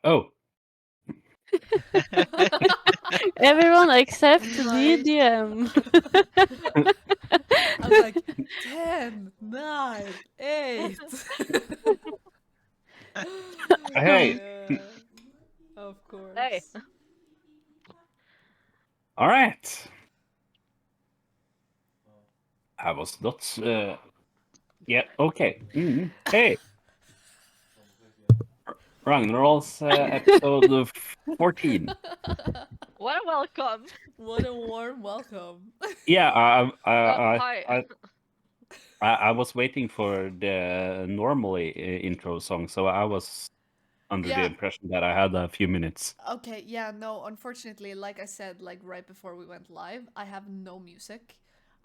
Oh, Everyone except the Nice. DM. I was like, 10, 9, 8. hey. Yeah, of Hey. course. All right. I was not. Yeah. Okay. Hey, Ragnar's episode of 14. What a welcome. What a warm welcome. Yeah. Hi. I was waiting for the normally intro song, so I was under the Yeah, impression that I had a few minutes. okay, yeah, no, unfortunately, like I said, like right before we went live, I have no music.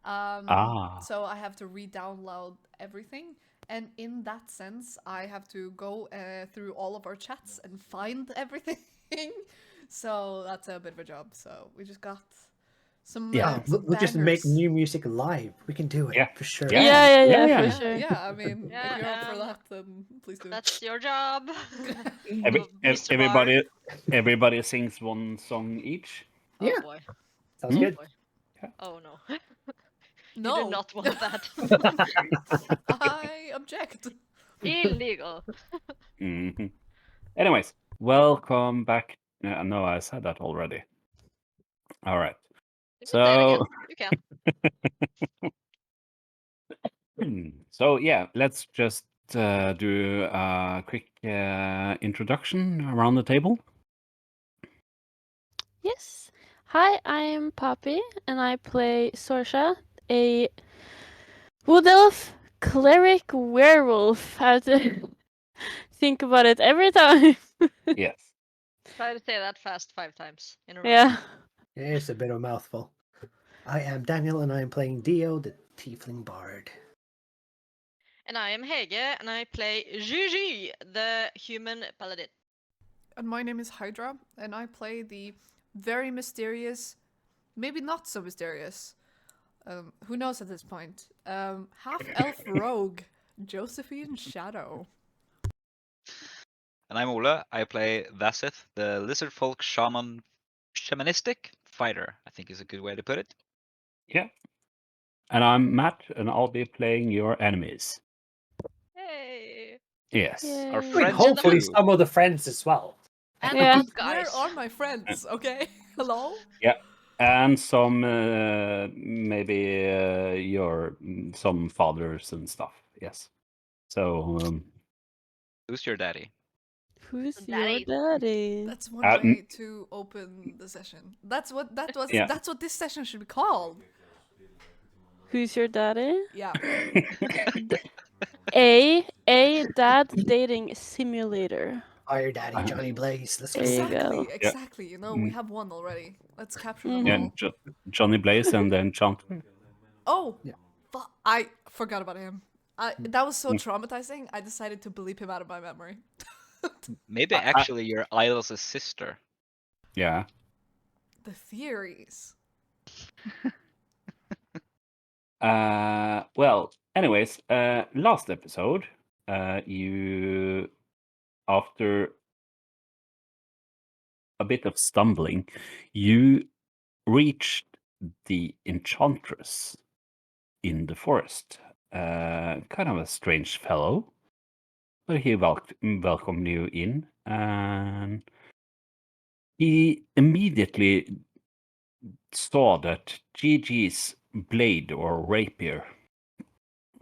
Ah. So I have to re-download everything. And in that sense, I have to go through all of our chats and find everything. So that's a bit of a job. So we just got some Yeah. some We'll just make bangers. new music live. We can do it Yeah. for sure. Yeah. Yeah, for Yeah, sure. yeah. I mean, if Yeah, you're up for that, then please do. that's your job. Mr. Bar. Everybody sings one song each. Oh Yeah. boy. Sounds Oh good. boy. Yeah. Oh no. You do No, not want that. I object. Illegal. Mhm. Anyways, welcome back. No, I said that already. All right. You can say it again. So, You can. so yeah, let's just do a quick introduction around the table. Yes. Hi, I'm Poppy, and I play Sorsha, a wood elf cleric werewolf. I have to think about it every time. Yes. Try to say that fast 5 times in a row. Yeah. It's a bit of a mouthful. I am Daniel, and I am playing Dio, the Tiefling Bard. And I am Hege, and I play Gigi, the human paladin. And my name is Hydra, and I play the very mysterious, maybe not so mysterious, who knows at this point, half-elf rogue, Josephine Shadow. And I'm Ole. I play Vasith, the lizard folk shamanistic fighter, I think is a good way to put it. Yeah. And I'm Matt, and I'll be playing your enemies. Hey. Yes. Yay. Our I mean, friends hopefully too. some of the friends as well. And Yeah. us guys. Where are my friends? Okay, hello. Yeah. And some maybe your some fathers and stuff. Yes. So Who's your daddy? Who's Daddy. your daddy? That's one Uh, way to open the session. That's what that was. Yeah. That's what this session should be called. Who's your daddy? Yeah. A dad dating simulator. Fire Daddy, Johnny Blaze. Let's go. There you go. Exactly. Exactly. You know, we have one already. Let's capture them yeah, all. Johnny Blaze and the enchanter. Oh, Yeah. I forgot about him. That was so traumatizing. I decided to bleep him out of my memory. Maybe actually your Isles' sister. Yeah. The theories. Well, anyways, last episode, you, after a bit of stumbling, you reached the enchantress in the forest. Kind of a strange fellow, but he welcomed you in, and he immediately saw that Gigi's blade or rapier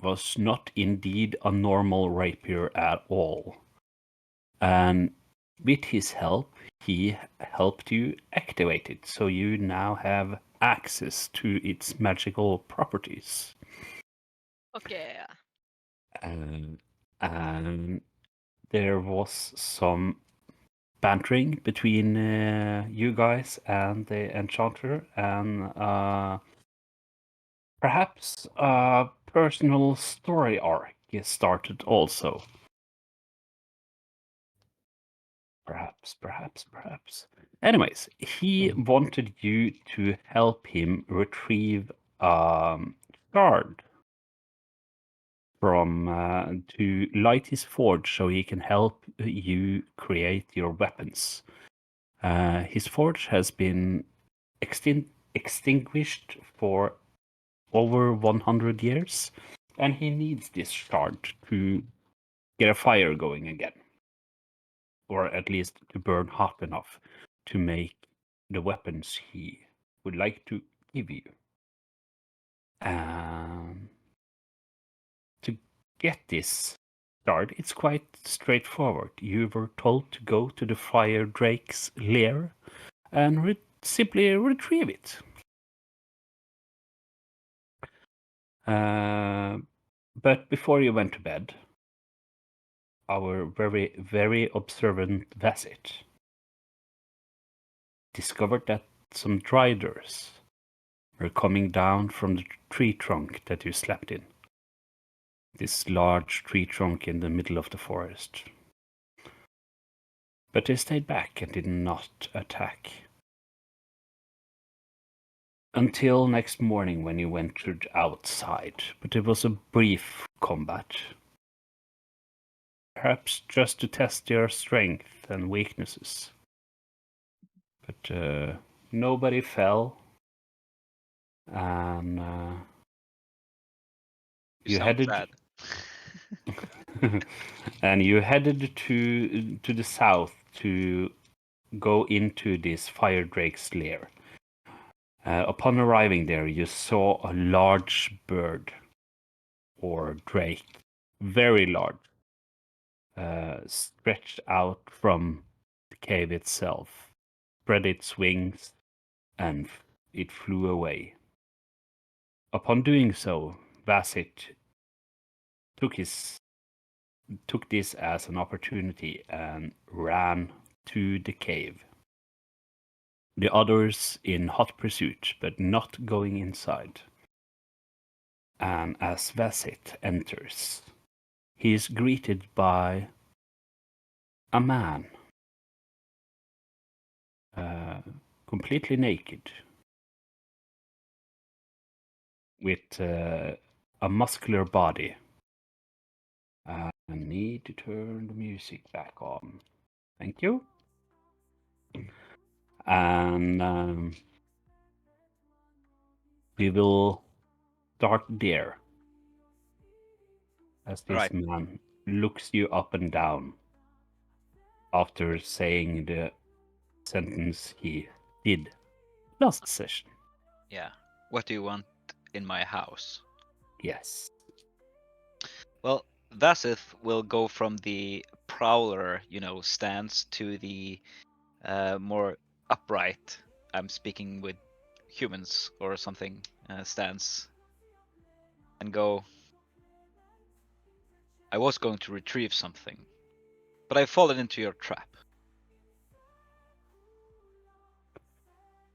was not indeed a normal rapier at all. And with his help, he helped you activate it, so you now have access to its magical properties. Okay. And there was some bantering between you guys and the enchanter, and perhaps a personal story arc started also. Perhaps. Anyways, he wanted you to help him retrieve shard to light his forge so he can help you create your weapons. His forge has been extinguished for over 100 years, and he needs this shard to get a fire going again, or at least to burn hot enough to make the weapons he would like to give you. To get this shard, it's quite straightforward. You were told to go to the fire drake's lair and simply retrieve it. But before you went to bed, our very, very observant Vassit discovered that some driders were coming down from the tree trunk that you slept in. This large tree trunk in the middle of the forest. But they stayed back and did not attack. Until next morning when you ventured outside, but it was a brief combat. Perhaps just to test your strength and weaknesses. But nobody fell, and You sound headed sad. and you headed to the south to go into this fire drake's lair. Upon arriving there, you saw a large bird or drake, very large, stretched out from the cave itself, spread its wings, and it flew away. Upon doing so, Vassit took this as an opportunity and ran to the cave. The others in hot pursuit, but not going inside. And as Vassit enters, he is greeted by a man, completely naked, with a muscular body. I need to turn the music back on. Thank you. And we will start there. As this Right. man looks you up and down after saying the sentence he did last session. Yeah. What do you want in my house? Yes. Well, Vasith will go from the prowler, stance to the more upright, I'm speaking with humans or something, stance, and go, I was going to retrieve something, but I've fallen into your trap.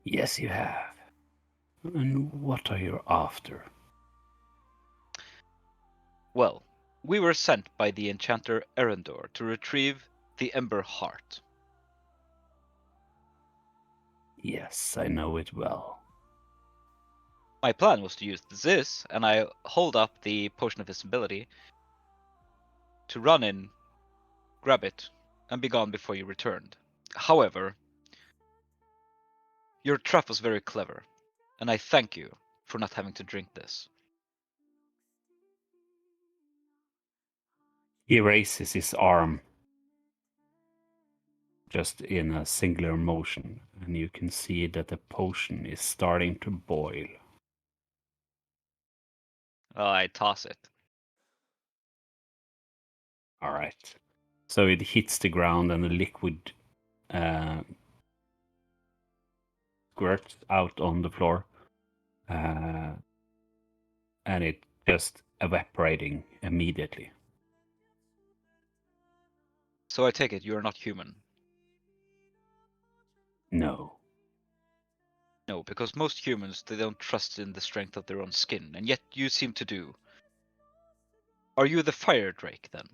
Yes, you have. And what are you after? Well, we were sent by the enchanter Erendor to retrieve the Ember Heart. Yes, I know it well. My plan was to use this, and I hold up the Potion of Visibility to run in, grab it, and be gone before you returned. However, your trap was very clever, and I thank you for not having to drink this. He raises his arm just in a singular motion, and you can see that the potion is starting to boil. I toss it. All right. So it hits the ground and the liquid squirts out on the floor. And it just evaporating immediately. So I take it you are not human. No. No, because most humans, they don't trust in the strength of their own skin, and yet you seem to do. Are you the fire drake, then?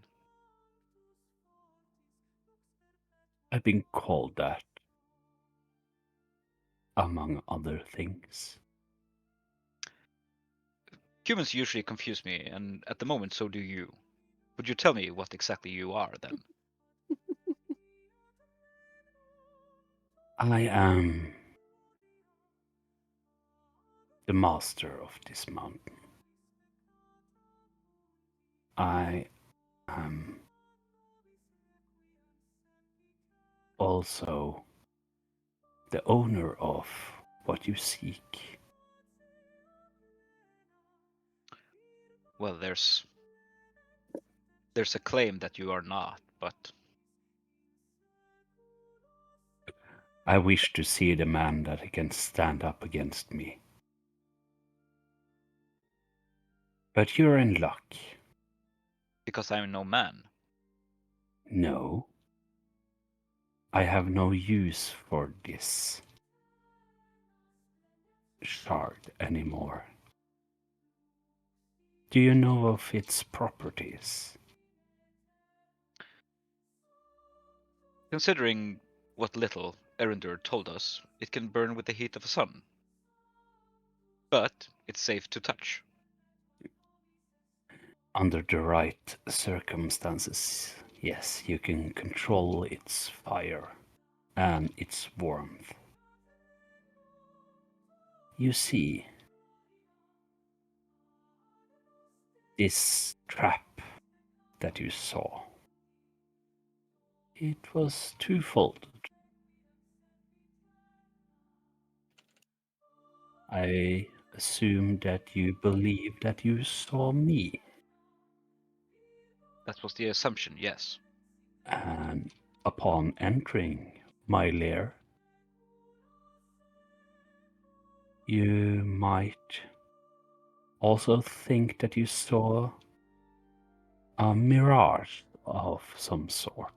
I've been called that, among other things. Humans usually confuse me, and at the moment, so do you. Would you tell me what exactly you are, then? I am the master of this mountain. I am also the owner of what you seek. Well, there's a claim that you are not, but I wish to see the man that can stand up against me. But you're in luck. because I am no man. No. I have no use for this shard anymore. Do you know of its properties? Considering what little Erendur told us, it can burn with the heat of a sun. But it's safe to touch. Under the right circumstances, yes, you can control its fire and its warmth. You see, this trap that you saw, it was twofold. I assume that you believe that you saw me, That was the assumption, yes. and upon entering my lair, you might also think that you saw a mirage of some sort.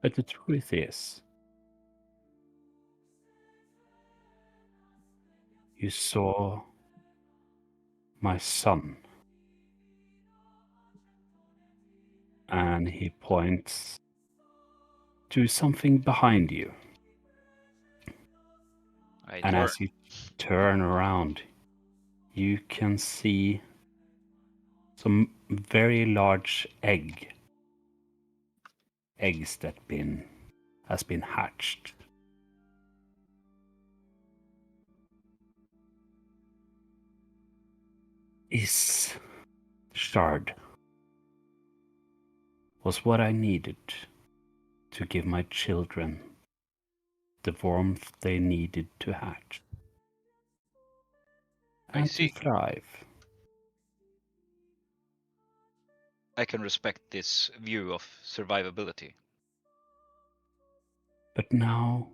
But the truth is, you saw my son. And he points to something behind you. I And turn. as you turn around, you can see some very large eggs that has been hatched. This shard was what I needed to give my children the warmth they needed to hatch I and to see. thrive. I can respect this view of survivability. But now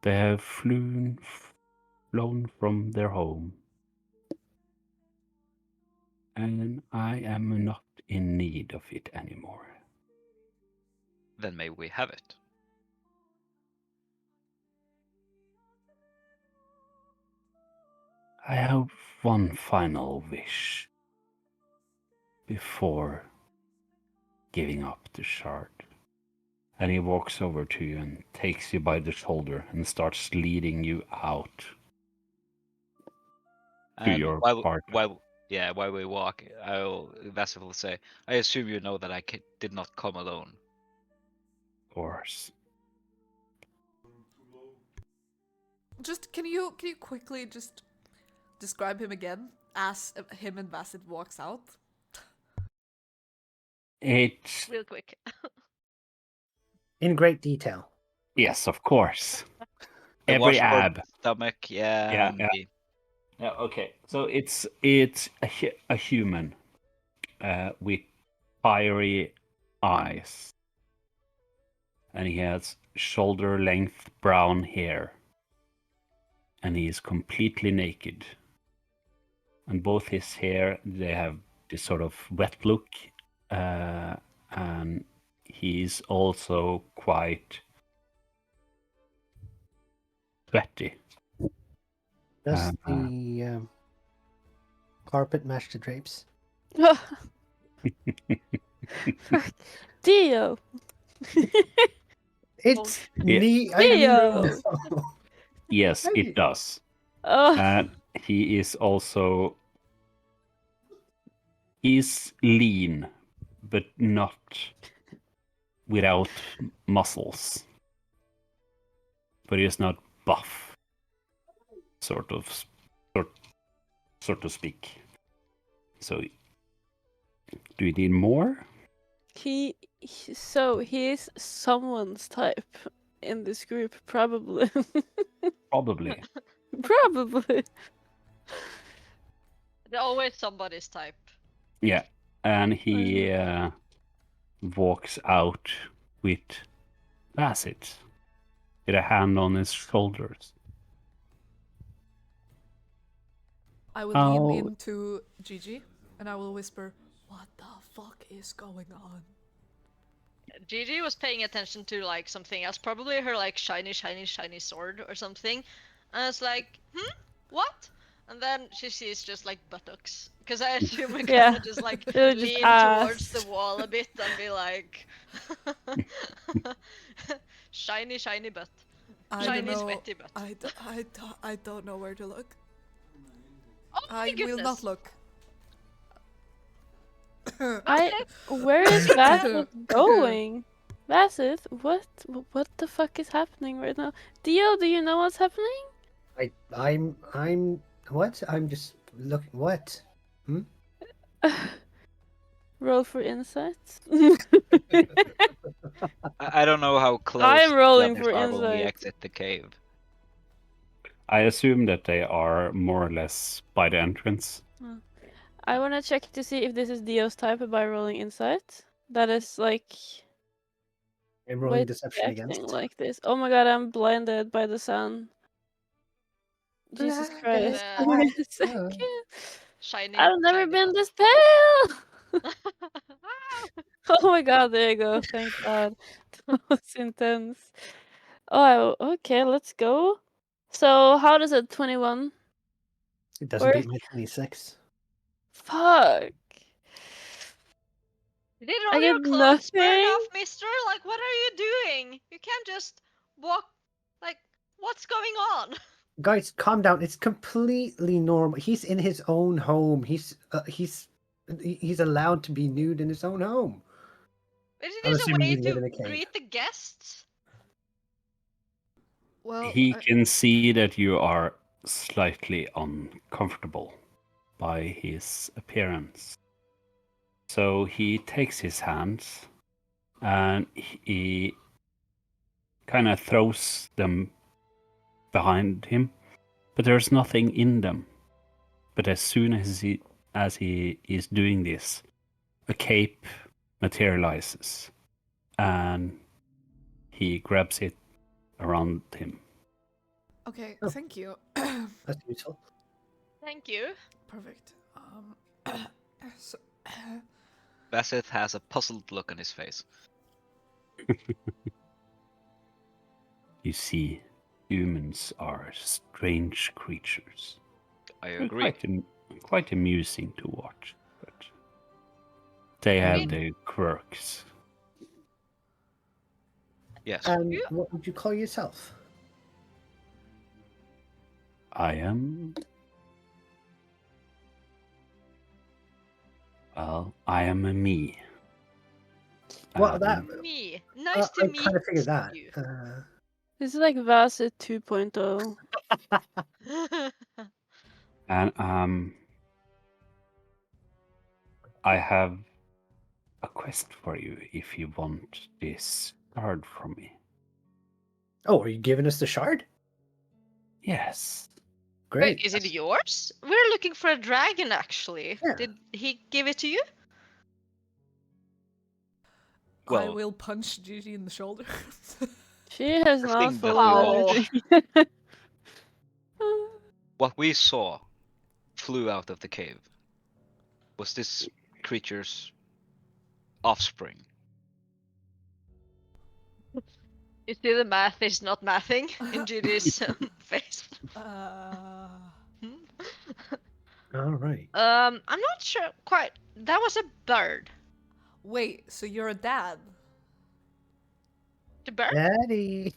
they have flown from their home, and I am not in need of it anymore. Then may we have it. I have one final wish before giving up the shard. And he walks over to you and takes you by the shoulder and starts leading you out to And your part. while we walk, I'll evasively say, I assume you know that I did not come alone. Of course. Just can you quickly just describe him again as him and Bassett walks out? It's Real quick. In great detail. yes, of course. The Every washboard ab. stomach, Yeah, and yeah. Yeah, okay. So it's a human with fiery eyes, and he has shoulder-length brown hair, and he is completely naked. And both his hair, they have this sort of wet look, and he's also quite sweaty. Does Uh, the carpet match the drapes? Dio. It's Yeah. me. I Theo! Yes, Hey. it does. Oh, And he is also he's lean, but not without muscles. But he is not buff, sort to speak. So, do you need more? so he's someone's type in this group, probably. Probably. Probably. They're always somebody's type. Yeah. And he walks out with Bassett, with a hand on his shoulders. I will How- lean into Gigi and I will whisper, "What the fuck is going on?" Gigi was paying attention to like something else, probably her like shiny sword or something. And I was like, what? And then she sees just like buttocks. Because I assume we're Yeah. gonna just like It was just lean towards the ass. wall a bit and be like, shiny butt. I Shiny, don't know. sweaty butt. I don't know where to look. Oh my I will not goodness. look. Where is Bassett going? Bassett, what the fuck is happening right now? Dio, do you know what's happening? I'm what? I'm just looking. What? Roll for insight. I don't know how close I'm rolling the for others are when we insight. exit the cave. I assume that they are more or less by the entrance. I want to check to see if this is Dio's type by rolling insight. That is like I'm rolling wait, deception acting against. like this. Oh my god, I'm blinded by the sun. Jesus Christ. The- Wait a second. Shiny. I've never shiny been butt. this pale. Oh my god, there you go. Thank god. That was intense. Oh, okay, let's go. So, how does it 21? It doesn't Or beat my 26. fuck. You did I all your get clothes burn nothing. off, mister? Like, what are you doing? You can't just walk. Like, what's going on? Guys, calm down. It's completely normal. He's in his own home. He's allowed to be nude in his own home. It I'm is a assuming way you live to in a cave. greet the guests. Well, He can see that you are slightly uncomfortable by his appearance. So he takes his hands and he kind of throws them behind him, but there's nothing in them. But as soon as he is doing this, a cape materializes and he grabs it around him. okay, Oh. thank you. That's useful. Thank you. Perfect. So, Bassett has a puzzled look on his face. You see, humans are strange creatures. I They're agree. quite amusing to watch, but they have Um, their quirks. Yes. What would you call yourself? I am. Well, I am a me. Well, that Me. Nice to I meet kind of figured that. you. This is like Vase 2.0. And I have a quest for you if you want this card from me. Oh, are you giving us the shard? Yes. Great. Wait, is it yours? We're looking for a dragon, actually. Yeah. Did he give it to you? I Well, will punch Gigi in the shoulder. She has The not thing that followed you anything. what we saw flew out of the cave was this creature's offspring. You see the math is not mathing in Judy's face. All right. I'm not sure quite. That was a bird. Wait, so you're a dad? The bird? Daddy.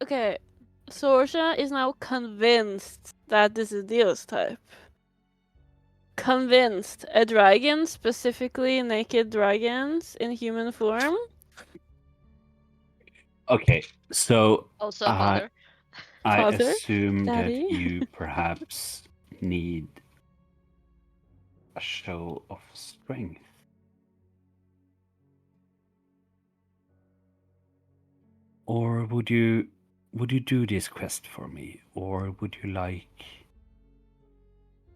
Okay, Sorsha is now convinced that this is Dios type. Convinced. A dragon, specifically naked dragons in human form. Okay, so Also, I father. I Father? assume Daddy? that you perhaps need a show of strength. Or would you do this quest for me? Or would you like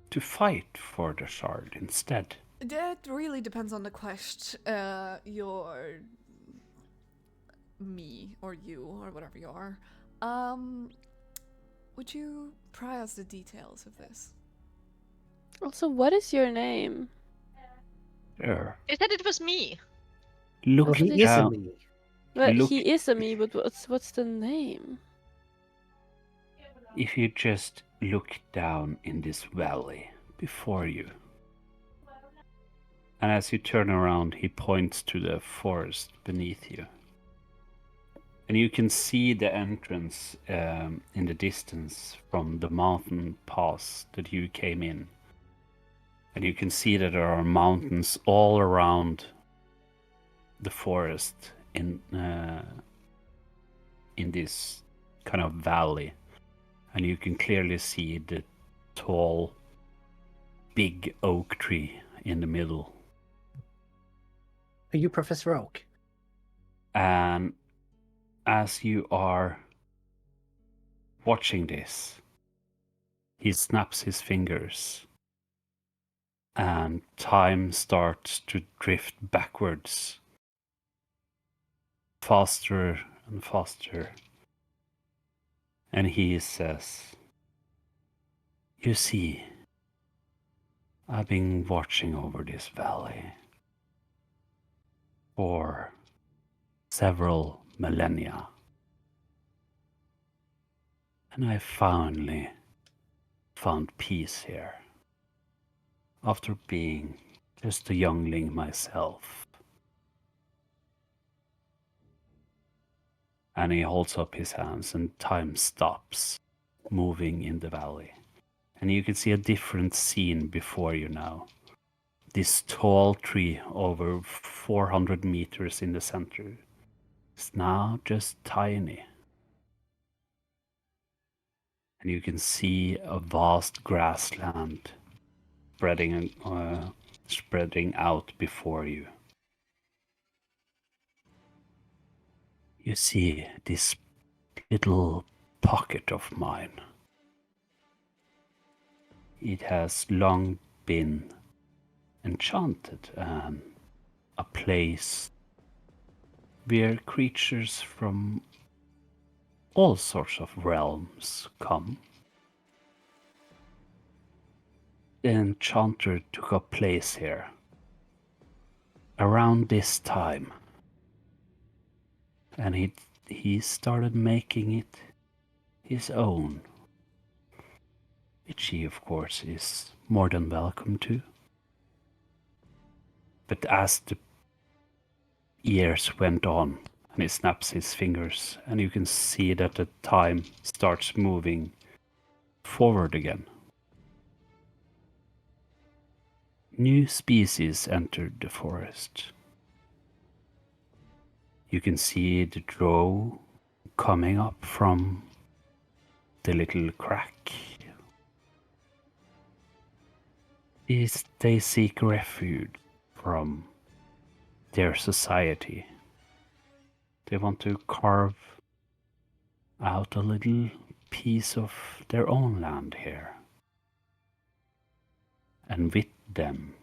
to fight for the shard instead? That really depends on the quest. Your me or you or whatever you are. Would you pry us the details of this? Also, what is your name? Sure. He said it was me. Look Well, he did is a down. me. Well, Look, he is a me, but what's the name? if you just look down in this valley before you. And as you turn around, he points to the forest beneath you. And you can see the entrance in the distance from the mountain pass that you came in. And you can see that there are mountains all around the forest in this kind of valley. And you can clearly see the tall, big oak tree in the middle. Are you Professor Oak? And as you are watching this, he snaps his fingers and time starts to drift backwards, faster and faster. And he says, "You see, I've been watching over this valley for several millennia. And I finally found peace here, after being just a youngling myself." And he holds up his hands and time stops moving in the valley. And you can see a different scene before you now. This tall tree over 400 meters in the center is now just tiny. And you can see a vast grassland spreading out before you. You see this little pocket of mine. It has long been enchanted and a place where creatures from all sorts of realms come. The enchanter took a place here around this time, and he started making it his own, which he of course is more than welcome to. But as the years went on, and he snaps his fingers, and you can see that the time starts moving forward again. New species entered the forest. You can see the drow coming up from the little crack. They seek refuge from their society. They want to carve out a little piece of their own land here. And with them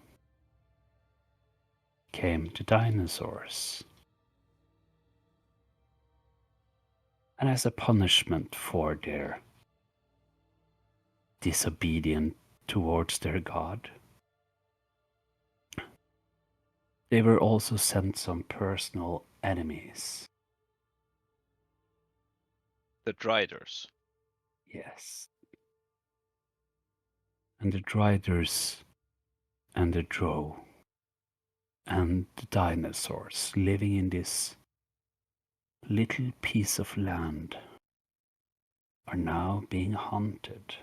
came the dinosaurs. And as a punishment for their disobedience towards their god, they were also sent some personal enemies. The Driders. Yes. And the Driders and the Drow and the dinosaurs living in this little piece of land are now being hunted.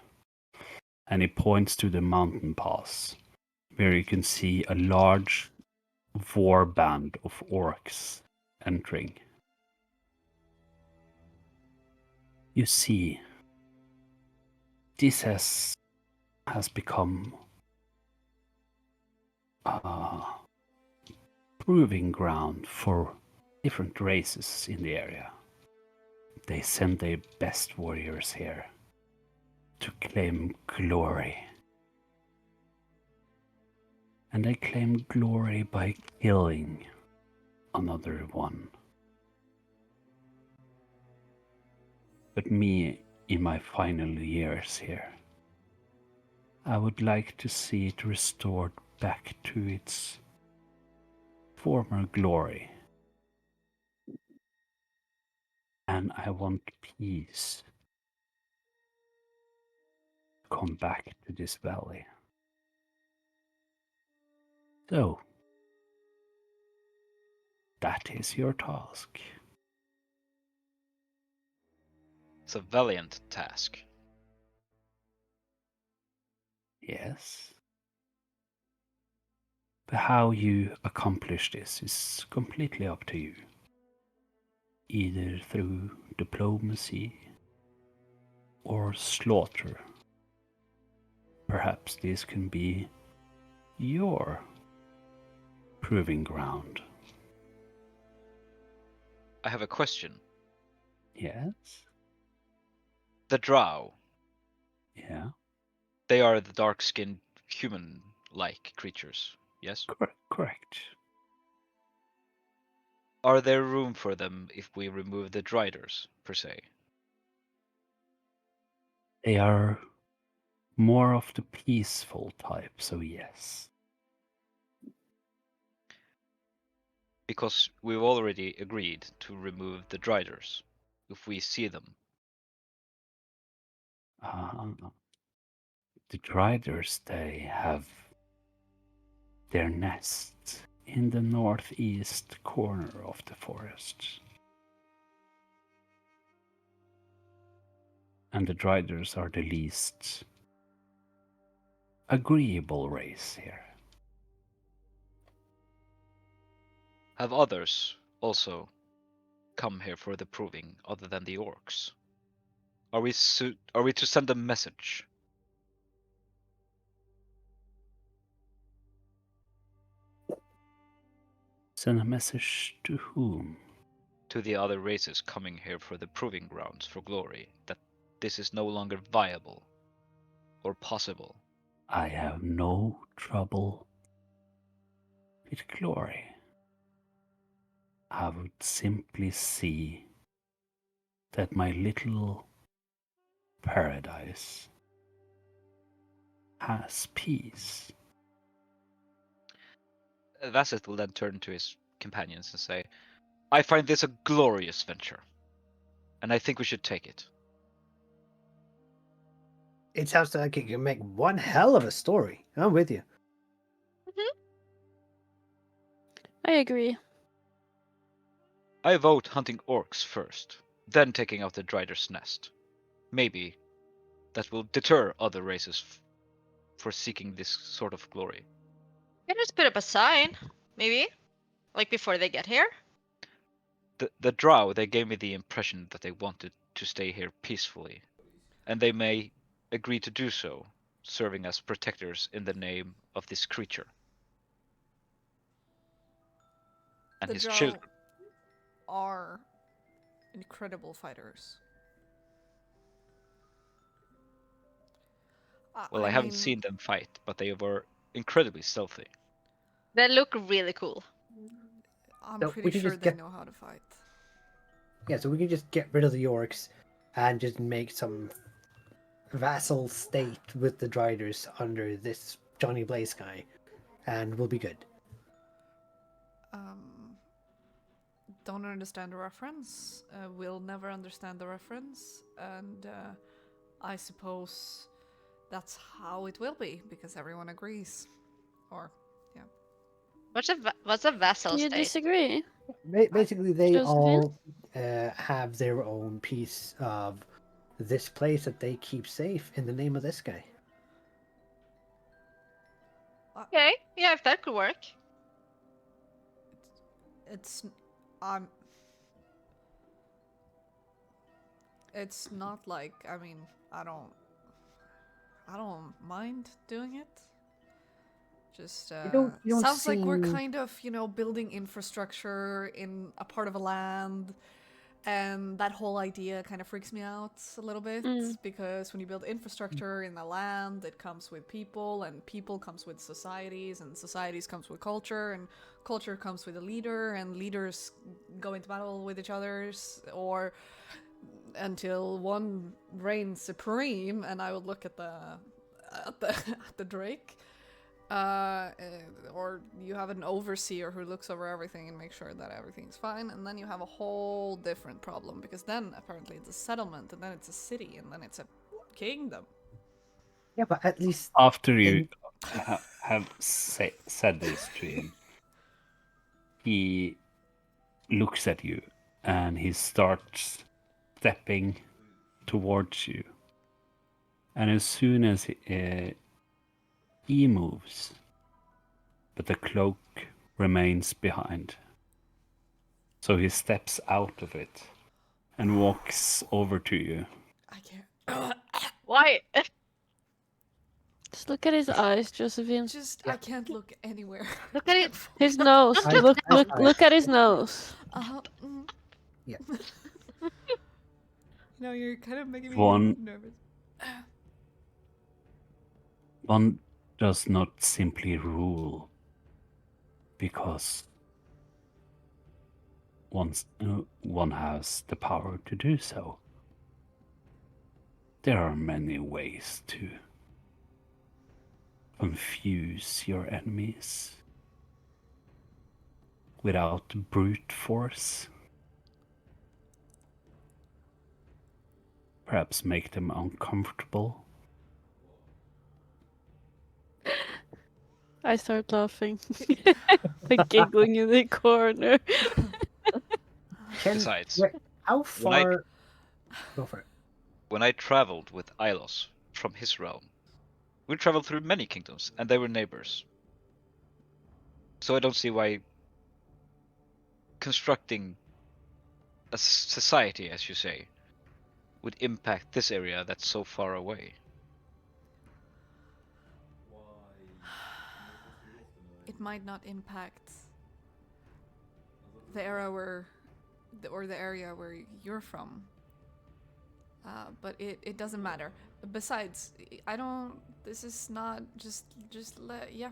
And he points to the mountain pass, where you can see a large war band of orcs entering. You see, this has become a proving ground for different races in the area. They send their best warriors here to claim glory. And they claim glory by killing another one. But me, in my final years here, I would like to see it restored back to its former glory. And I want peace to come back to this valley. So, that is your task. It's a valiant task. Yes. But how you accomplish this is completely up to you. Either through diplomacy or slaughter. Perhaps this can be your proving ground. I have a question. Yes? The drow, Yeah? they are the dark-skinned human-like creatures, yes? Correct. Are there room for them if we remove the driders, per se? They are more of the peaceful type, so yes. Because we've already agreed to remove the driders, if we see them. The Driders, they have their nests in the northeast corner of the forest. And the Driders are the least agreeable race here. Have others also come here for the proving, other than the orcs? Are we to send a message? Send a message to whom? To the other races coming here for the proving grounds for glory, that this is no longer viable or possible. I have no trouble with glory. I would simply see that my little paradise has peace. Vasset will then turn to his companions and say, I find this a glorious venture, and I think we should take it. It sounds like it can make one hell of a story. I'm with you. I agree. I vote hunting orcs first, then taking out the Drider's nest. Maybe that will deter other races for seeking this sort of glory. Can just put up a sign, maybe, like before they get here. The drow, they gave me the impression that they wanted to stay here peacefully, and they may agree to do so, serving as protectors in the name of this creature. And The his drow children. are incredible fighters. Well, I haven't seen them fight, but they were incredibly stealthy. They look really cool. I'm So pretty we can sure just they get- know how to fight. Yeah, so we can just get rid of the orcs and just make some vassal state with the Driders under this Johnny Blaze guy, and we'll be good. Don't understand the reference. Will never understand the reference, and I suppose that's how it will be because everyone agrees. Or, yeah. What's a vassal Do you state? disagree? Basically, they Josephine? all have their own piece of this place that they keep safe in the name of this guy. Okay, yeah, if that could work. It's it's not like, I mean, I don't mind doing it. Just You don't sounds like we're seem- kind of, building infrastructure in a part of a land, and that whole idea kind of freaks me out a little bit because when you build infrastructure in the land, it comes with people, and people comes with societies, and societies comes with culture, and culture comes with a leader, and leaders go into battle with each others, or until one reigns supreme. And I would look at the Drake. Or you have an overseer who looks over everything and makes sure that everything's fine, and then you have a whole different problem, because then apparently it's a settlement, and then it's a city, and then it's a kingdom. Yeah, but at least After you have said this to him, he looks at you and he starts stepping towards you. And as soon as he moves, but the cloak remains behind. So he steps out of it and walks over to you. I can't. Why? Just look at his eyes, Josephine. I can't look anywhere. Look at it. His nose. I- Look at his nose. Yeah. No, you're kind of making me One- nervous. One does not simply rule because one has the power to do so. There are many ways to confuse your enemies without brute force. Perhaps make them uncomfortable. I start laughing. Like giggling in the corner. Besides, how far? Go for it. when I traveled with Ilos from his realm, we traveled through many kingdoms, and they were neighbors. So I don't see why constructing a society, as you say, would impact this area that's so far away. It might not impact the area where you're from. But it doesn't matter. Besides, I don't. This is not just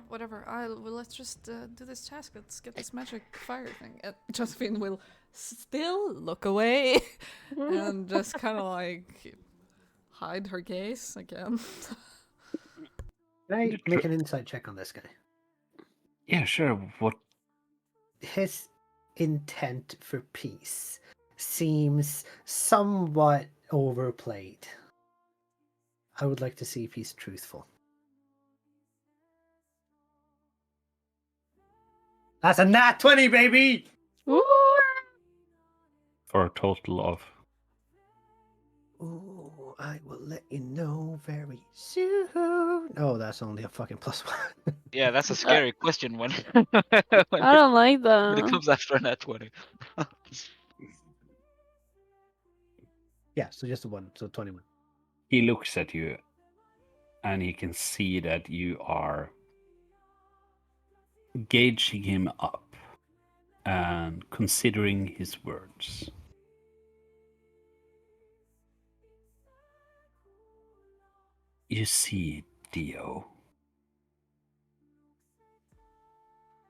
whatever. Let's just do this task. Let's get this magic fire thing. Josephine will still look away and just kind of like hide her gaze again. Can I make an insight check on this guy? Yeah, sure. What? His intent for peace seems somewhat overplayed. I would like to see if he's truthful. That's a nat 20, baby! For a total of. Ooh, I will let you know very soon. Oh, that's only a fucking +1. Yeah, that's a scary question when I don't like when it that. comes after a nat 20. Yeah, so just a 1, so 21. He looks at you and he can see that you are gauging him up and considering his words. You see, Dio.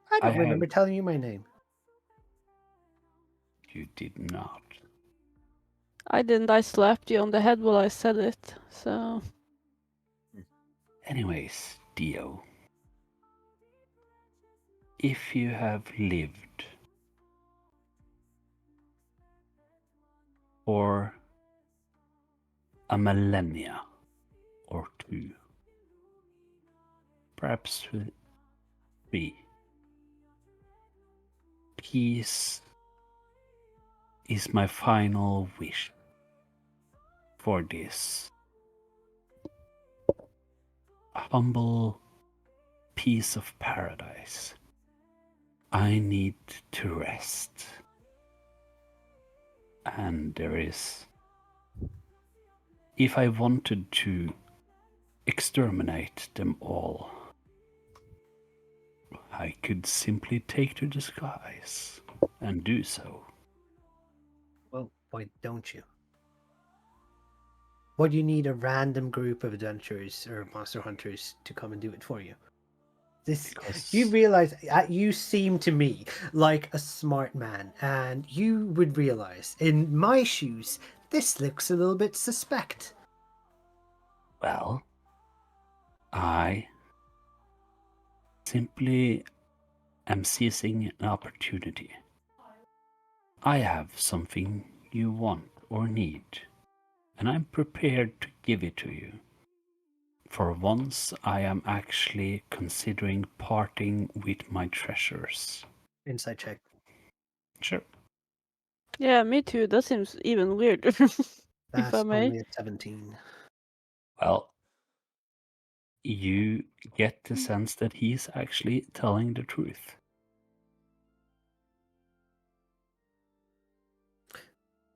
I don't I remember have- telling you my name. You did not. I didn't. I slapped you on the head while I said it. So Anyways, Dio. If you have lived for a millennia or two, perhaps 3, peace is my final wish for this humble piece of paradise, I need to rest. And there is... If I wanted to exterminate them all, I could simply take to the skies and do so. Well, why don't you? Why do you need a random group of adventurers or monster hunters to come and do it for you? This, you Because realize, you seem to me like a smart man, and you would realize, in my shoes, this looks a little bit suspect. well, I simply am seizing an opportunity. I have something you want or need, and I'm prepared to give it to you. For once, I am actually considering parting with my treasures. Inside check. Sure. Yeah, me too. That seems even weirder. If That's I may. only a 17. Well, you get the sense that he's actually telling the truth.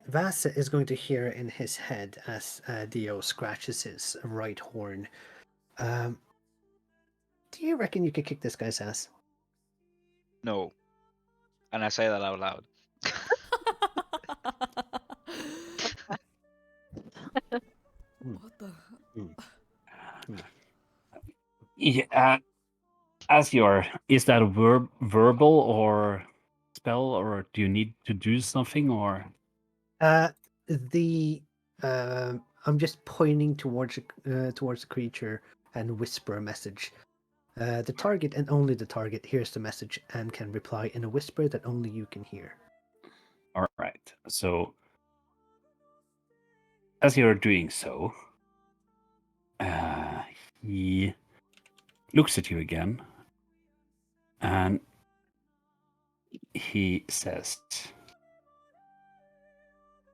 Vasa is going to hear in his head as Dio scratches his right horn. Do you reckon you could kick this guy's ass? No. And I say that out loud. What the? Yeah, as your... Is that a verbal or spell, or do you need to do something, or... The I'm just pointing towards the creature and whisper a message. The target and only the target hears the message and can reply in a whisper that only you can hear. All right. So, as you're doing so, he looks at you again, and he says,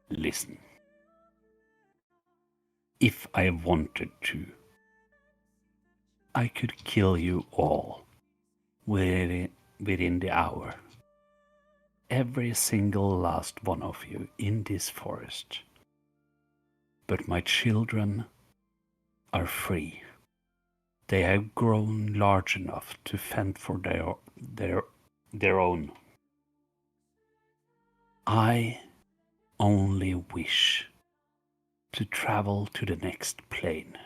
"Listen. If I wanted to, I could kill you all within the hour. Every single last one of you in this forest. But my children are free. They have grown large enough to fend for their own. I only wish to travel to the next plane.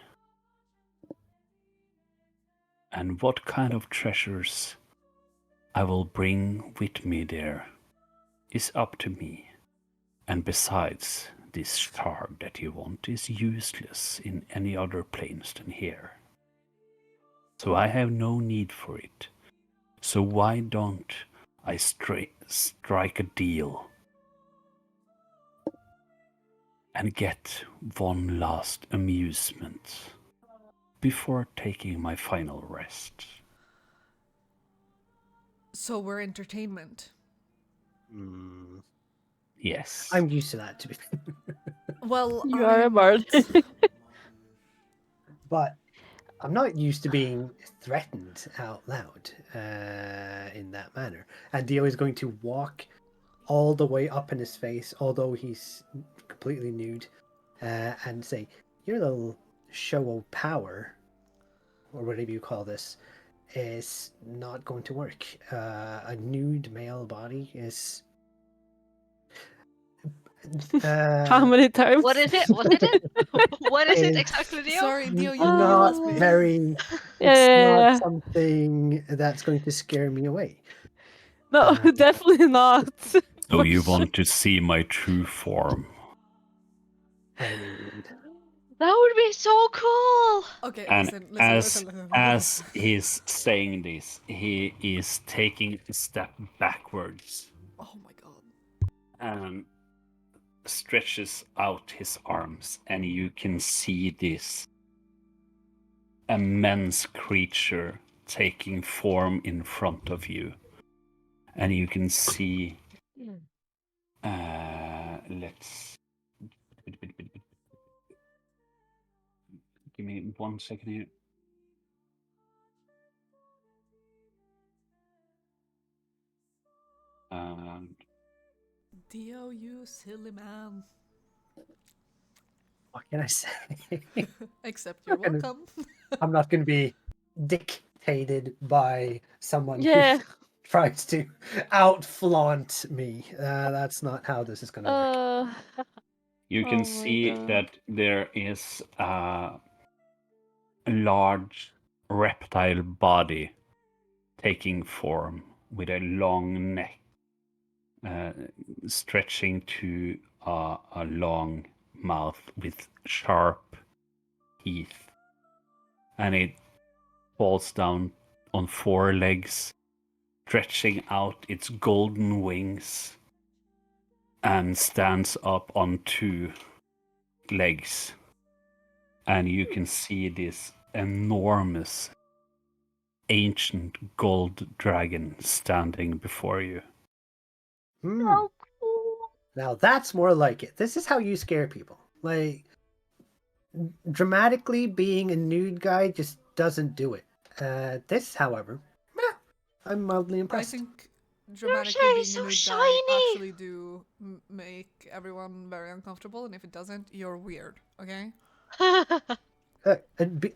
And what kind of treasures I will bring with me there is up to me. And besides, this shard that you want is useless in any other planes than here. So I have no need for it. So why don't I strike a deal and get one last amusement before taking my final rest?" So we're entertainment. Mm, Yes. I'm used to that, to be Well, You are a I'm bard. not. but I'm not used to being threatened out loud in that manner. And Dio is going to walk all the way up in his face, although he's completely nude, and say, "Your little show of power, or whatever you call this, is not going to work. A nude male body is." How many times? What is it? What is it? What is it Is exactly, Dio? Sorry, Dio, you not lost me. very. Yeah, It's yeah, not yeah. something that's going to scare me away. No, definitely not. So For you sure. want to see my true form? I mean, That would be so cool. Okay, And listen. as he's saying this, he is taking a step backwards Oh my god. and stretches out his arms, and you can see this immense creature taking form in front of you. And you can see, let's Give me 1 second here. And Dio, you silly man. What can I say? Except you're Okay. welcome. I'm not going to be dictated by someone who Yeah. tries to outflaunt me. That's not how this is going to work. you Oh can my see God. that there is a large reptile body taking form with a long neck stretching to a long mouth with sharp teeth. And it falls down on 4 legs, stretching out its golden wings, and stands up on 2 legs. And you can see this enormous ancient gold dragon standing before you. Hmm. Now that's more like it. This is how you scare people. Like, dramatically being a nude guy just doesn't do it. This, however, I'm mildly I impressed. think Your dramatically hair being is a so nude guy shiny! actually do make everyone very uncomfortable, and if it doesn't, you're weird, okay?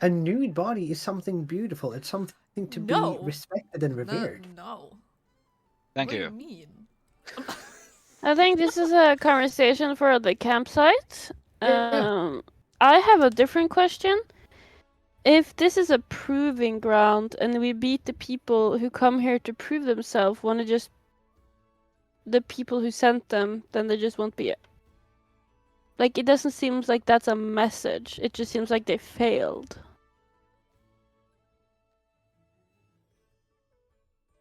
A nude body is something beautiful. It's something to be No. respected and revered. No. Thank What do you. you mean? I think this is a conversation for the campsite. Yeah. I have a different question. If this is a proving ground and we beat the people who come here to prove themselves, wanna just the people who sent them, then they just won't be it. Like, it doesn't seem like that's a message. It just seems like they failed.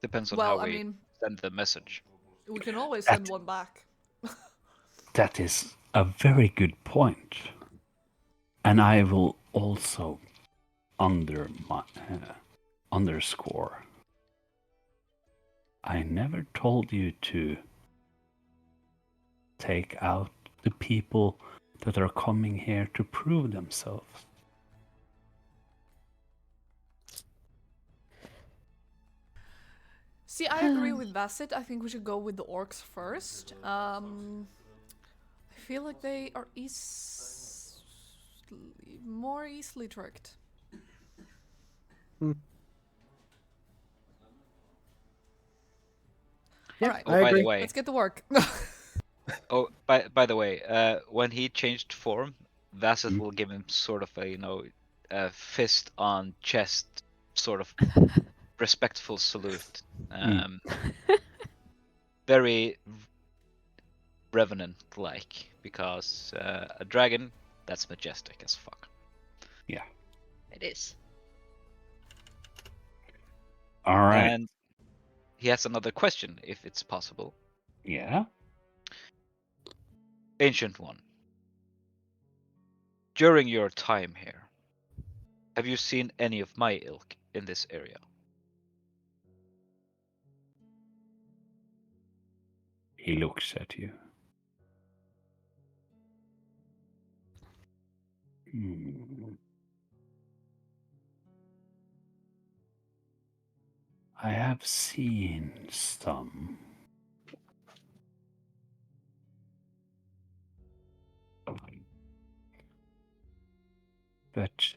Depends on Well, how I we mean, send the message. we can always That- send one back. That is a very good point. And I will also underscore. I never told you to take out the people that are coming here to prove themselves. See, I agree with Bassett. I think we should go with the orcs first. I feel like they are more easily tricked. Hmm. Yeah, Alright, Oh, I by agree. the way, let's get to work. by the way, when he changed form, Vasset Mm. will give him sort of a fist on chest, sort of respectful salute. Very revenant-like, because a dragon, that's majestic as fuck. It is. All right. And he has another question, if it's possible. Yeah. Ancient One, during your time here, have you seen any of my ilk in this area? He looks at you. Hmm. I have seen some. But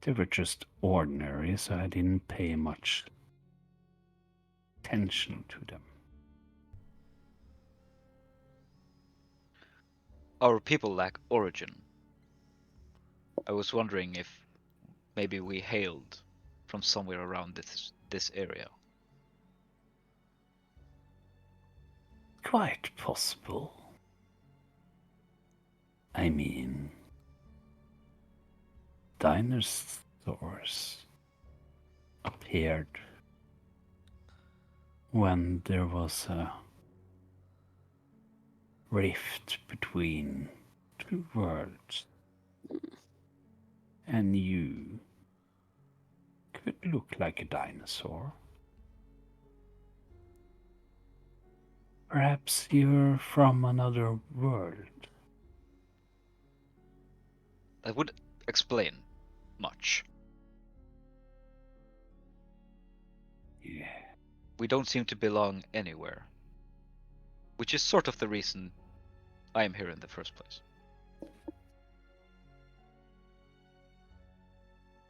they were just ordinary, so I didn't pay much attention to them. Our people lack origin. I was wondering if maybe we hailed from somewhere around this area. Quite possible. I mean, dinosaurs appeared when there was a rift between 2 worlds. And you could look like a dinosaur. Perhaps you're from another world. That would explain much. Yeah. We don't seem to belong anywhere, which is sort of the reason I am here in the first place.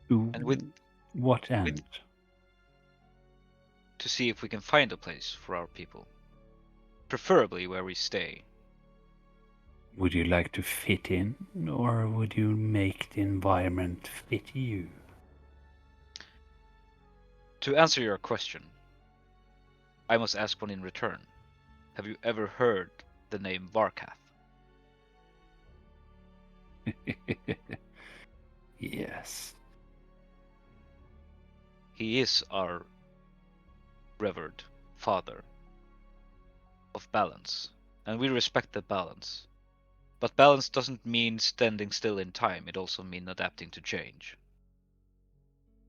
To And with what end? to see if we can find a place for our people, preferably where we stay. Would you like to fit in, or would you make the environment fit you? To answer your question, I must ask one in return. Have you ever heard the name Varkath? Yes. He is our revered father of balance, and we respect the balance. But balance doesn't mean standing still in time, it also means adapting to change.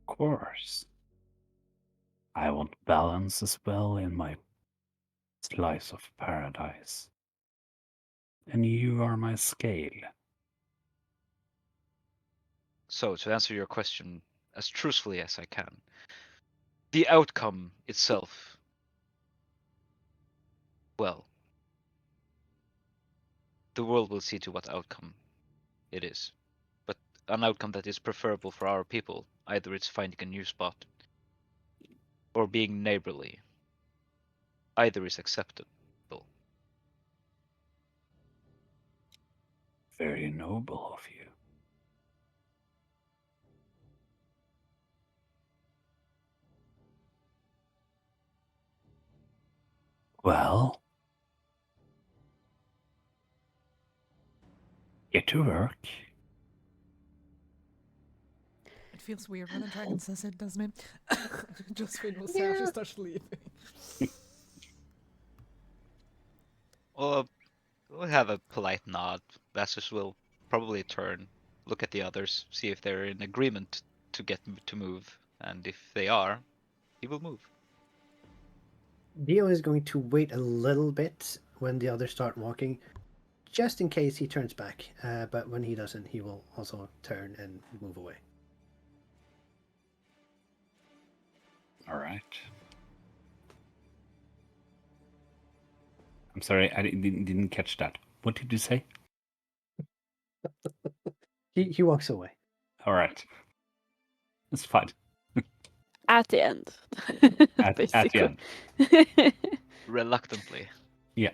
Of course. I want balance as well in my slice of paradise. And you are my scale. So, to answer your question as truthfully as I can, the outcome itself, well, the world will see to what outcome it is. But an outcome that is preferable for our people, either it's finding a new spot or being neighborly, either is acceptable. Very noble of you. Well, get to work. It feels weird when a dragon says it, doesn't it? Josephine will say she starts leaving. Well, we'll have a polite nod. Vastus will probably turn, look at the others, see if they're in agreement to get to move, and if they are, he will move. Dio is going to wait a little bit when the others start walking, just in case he turns back. But when he doesn't, he will also turn and move away. All right. I'm sorry, I didn't catch that. What did you say? He walks away. All right. It's fine. At the end. At the end. Reluctantly,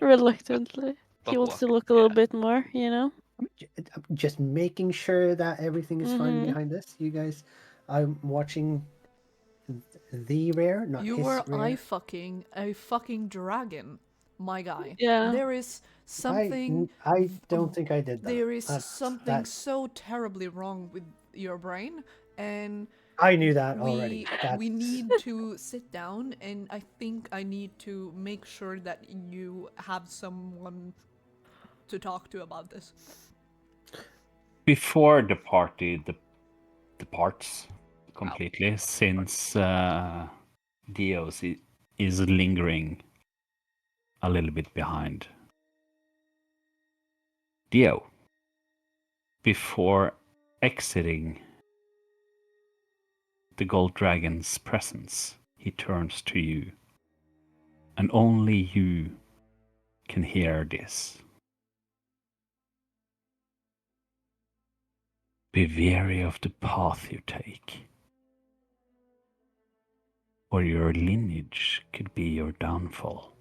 Reluctantly. but He wants to walking. look a little bit more, you know? Just making sure that everything is fine Mhm. behind us. You guys, I'm watching the rare, not You his were rare. eye fucking a fucking dragon, my guy. Yeah. There is something. I don't think I did that. There is That's- something that- so terribly wrong with your brain, and I knew that already. we That's, need to sit down, and I think I need to make sure that you have someone to talk to about this. Before the party departs completely, since Dios is lingering a little bit behind. Dio, before exiting the gold dragon's presence, he turns to you, and only you can hear this. Be wary of the path you take, or your lineage could be your downfall.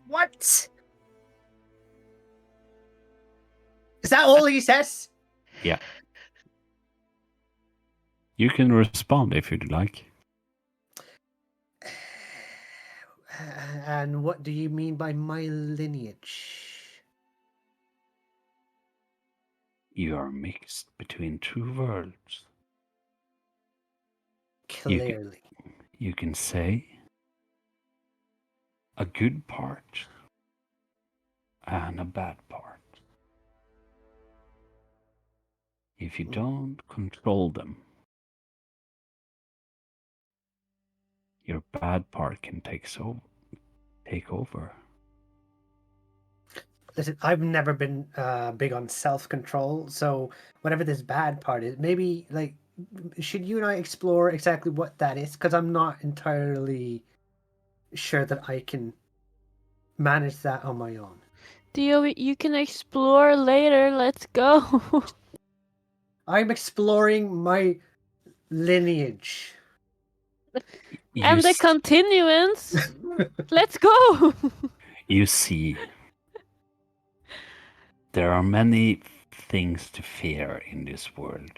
what? Is that all he says? Yeah. You can respond if you'd like. And what do you mean by my lineage? You are mixed between two worlds. Clearly. You can say a good part and a bad part. If you don't control them, your bad part can take over. Listen, I've never been big on self-control, so whatever this bad part is, maybe like should you and I explore exactly what that is? Because I'm not entirely sure that I can manage that on my own. Dio, you can explore later. Let's go. I'm exploring my lineage. You, And the s- continuance. Let's go. you see, there are many things to fear in this world.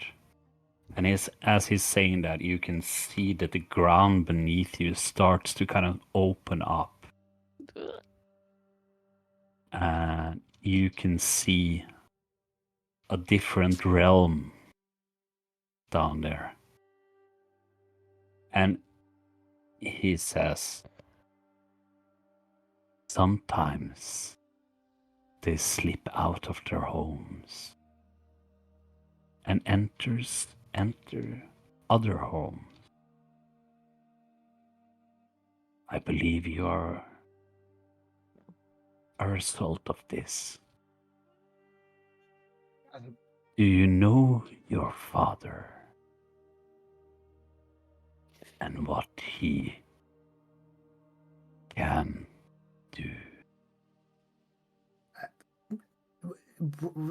And as he's saying that, you can see that the ground beneath you starts to kind of open up. And you can see a different realm down there. And he says, sometimes they slip out of their homes and enter other homes. I believe you are a result of this. Do you know your father and what he can do?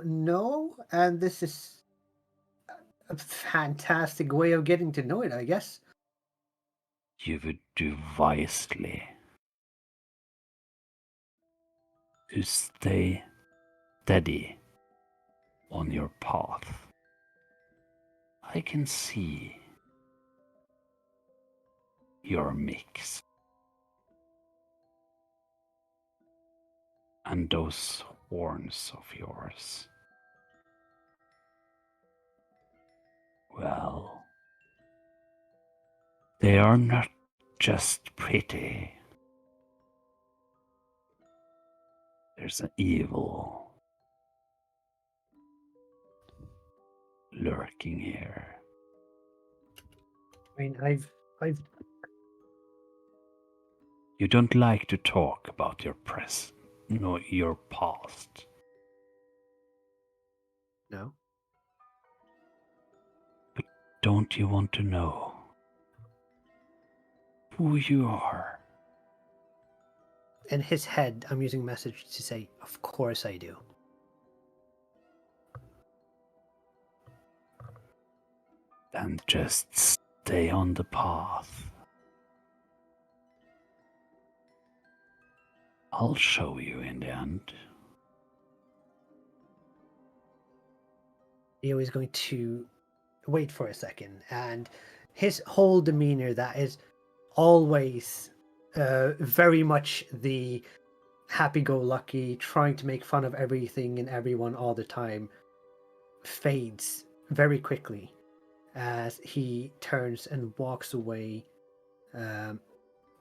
No, and this is a fantastic way of getting to know it, I guess. You would do wisely to stay steady on your path. I can see your mix. And those horns of yours. Well, they are not just pretty. There's an evil lurking here. I mean, I've You don't like to talk about your your past. no. But don't you want to know who you are? In his head, I'm using message to say, of course I do. Then just stay on the path. I'll show you in the end. Leo is going to wait for a second, and his whole demeanor, that is always very much the happy-go-lucky, trying to make fun of everything and everyone all the time, fades very quickly as he turns and walks away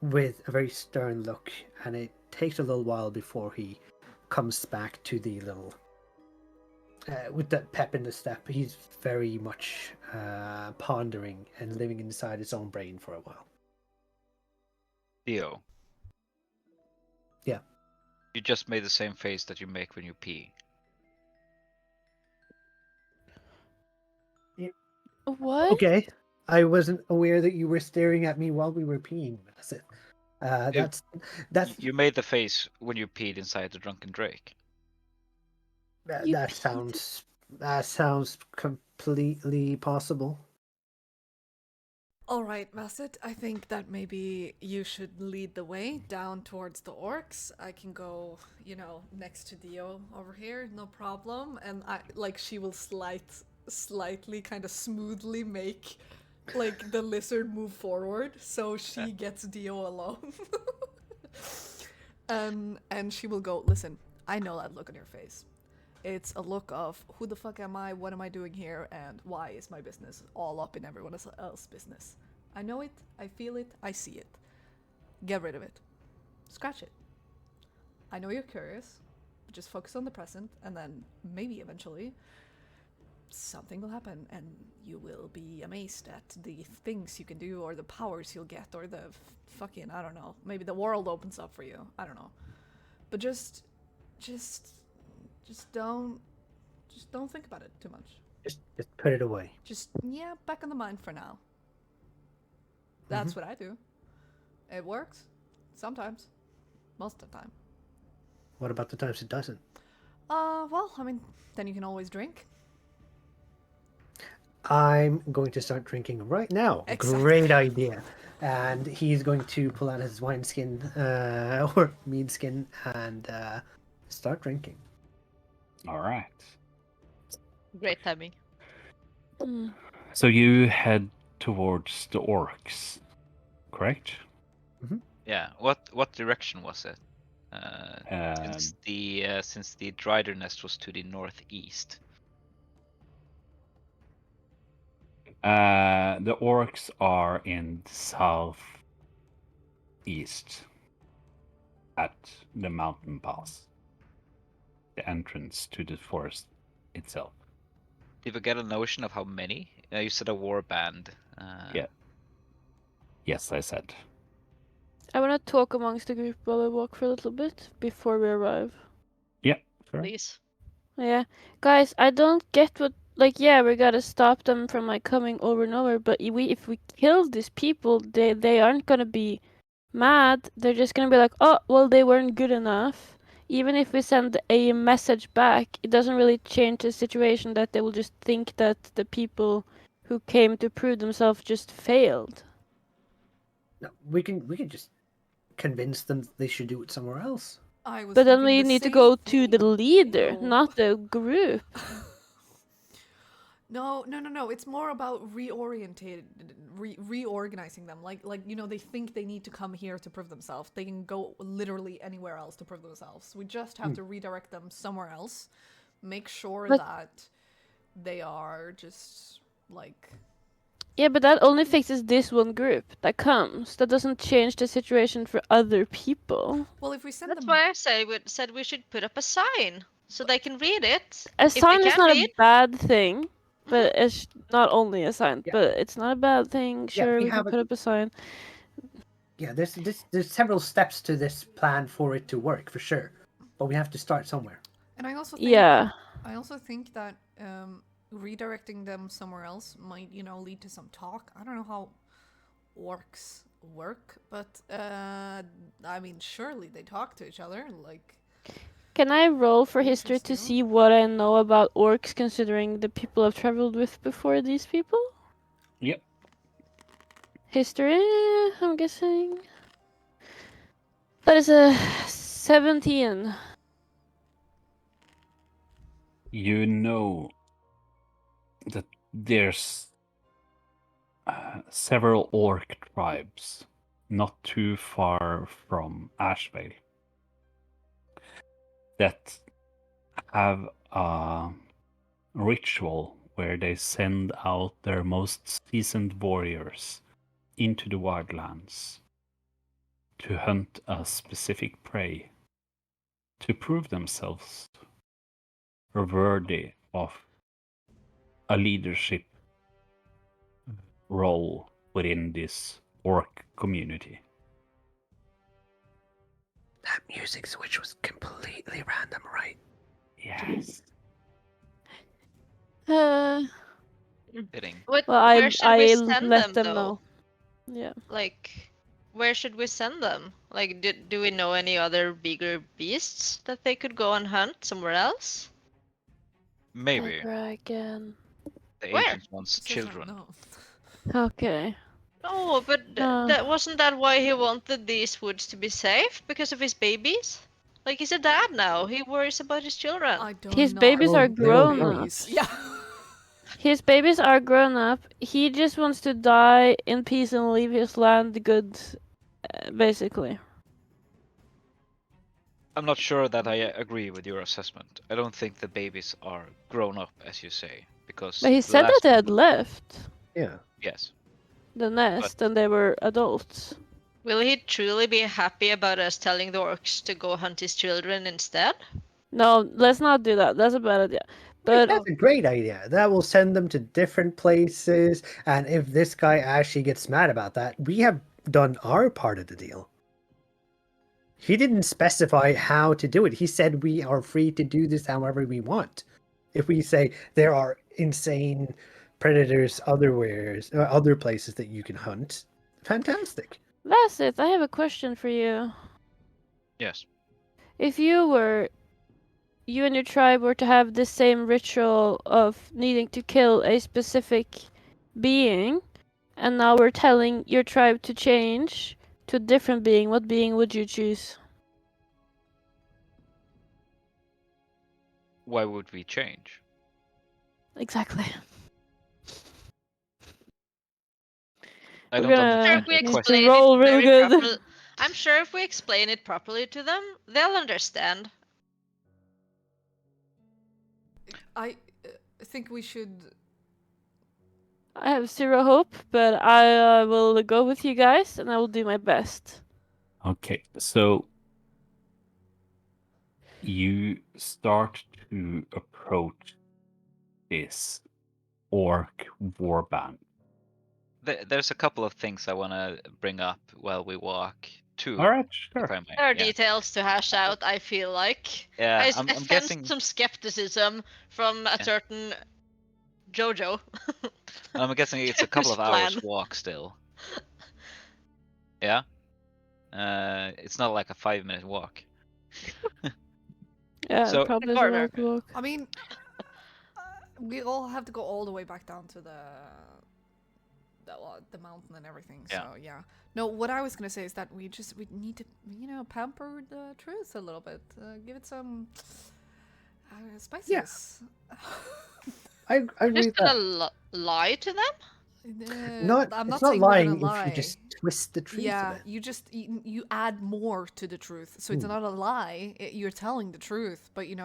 with a very stern look, and it takes a little while before he comes back to the little with that pep in the step. He's very much pondering and living inside his own brain for a while. Theo. Yeah. You just made the same face that you make when you pee. What? Okay, I wasn't aware that you were staring at me while we were peeing. That's You made the face when you peed inside the drunken Drake. that, You that peed. sounds completely possible. All right, Masset, I think that maybe you should lead the way down towards the orcs. I can go, next to Dio over here, no problem. And she will slightly, kind of smoothly make, the lizard move forward, so she gets Dio alone. And she will go, listen, I know that look on your face. It's a look of who the fuck am I, what am I doing here, and why is my business all up in everyone else's business. I know it, I feel it, I see it. Get rid of it. Scratch it. I know you're curious, but just focus on the present, and then maybe eventually something will happen and you will be amazed at the things you can do, or the powers you'll get, or the I don't know, maybe the world opens up for you. I don't know. But just Just don't think about it too much. Just put it away. Just back on the mind for now. That's what I do. It works. Sometimes. Most of the time. What about the times it doesn't? Well, I mean, then you can always drink. I'm going to start drinking right now. Exactly. Great idea. And he's going to pull out his wineskin or mead skin and start drinking. All right. Great timing. Mm. So you head towards the orcs, correct? Yeah. What direction was it? Um, Since the Drider nest was to the northeast. The orcs are in the southeast at the mountain pass, the entrance to the forest itself. Did we get a notion of how many? You said a war band. Yeah. Yes, I said. I want to talk amongst the group while we walk for a little bit before we arrive. Yeah, sure. Please. Yeah, guys, I don't get what. Like, yeah, we gotta stop them from like coming over and over. But if we kill these people, they aren't gonna be mad. They're just gonna be like, oh, well, they weren't good enough. Even if we send a message back, it doesn't really change the situation. That they will just think that the people who came to prove themselves just failed. No, we can just convince them that they should do it somewhere else. I was But then thinking we the need to same go to the thing. leader, Ew. not the group. No. It's more about reorganizing them. Like they think they need to come here to prove themselves. They can go literally anywhere else to prove themselves. We just have to redirect them somewhere else. Make sure But- that they are just like. Yeah, but that only fixes this one group that comes. That doesn't change the situation for other people. Well, if we send That's them. why I said we should put up a sign so they can read it. A If they sign is can't not read, a bad thing, but it's not only a sign. Yeah. But it's not a bad thing. Yeah, Sure, we we can have put up a sign. Yeah, there's several steps to this plan for it to work for sure, but we have to start somewhere. And I also think. Yeah. I also think that redirecting them somewhere else might, lead to some talk. I don't know how orcs work, but I mean, surely they talk to each other. Like, Can I roll for history to Interesting. see what I know about orcs, considering the people I've traveled with before these people? Yep. History, I'm guessing. That is a 17. You know that there's several orc tribes not too far from Ashvale that have a ritual where they send out their most seasoned warriors into the wildlands to hunt a specific prey to prove themselves worthy of a leadership role within this orc community. That music switch was completely random, right? Yes. Fitting. Well, where should we I send let them though? know. Yeah. Like, where should we send them? Like, do we know any other bigger beasts that they could go and hunt somewhere else? Maybe Dragon. the Where? ancient one's it says children. no. Okay. No, but Uh. that wasn't that why he wanted these woods to be safe because of his babies? Like, he's a dad now. He worries about his children. I don't His know. babies Oh, are they will grown worry. up. Babies. Yeah. His babies are grown up. He just wants to die in peace and leave his land good, basically. I'm not sure that I agree with your assessment. I don't think the babies are grown up, as you say, because But he the said that last they one had was- left Yeah. Yes. the nest and they were adults. Will he truly be happy about us telling the orcs to go hunt his children instead? No, let's not do that. That's a bad idea. But That's a great idea. That will send them to different places, and if this guy actually gets mad about that, we have done our part of the deal. He didn't specify how to do it. He said we are free to do this however we want. If we say there are insane predators other places that you can hunt, fantastic. That's it. I have a question for you. Yes. If you and your tribe were to have the same ritual of needing to kill a specific being, and now we're telling your tribe to change to a different being, what being would you choose? Why would we change? Exactly. I We're don't gonna Sure, understand if we your need to question. explain it roll real very good. properly, I'm sure if we explain it properly to them, they'll understand. I think we should. I have zero hope, but I will go with you guys, and I will do my best. Okay, so you start to approach this orc warband. There's a couple of things I want to bring up while we walk too, All right, if sure. I may. There are Yeah. details to hash out, I feel like. Yeah, I I'm sensed guessing. some skepticism from a Yeah. certain Jojo. I'm guessing it's a couple Whose of hours plan? walk still. Yeah. It's not like a 5-minute walk. Yeah, So probably is a corner. lot to walk. I mean, we all have to go all the way back down to the mountain and everything. Yeah. So yeah. No, what I was gonna say is that we need to pamper the truth a little bit. Give it some spices. I agree Just with that. gonna lie to them? I'm It's not not saying we're gonna lying if you lie. just twist the truth Yeah, of it. you add more to the truth, so it's Hmm. not a lie. You're telling the truth, but you're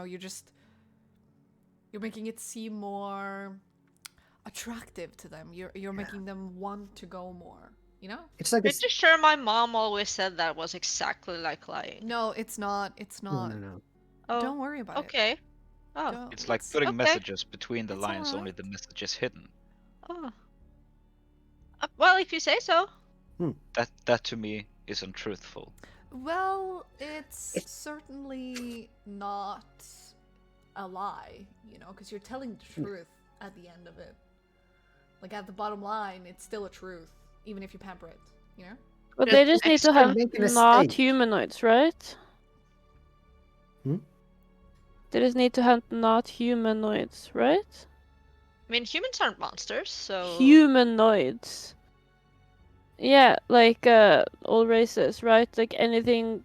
making it seem more attractive to them. You're making them want to go more. You know? It's like Pretty sure my mom always said that was exactly like lying. No, it's not. It's no, not. no. Oh, Don't worry about it. okay. Oh, Don't- it's like putting okay. messages between the it's lines, only alright. the message is hidden. Oh. Well, if you say so. That to me is untruthful. Well, it's certainly not a lie, because you're telling the truth at the end of it. Like at the bottom line, it's still a truth, even if you pamper it, you know? But they just need to have making a not stake. humanoids, right? Hmm? They just need to hunt not humanoids, right? I mean, humans aren't monsters, so. Humanoids. Yeah, like all races, right? Like anything,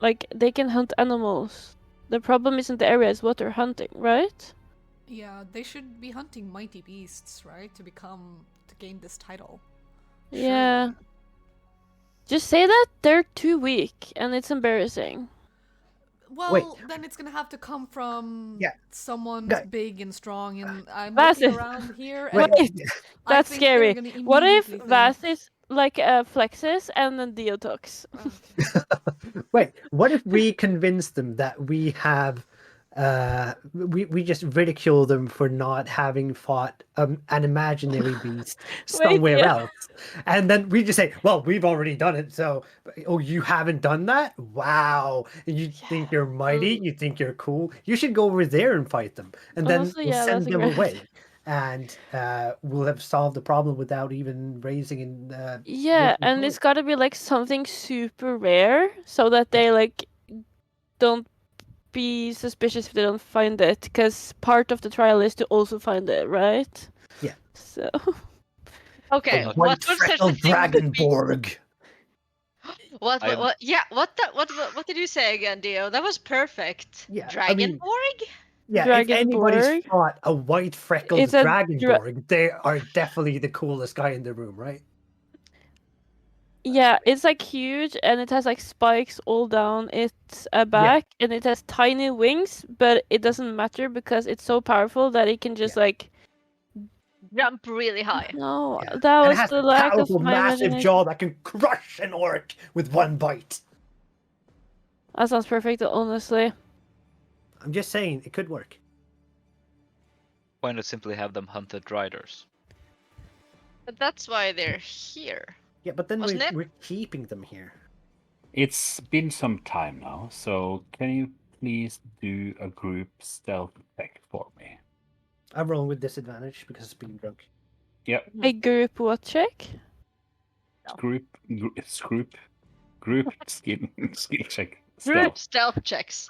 like they can hunt animals. The problem isn't the area, it's what they're hunting, right? Yeah, they should be hunting mighty beasts, right? To gain this title. Yeah. Surely. Just say that they're too weak, and it's embarrassing. Well, then it's gonna have to come from Yeah. someone Yeah. big and strong, and I'm Vasis. looking around here, Wait, and Wait, I that's think they're scary. gonna What if immediately think, Vasis like flexes and then Deotox? okay. wait. What if we convince them that we have, we just ridicule them for not having fought an imaginary beast Wait, somewhere yeah. else, and then we just say, "Well, we've already done it." So, oh, you haven't done that? Wow! You think you're mighty? You think you're cool? You should go over there and fight them, and then Also, we'll yeah, that's send a them great away. idea. And we'll have solved the problem without even raising in. Yeah, and it's gotta be like something super rare so that they like don't be suspicious if they don't find it, because part of the trial is to also find it, right? Yeah. So Okay, not- what white would such a freckled thing be? dragonborg. What did you say again, Dio? That was perfect. Yeah, I mean, Dragonborg? yeah, if anybody's Dragonborg. fought a white freckled It's a dragonborg, they are definitely the coolest guy in the room, right? Yeah, it's like huge, and it has like spikes all down its back, and it has tiny wings, but it doesn't matter because it's so powerful that it can just like. Jump really high. No, Yeah. that And it was has the a lack of powerful, my massive imagination. jaw that can crush an orc with one bite. That sounds perfect, honestly. I'm just saying, it could work. Why not simply have them hunt the driders? But that's why they're here. Yeah, but then Wasn't it? we're keeping them here. It's been some time now, so can you please do a group stealth check for me? I'm rolling with disadvantage because it's being drunk. Yep, A group what check? it's group skill check. Group Stealth. stealth checks.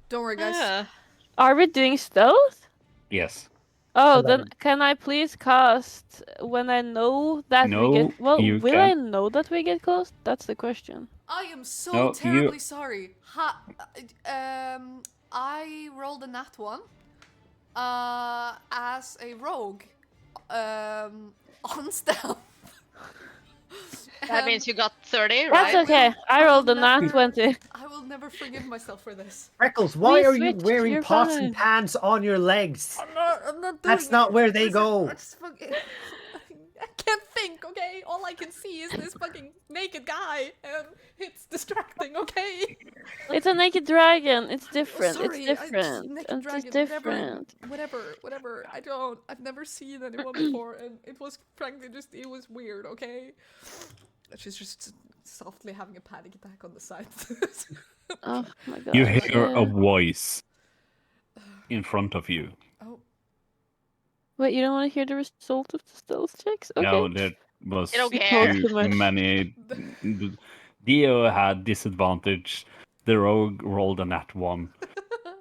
Don't worry, guys. Yeah. Are we doing stealth? Yes. Oh, then 11. can I please cast when I know that we No, get... Well, you will I can't. know that we get close? That's the question. I am so No, terribly you- sorry. I rolled a nat 1 as a rogue on stealth. That And means you got 30, That's right? okay. I rolled a will nat never- 20. I will never forgive myself for this. Freckles, why We are you switched, wearing you're pots fine. and pans on your legs? I'm not doing That's not it. where they This is- go. I just fucking- I can't think, okay? All I can see is this fucking naked guy, and it's distracting, okay? It's a naked dragon. It's different. Sorry, it's different. naked And dragon, it's different. whatever. I've never seen anyone before, and it was frankly it was weird, okay? She's just softly having a panic attack on the side. Oh my god. You hear a yeah. voice in front of you. Oh, Wait, you don't want to hear the result of the stealth checks? Okay. No, there was I don't You care. told too too much. many. Dio had disadvantage. The rogue rolled a nat 1.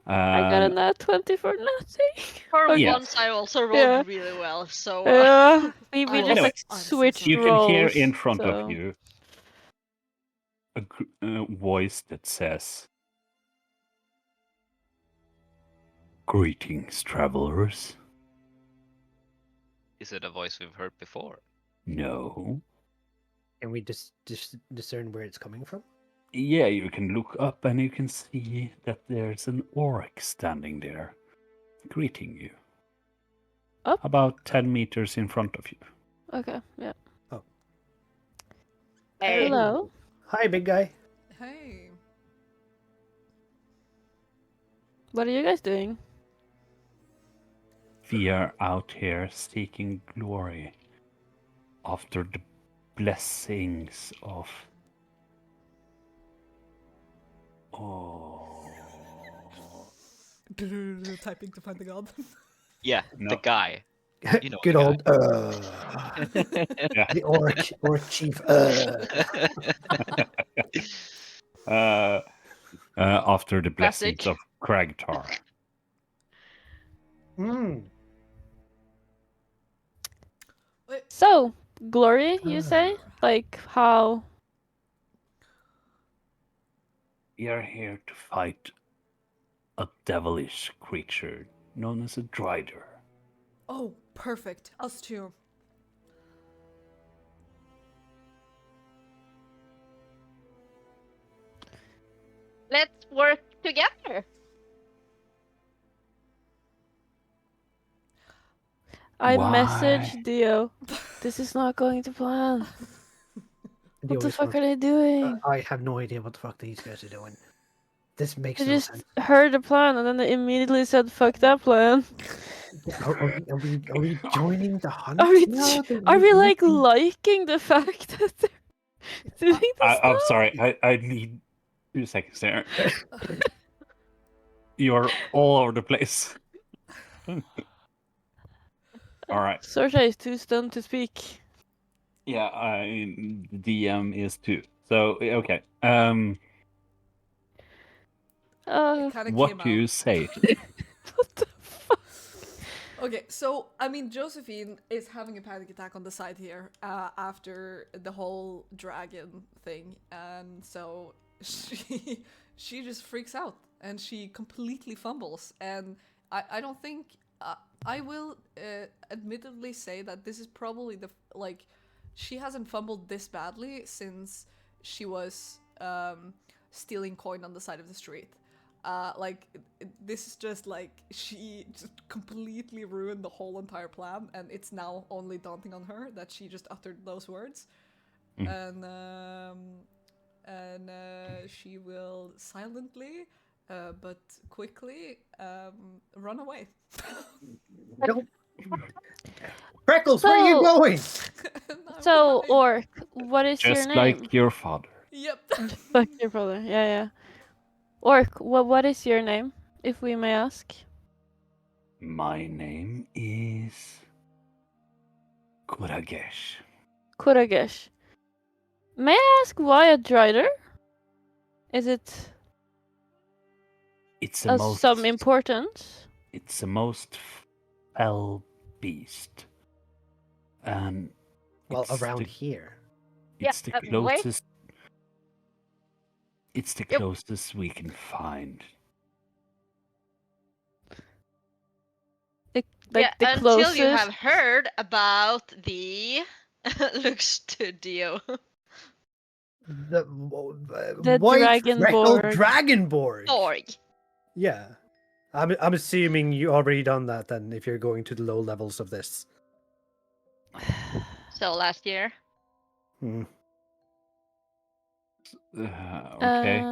I got a nat 20 for nothing. For Okay. Yeah. once, I also rolled Yeah. really well, so... Yeah. We I'm just Anyway, like I'm so switched sorry. You can hear roles. in front so... of you a voice that says, "Greetings, travelers." Is it a voice we've heard before? No. Can we just discern where it's coming from? Yeah, you can look up and you can see that there's an orc standing there, greeting you. Up? About 10 meters in front of you. Okay, yeah. Hey. Hello. Hi, big guy. hey. What are you guys doing? We are out here seeking glory after the blessings of... Oh... Typing to find the god. Yeah, No. the guy. You know Good the old Yeah. the orc chief. After the Classic. blessings of Cragtar. Hmm. So, glory, you say? Like, how? We are here to fight a devilish creature known as a Drider. Oh, perfect. Us too. Let's work together. I Why? messaged Dio. This is not going to plan. What the fuck are they I doing? have no idea what the fuck these guys are doing. This makes They no just sense. heard the plan and then they immediately said, fuck that plan. Are we joining the hunt? Are we, now? are we like liking the fact that they're doing this I'm now? sorry, I need 2 seconds there. You're all over the place. Alright. Sorsha is too stunned to speak. Yeah, the DM is 2. So, okay. It kind of What came do you say? What the fuck? Okay, so I mean, Josephine is having a panic attack on the side here after the whole dragon thing, and so she just freaks out and she completely fumbles. And I don't think I will admittedly say that this is probably she hasn't fumbled this badly since she was stealing coin on the side of the street. This is just like she just completely ruined the whole entire plan, and it's now only daunting on her that she just uttered those words. And she will silently but quickly run away. Don't. Freckles, where are you So- going? And I'm So, behind. Orc, what is your Just name? like your father. Yep. Fuck your brother. Yeah, yeah. Orc, what is your name, if we may ask? My name is Kuragesh. Kuragesh. May I ask why a drider? Is it It's the of most. some importance? It's the most fell beast, and Well, it's around the, here. it's the wait. closest. It's the Yep. closest we can find. Like Yeah, the until you closest. have heard about the looks to Dio. The The white freckled Dragonborg. dragonborg. Borg. Yeah. I'm assuming you already done that then if you're going to the low levels of this. So last year. Hmm. Okay.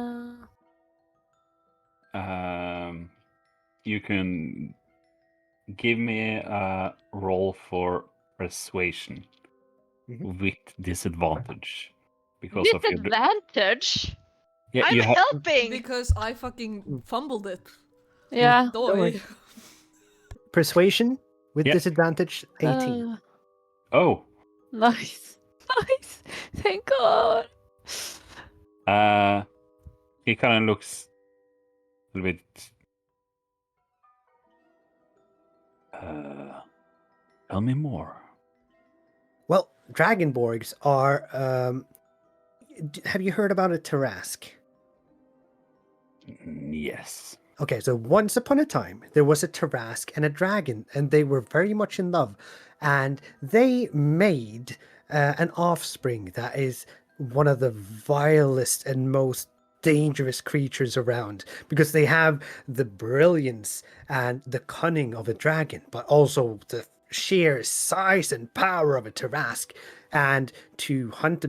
You can give me a roll for persuasion Mhm. with disadvantage because of your. Disadvantage? Yeah, I'm you have. helping! Because I fucking fumbled it. Yeah. Don't worry. Doy. Persuasion with Yeah. disadvantage 18. Oh. Nice. Nice. Thank God. He kind of looks a little bit. Tell me more. Well, dragonborgs are. Have you heard about a Tarask? Yes. Okay, so once upon a time, there was a Tarask and a dragon, and they were very much in love. And they made an offspring that is one of the vilest and most dangerous creatures around because they have the brilliance and the cunning of a dragon, but also the sheer size and power of a Tarask. And to hunt a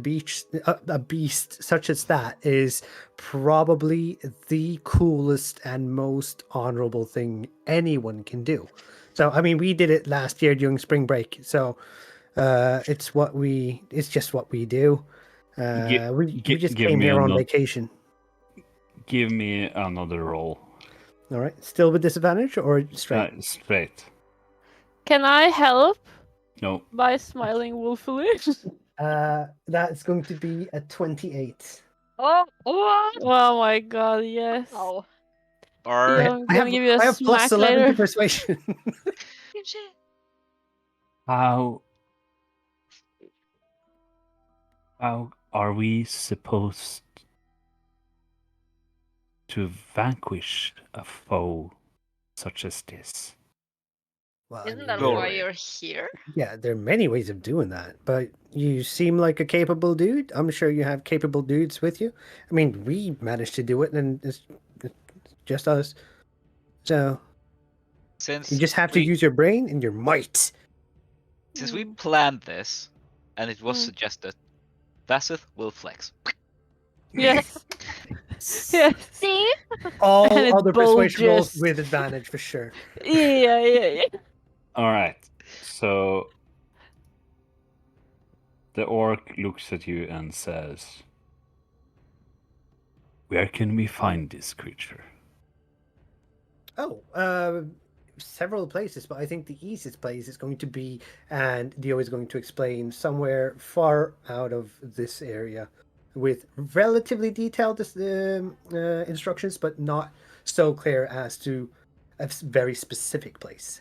beast such as that is probably the coolest and most honorable thing anyone can do. So, I mean, we did it last year during spring break. So, it's just what we do. We just Give came me here on another. vacation. Give me another roll. All right, still with disadvantage or straight? Straight. Can I help No. by smiling wolfily? That's going to be a 28. Oh, what? Oh my God, yes. Oh. Are Yeah, I'm gonna give you a I have plus smack 11 to later. persuasion. Shit. How are we supposed to vanquish a foe such as this? Well, I Isn't mean, that Glory. why you're here? yeah, there are many ways of doing that, but you seem like a capable dude. I'm sure you have capable dudes with you. I mean, we managed to do it, and it's just us. So since you just have to we use your brain and your might. since we Mm. planned this and it was Mm. suggested, Vasith will flex. Yes. Yes. See? All And it other persuasion rolls bulges. with advantage for sure. Yeah. All right. So the orc looks at you and says, "Where can we find this creature?" Oh, several places, but I think the easiest place is going to be, and Dio is going to explain, somewhere far out of this area with relatively detailed instructions, but not so clear as to a very specific place.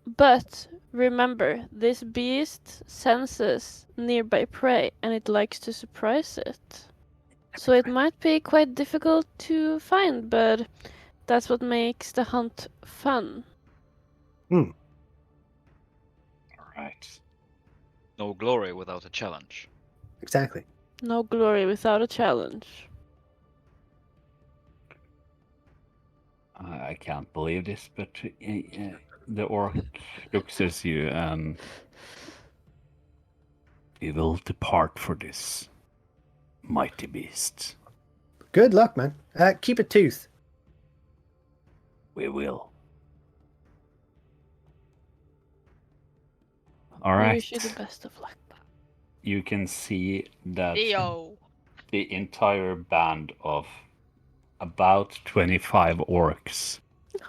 But remember, this beast senses nearby prey and it likes to surprise it. So it might be quite difficult to find, but that's what makes the hunt fun. All right. No glory without a challenge. Exactly. No glory without a challenge. I can't believe this, but the orc looks at you and we will depart for this mighty beast. Good luck, man. Keep a tooth. We will. All We right. wish you the best of luck, Papa. you can see that Yo. the entire band of about 25 orcs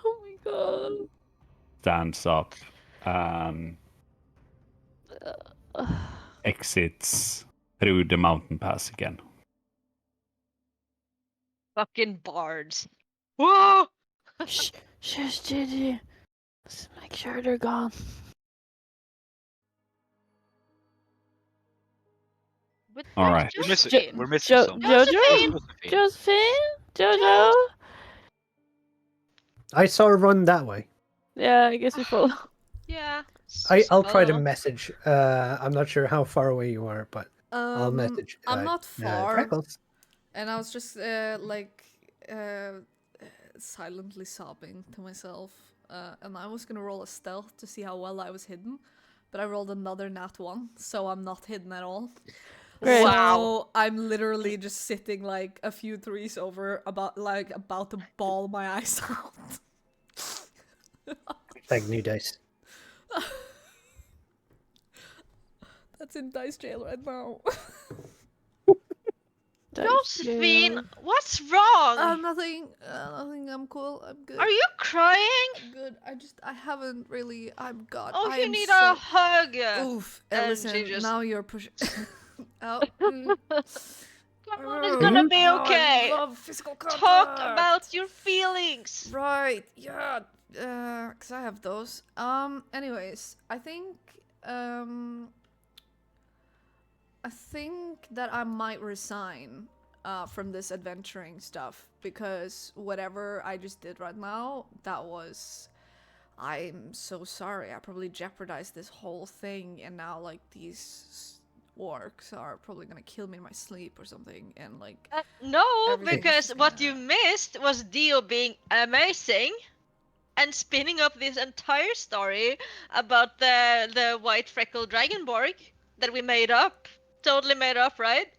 Oh my god. stands up and Ugh. exits through the mountain pass again. Fucking bards. Whoa! Shh, shush, Gigi. Let's make sure they're gone. But All there's right. Josephine. We're missing something. Jojo? Josephine. Josephine? Jojo? I saw her run that way. Yeah, I guess we follow. Yeah. I'll try to Small. message. I'm not sure how far away you are, but I'll message. I'm not far, Freckles. and I was just silently sobbing to myself. And I was gonna roll a stealth to see how well I was hidden, but I rolled another nat 1, so I'm not hidden at all. Great. Wow. So I'm literally just sitting like a few threes over, about to bawl my eyes out. Like new dice. That's in dice jail right now. Josephine, what's wrong? Nothing. Nothing. I'm cool. I'm good. Are you crying? I'm good. I haven't really. I'm God. Oh, I you am need so... a hug. Oof. And Listen, she just- now you're pushing. Oh. Come on, it's gonna be Oh, okay. I love physical contact. Talk about your feelings. Right. Yeah. 'Cause I have those. Anyways, I think that I might resign from this adventuring stuff, because whatever I just did right now, I'm so sorry. I probably jeopardized this whole thing, and now like these orcs are probably gonna kill me in my sleep or something, and like No, Everything's because just what gonna- you missed was Dio being amazing and spinning up this entire story about the white freckled dragonborg that we made up. Totally made up, right?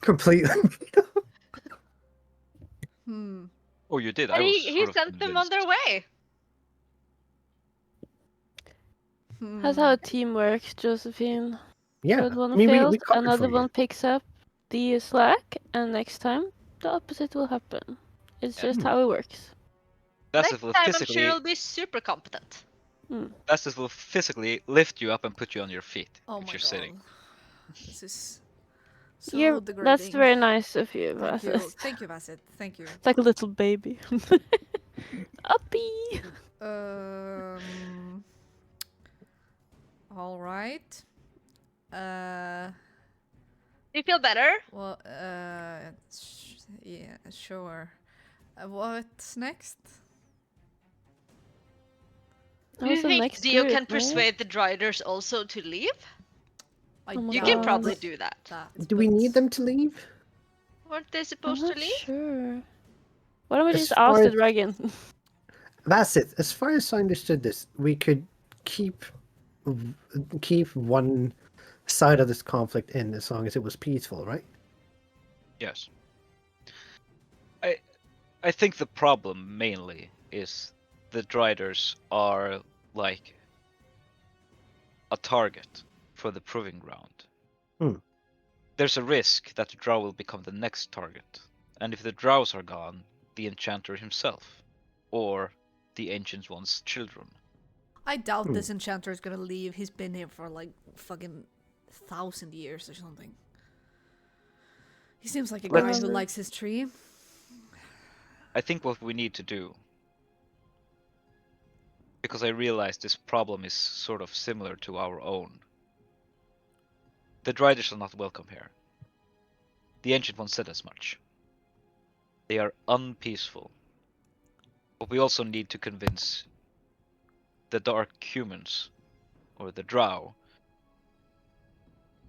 Completely. Oh, you did. I And was he sort of sent them on convinced. their way. That's how a team works, Josephine. Yeah. Good one I mean, fails, we covered another for you. one picks up the slack, and next time the opposite will happen. It's Yeah. just how it works. That's Next will time I'm physically. sure he'll be super competent. That's will physically lift you up and put you on your feet Oh if my you're God. sitting. This is so degrading. That's very nice of you, Thank you. Vasset. Thank you, Vasset. Thank you. It's like a little baby. Uppy! All right. Do you feel better? Well, yeah, sure. What's next? That Do was you the think next Dio group, can right? persuade the Driders also to leave? I Oh my You can God. probably do that. Do we need them to leave? Weren't they I'm supposed to not leave? sure. Why don't we As just far ask the as- dragon? That's it. As far as I understood this, we could keep one side of this conflict in as long as it was peaceful, right? Yes. I think the problem mainly is the Driders are like a target for the proving ground. Hmm. There's a risk that the Drow will become the next target, and if the Drows are gone, the enchanter himself, or the Ancient One's children. I doubt this enchanter is gonna leave. He's been here for like fucking 1,000 years or something. He seems like a guy who likes his tree. I think what we need to do, because I realize this problem is sort of similar to our own. The Driders are not welcome here. The Ancient One said as much. They are unpeaceful. But we also need to convince the Dark Humans, or the Drow,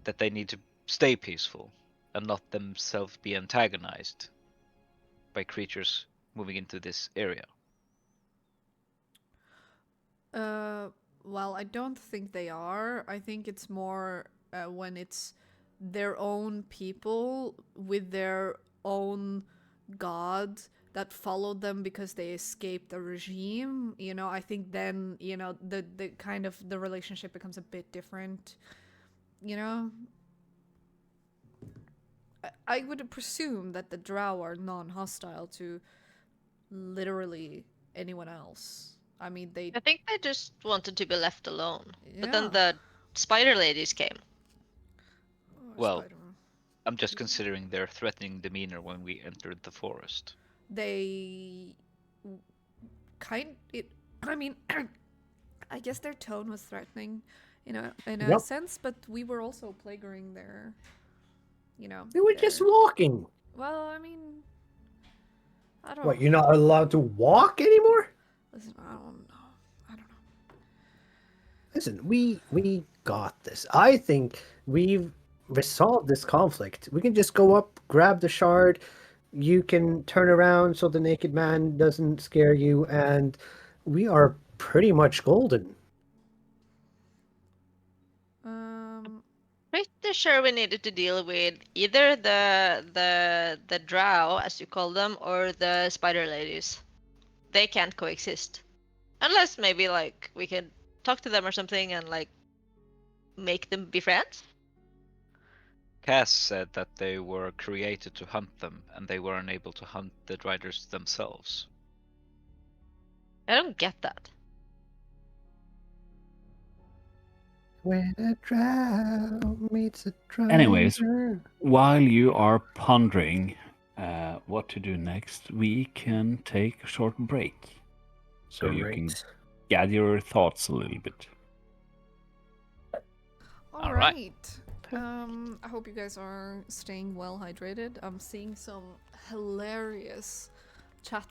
that they need to stay peaceful and not themselves be antagonized by creatures moving into this area. Well, I don't think they are. I think it's more when it's their own people with their own god that followed them because they escaped a regime. You know, I think then, you know, the kind of the relationship becomes a bit different. you know, I would presume that the drow are non-hostile to literally anyone else. I mean, they I think they just wanted to be left alone. But yeah. then the spider ladies came. Oh, Well, spider. I'm just considering their threatening demeanor when we entered the forest. They kind it. I mean, I guess their tone was threatening, in a Yep. sense, but we were also plaguing their, They were just walking. Well, I mean, I don't. What, you're not allowed to walk anymore? Listen, I don't know. I don't know. Listen, we got this. I think we've resolved this conflict. We can just go up, grab the shard. You can turn around so the naked man doesn't scare you, and we are pretty much golden. Pretty sure we needed to deal with either the drow, as you call them, or the spider ladies. They can't coexist. Unless maybe like we can talk to them or something and like make them be friends. Cass said that they were created to hunt them, and they were unable to hunt the riders themselves. I don't get that. When a drow meets a Anyways, driver. while you are pondering what to do next, we can take a short break. So you can Great. gather your thoughts a little bit. All right. Alright. I hope you guys are staying well hydrated. I'm seeing some hilarious chat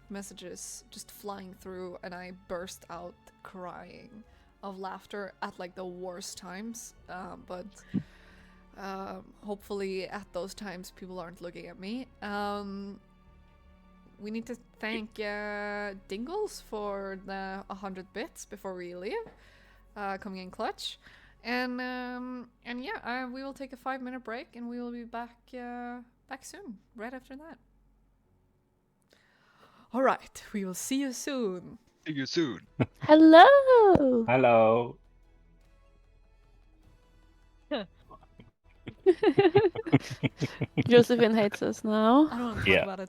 messages just flying through, and I burst out crying of laughter at like the worst times. But hopefully at those times people aren't looking at me. We need to thank Dingles for the 100 bits before we leave, coming in clutch. And yeah, we will take a 5-minute break, and we will be back soon, right after that. All right, we will see you soon. See you soon. Hello. Hello. Josephine hates us now. I don't want to talk Yeah. about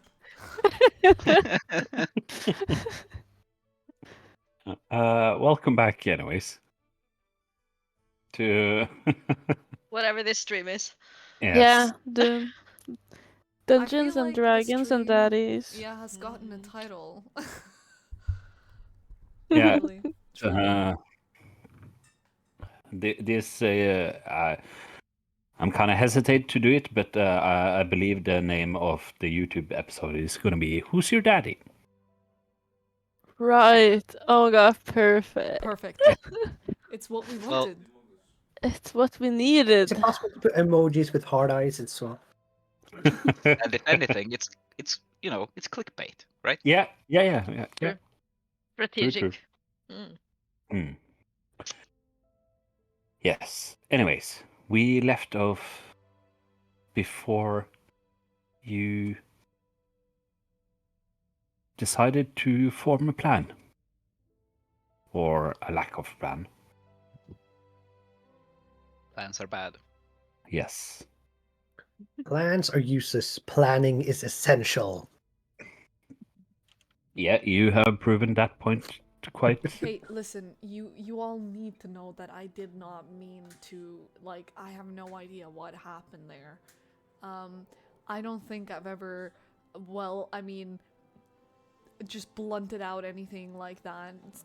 it. Welcome back, anyways. To Whatever this stream is. yes. Yeah, the Dungeons feel and like the Dragons and stream, Daddies. Yeah, has gotten a title. Yeah. Really, truly. This I'm kind of hesitate to do it, but I believe the name of the YouTube episode is going to be "Who's Your Daddy?" Right. Oh my god, perfect. Perfect. It's what we Well- wanted. It's what we needed. Is it possible to put emojis with hard eyes and so on? And if anything, it's it's clickbait, right? Yeah. Strategic. True. Mm. Yes. Anyways, we left off before you decided to form a plan. Or a lack of plan. Plans are bad. Yes. Plans are useless. Planning is essential. Yeah, you have proven that point quite. Hey, listen, you all need to know that I did not mean to, like, I have no idea what happened there. I don't think I've ever, well, I mean, just blunted out anything like that. It's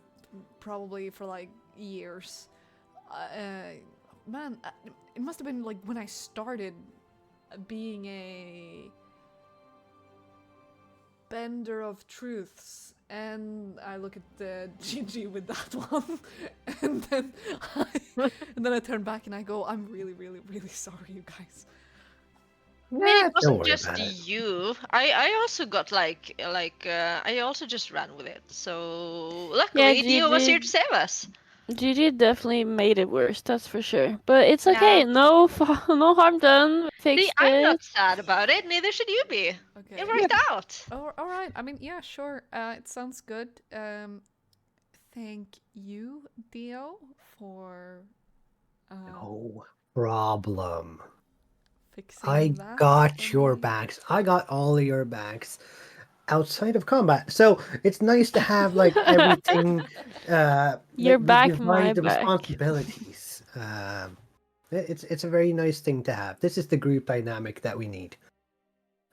probably for like years. Man, it must have been like when I started being a bender of truths, and I look at the GG with that one, and then I turn back and I go, I'm really, really, really sorry, you guys. I mean, it Don't wasn't worry just about it. you. I also got I also just ran with it. So luckily, Dio was here to save us. Gigi definitely made it worse, that's for sure. But it's okay, Yeah. no harm done. We See, fixed I'm not it. sad about it. Neither should you be. Okay. It worked out. Oh, all right. I mean, yeah, sure. It sounds good. Thank you, Dio, for. No. problem. Fixing I that got for your me. backs. I got all of your backs outside of combat. So it's nice to have like everything. Your We back, my divide the back. responsibilities. It's a very nice thing to have. This is the group dynamic that we need.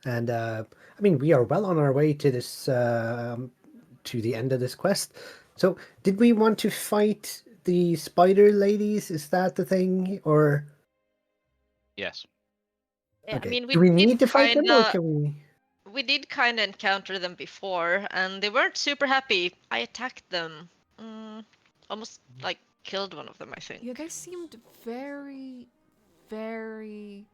And I mean, we are well on our way to this to the end of this quest. So, did we want to fight the spider ladies? Is that the thing, or Yes. Yeah, I okay? mean, Do we need to fight them, or can we? we did kind of encounter them before, and they weren't super happy. I attacked them, almost like killed one of them, I think. Yeah, they seemed very, very,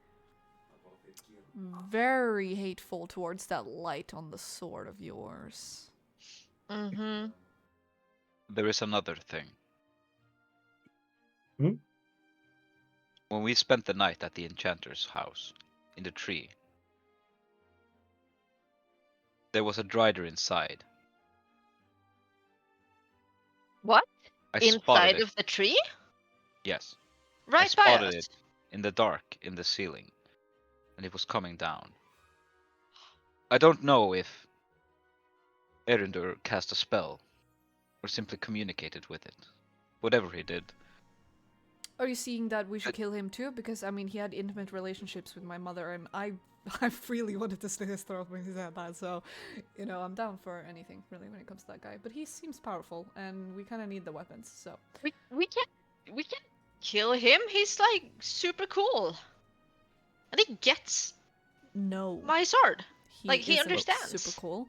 very hateful towards that light on the sword of yours. Mm-hmm. There is another thing. Hmm? When we spent the night at the enchanter's house, in the tree, there was a drider inside. What? I spotted Inside it. of the tree? Yes. I Right by spotted us. it in the dark in the ceiling, and it was coming down. I don't know if Erendur cast a spell or simply communicated with it. Whatever he did. Are you seeing that we should But- kill him too? Because I mean, he had intimate relationships with my mother, and I really wanted to slit his throat when he said that. So, you know, I'm down for anything really when it comes to that guy. But he seems powerful, and we kind of need the weapons. So We can't kill him. He's like super cool. And he gets no, my sword. he Like, he isn't understands. super cool.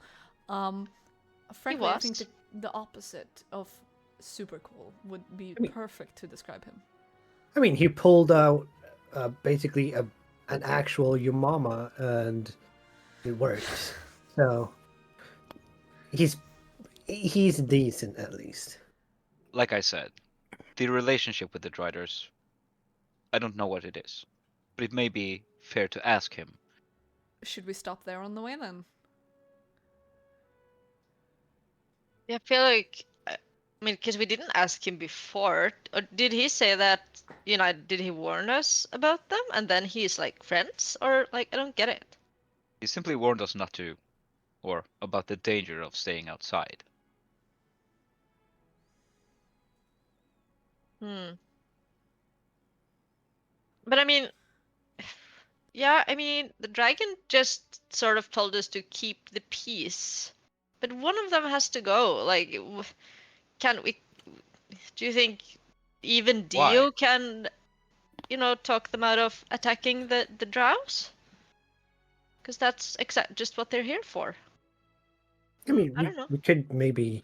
Frankly, I think was. the opposite of super cool would be I mean- perfect to describe him. I mean, he pulled out basically an actual Yumama, and it works. So he's decent at least. Like I said, the relationship with the Driders, I don't know what it is. But it may be fair to ask him. Should we stop there on the way then? Yeah, I feel like, I mean, because we didn't ask him before. Or did he say that, did he warn us about them? And then he's like friends? Or, like, I don't get it. He simply warned us not to, or about the danger of staying outside. Hmm. But I mean, yeah, I mean, the dragon just sort of told us to keep the peace. But one of them has to go. Like, can we? Do you think even Why? Dio can, talk them out of attacking the drows? Because that's just what they're here for. I mean, I don't know. we could maybe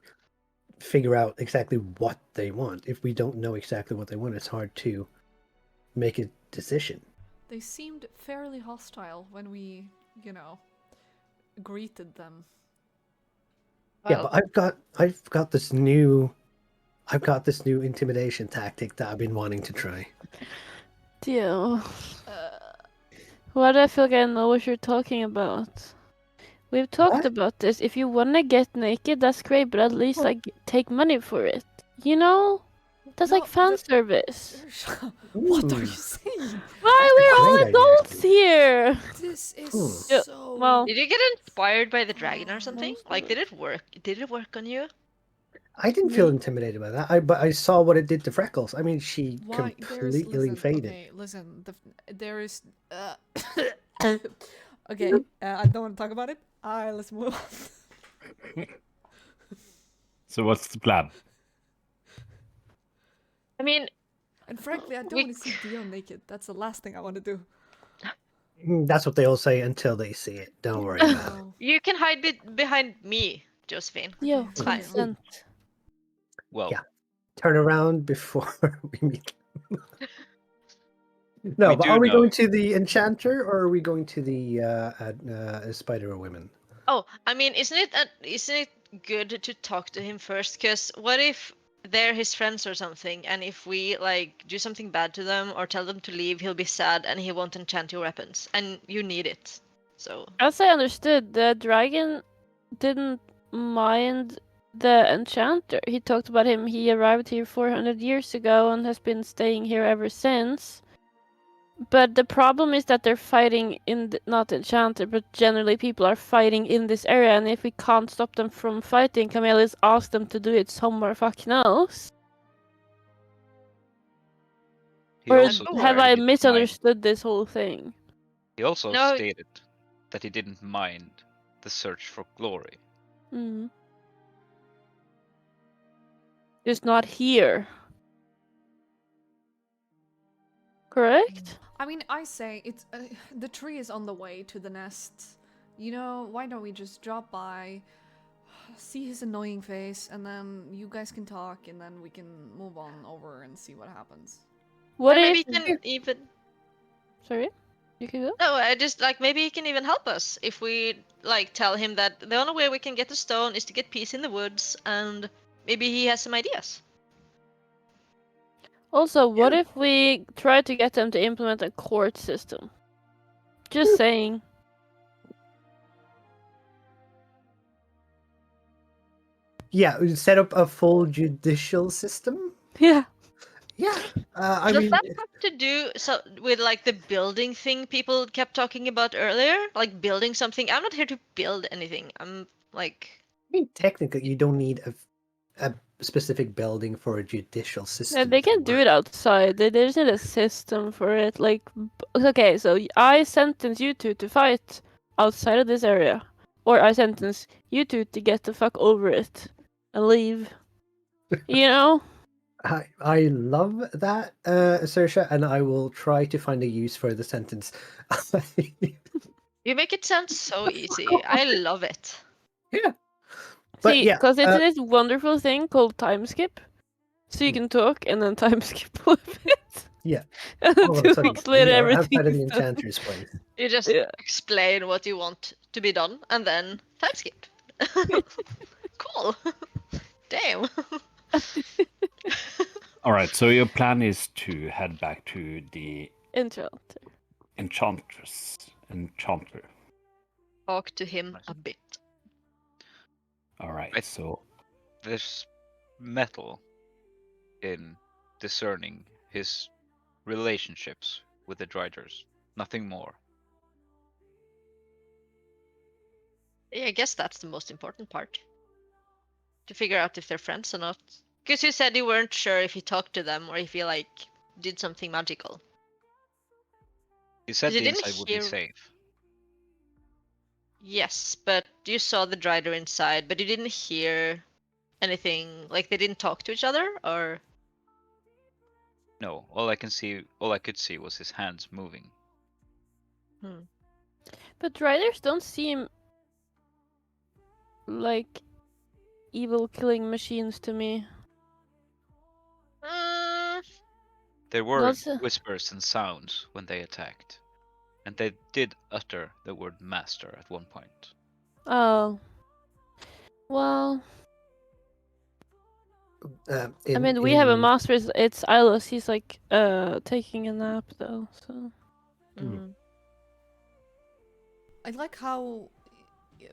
figure out exactly what they want. If we don't know exactly what they want, it's hard to make a decision. They seemed fairly hostile when we, greeted them. Yeah, Well, but I've got this new intimidation tactic that I've been wanting to try. Deal. Why do I feel like I know what you're talking about? We've talked What? about this. If you wanna get naked, that's great, but at least like take money for it. You know? That's No, like fan service. What are Ooh. you saying? Why That's a we're all great idea, adults actually. here? This is Hmm. Yeah, so. well, did you get inspired by the dragon or something? Most of Like, did it. it work? Did it work on you? I didn't feel Me? intimidated by that. But I saw what it did to Freckles. I mean, she Why there's completely listen, faded. okay, listen. There is okay. I don't want to talk about it. Let's move on. So what's the plan? I mean, And frankly, I don't we want to see Dion naked. That's the last thing I want to do. That's what they all say until they see it. Don't worry about it. No. you can hide behind me, Josephine. Yo, Okay, It's fine. consent. Well, Yeah. Turn around before we meet. No, We but do are we know. going to the enchanter or are we going to the spider women? Oh, I mean, isn't it good to talk to him first? Because what if they're his friends or something, and if we like do something bad to them or tell them to leave, he'll be sad and he won't enchant your weapons, and you need it. So As I understood, the dragon didn't mind the enchanter. He talked about him. He arrived here 400 years ago and has been staying here ever since. But the problem is that they're fighting in not enchanter, but generally people are fighting in this area, and if we can't stop them from fighting, can we at least ask them to do it somewhere fucking else? He Or also Oh, have said he I didn't mind. misunderstood this whole thing? He also No. stated that he didn't mind the search for glory. Mm. Just not here. Correct? I mean, I say it's the tree is on the way to the nest. You know, why don't we just drop by, see his annoying face, and then you guys can talk, and then we can move on over and see what happens. What Or if... maybe he can even. Sorry? You can go? No, I just like maybe he can even help us if we like tell him that the only way we can get the stone is to get peace in the woods, and maybe he has some ideas. Also, what if we try to get them to implement a court system? Just saying. Yeah, set up a full judicial system. Yeah. Yeah, I Does mean, that have to do so with like the building thing people kept talking about earlier? Like building something? I'm not here to build anything. I'm like. technically, you don't need a specific building for a judicial Yeah, system. they to can do work. it outside. They just need a system for it. Like, okay, so I sentence you two to fight outside of this area. Or I sentence you two to get the fuck over it and leave. You know? I love that, Saoirse, and I will try to find a use for the sentence. You make it sound so easy. I love it. Yeah. But See, yeah, because it's this wonderful thing called time skip. So you can talk and then time skip a bit. Yeah. And then all of 2 a sudden, weeks later, you're everything outside of the is done. enchanter's place. You just Yeah. explain what you want to be done and then time skip. Cool. Damn. All right. So your plan is to head back to the Enchanter. enchanter. Talk to him a bit. All right. I- So There's metal in discerning his relationships with the Driders. Nothing more. Yeah, I guess that's the most important part. To figure out if they're friends or not. Because you said you weren't sure if he talked to them or if he like did something magical. He said You the didn't inside would be hear- safe. Yes, but you saw the Drider inside, but you didn't hear anything. Like they didn't talk to each other, or No, all I could see was his hands moving. But riders don't seem like evil killing machines to me. There were That's whispers and sounds when they attacked, and they did utter the word master at one point. oh. Well, I mean, we have a master. It's Ilos. He's like taking a nap though. So. I like how,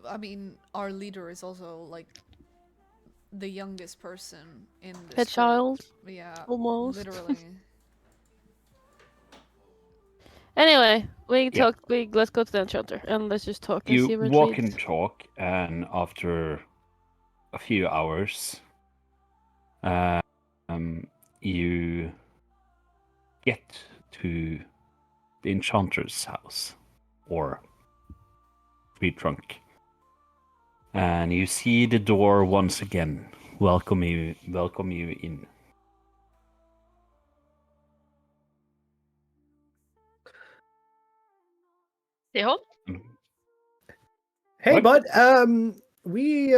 I mean, our leader is also like the youngest person in this A child, group. Yeah, almost. literally. Anyway, we Yeah. talk. Let's go to the enchanter and let's just talk and you see where it walk leads. and talk, and after a few hours, you get to the enchanter's house, or tree trunk, and you see the door once again welcome you in. Stay home? Hey, What? bud. We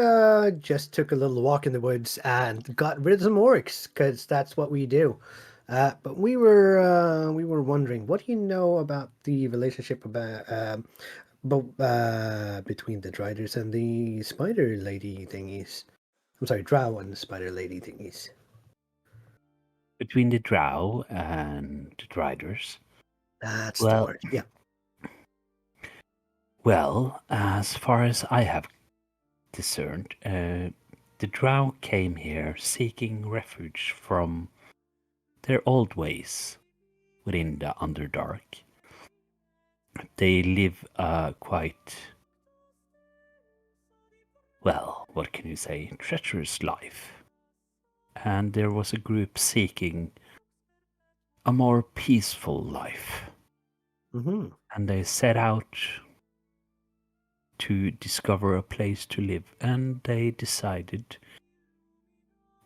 just took a little walk in the woods and got rid of some orcs because that's what we do. But we were wondering, what do you know about the relationship between the Driders and the Spider Lady thingies? I'm sorry, Drow and the Spider Lady thingies. Between the drow and the driders. That's Well- the word. Yeah. Well, as far as I have discerned, the drow came here seeking refuge from their old ways, within the Underdark. They live a quite, well, what can you say, treacherous life. And there was a group seeking a more peaceful life. Mm-hmm. And they set out to discover a place to live, and they decided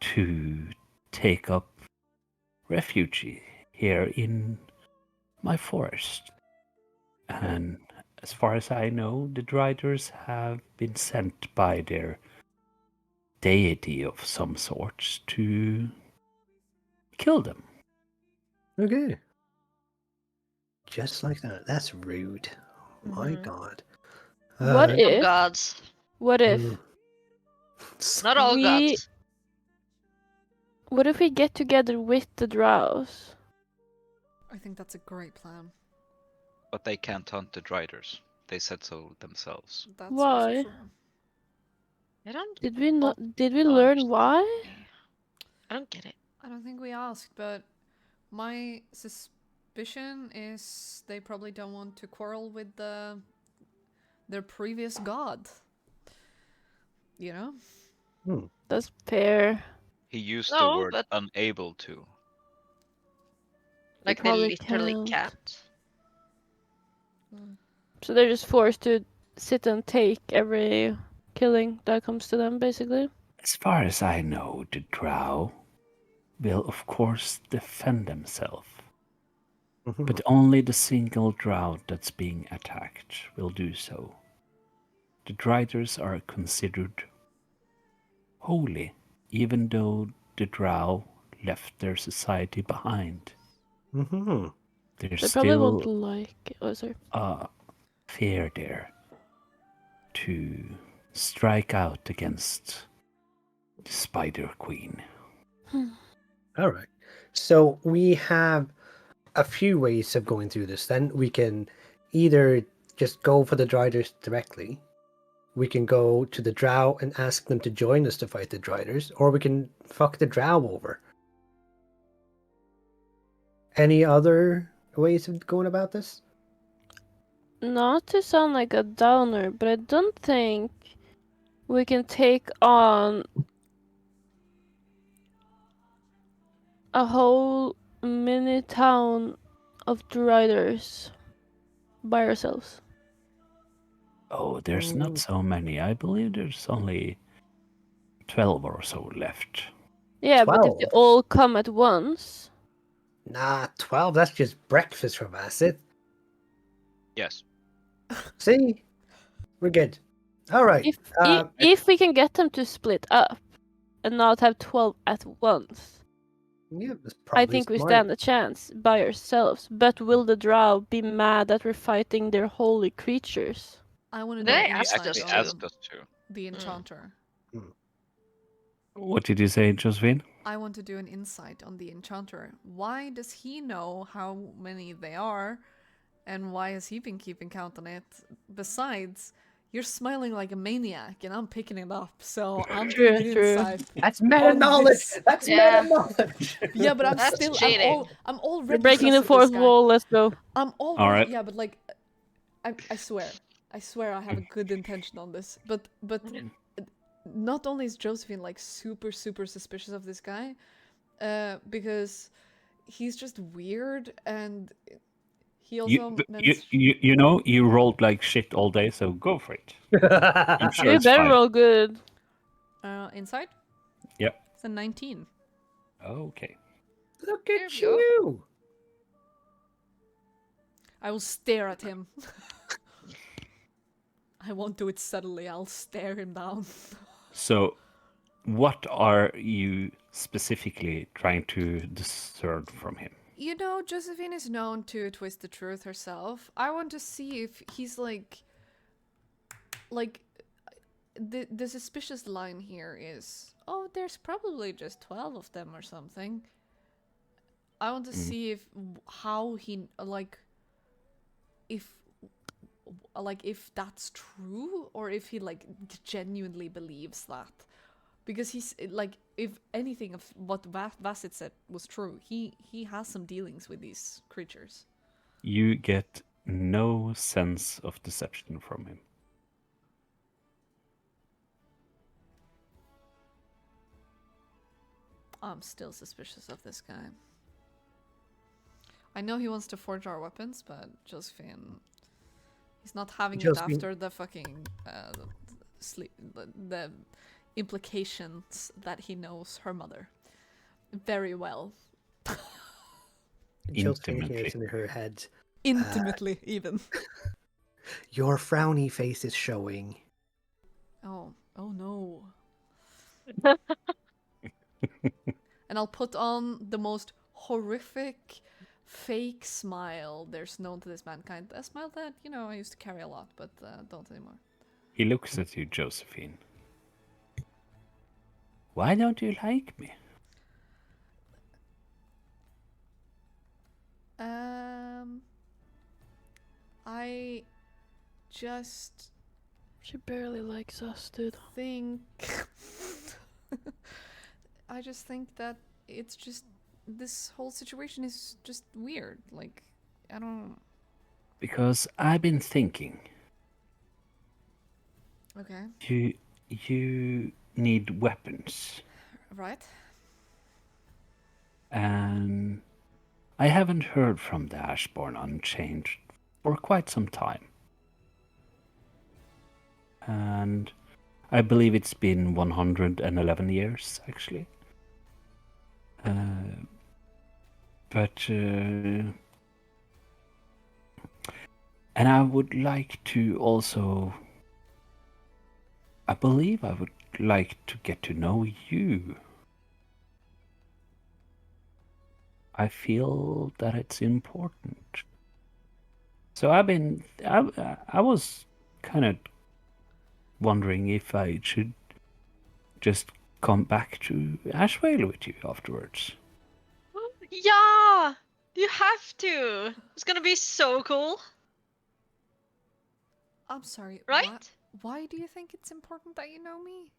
to take up refuge here in my forest. And as far as I know, the Driders have been sent by their deity of some sort to kill them. Okay. Just like that. That's rude. My Mhm. God. What Uh, Some if? gods. What if? mm, Not all We- gods. What if we get together with the drows? I think that's a great plan. But they can't hunt the Driders. They said so themselves. That's Why? also true. I don't. Did we not? Did we don't learn understand. why? I don't get it. I don't think we asked, but my suspicion is they probably don't want to quarrel with their previous god. You know? hmm. That's fair. He used the No, word but unable to. They like they probably literally can't. can't. So they're just forced to sit and take every killing that comes to them, basically. As far as I know, the Drow will of course defend themselves. Mhm. But only the single Drow that's being attacked will do so. The Driders are considered holy, even though the Drow left their society behind. Mhm. There's They probably won't still like it. Oh, sorry. a fear there to strike out against the Spider Queen. All right. So we have a few ways of going through this. Then we can either just go for the Driders directly. We can go to the Drow and ask them to join us to fight the Driders, or we can fuck the Drow over. Any other ways of going about this? Not to sound like a downer, but I don't think we can take on a whole mini town of Driders by ourselves. Oh, there's not so many. I believe there's only 12 or so left. Yeah, but if they 12? all come at once, Nah, 12. That's just breakfast from acid. Yes. See? We're good. All right. if Uh, if we can get them to split up and not have 12 at once, yeah, that's I probably think we smart. stand a chance by ourselves. But will the Drow be mad that we're fighting their holy creatures? I want to do They an asked insight They us on to. asked us to. the enchanter. What did you say, Josephine? I want to do an insight on the enchanter. Why does he know how many they are? And why has he been keeping count on it? Besides, you're smiling like a maniac and I'm picking it up, so I'm True, doing an true. insight. That's meta on knowledge. this. That's Yeah. meta knowledge. Yeah, but I'm That's still cheating. I'm already We're breaking the sus of this fourth guy. wall. Let's go. I'm already right. yeah, but like I swear I have a good intention on this. But not only is Josephine like super suspicious of this guy, because he's just weird and he also You know, you rolled like shit all day, so go for it. I'm sure We it's better fine. roll good. inside. Yep. It's a 19. Okay. Look There at we go. you. I will stare at him. I won't do it subtly. I'll stare him down. So, what are you specifically trying to discern from him? You know, Josephine is known to twist the truth herself. I want to see if he's like the suspicious line here is, oh, there's probably just 12 of them or something. I want to see if how he if that's true or if he like genuinely believes that. Because he's like, if anything of what Vasset said was true, he has some dealings with these creatures. You get no sense of deception from him. I'm still suspicious of this guy. I know he wants to forge our weapons, but Josephine, he's not having Josephine- it after the fucking the implications that he knows her mother very well, Josephine Intimately. hears in her head, intimately even. your frowny face is showing. Oh no. And I'll put on the most horrific fake smile there's known to this mankind. A smile that, you know, I used to carry a lot, but don't anymore. He looks at you, Josephine. Why don't you like me? I just She barely likes us, dude. think I just think that it's just this whole situation is just weird. Like, I don't. Because I've been thinking. Okay, You need weapons. right. And I haven't heard from the Ashborn Unchained for quite some time. And I believe it's been 111 years, actually. And I would like to also... I believe I would like to get to know you. I feel that it's important. So I was kind of wondering if I should just come back to Ashvale with you afterwards. Yeah! You have to! It's gonna be so cool, I'm sorry. right? Why do you think it's important that you know me?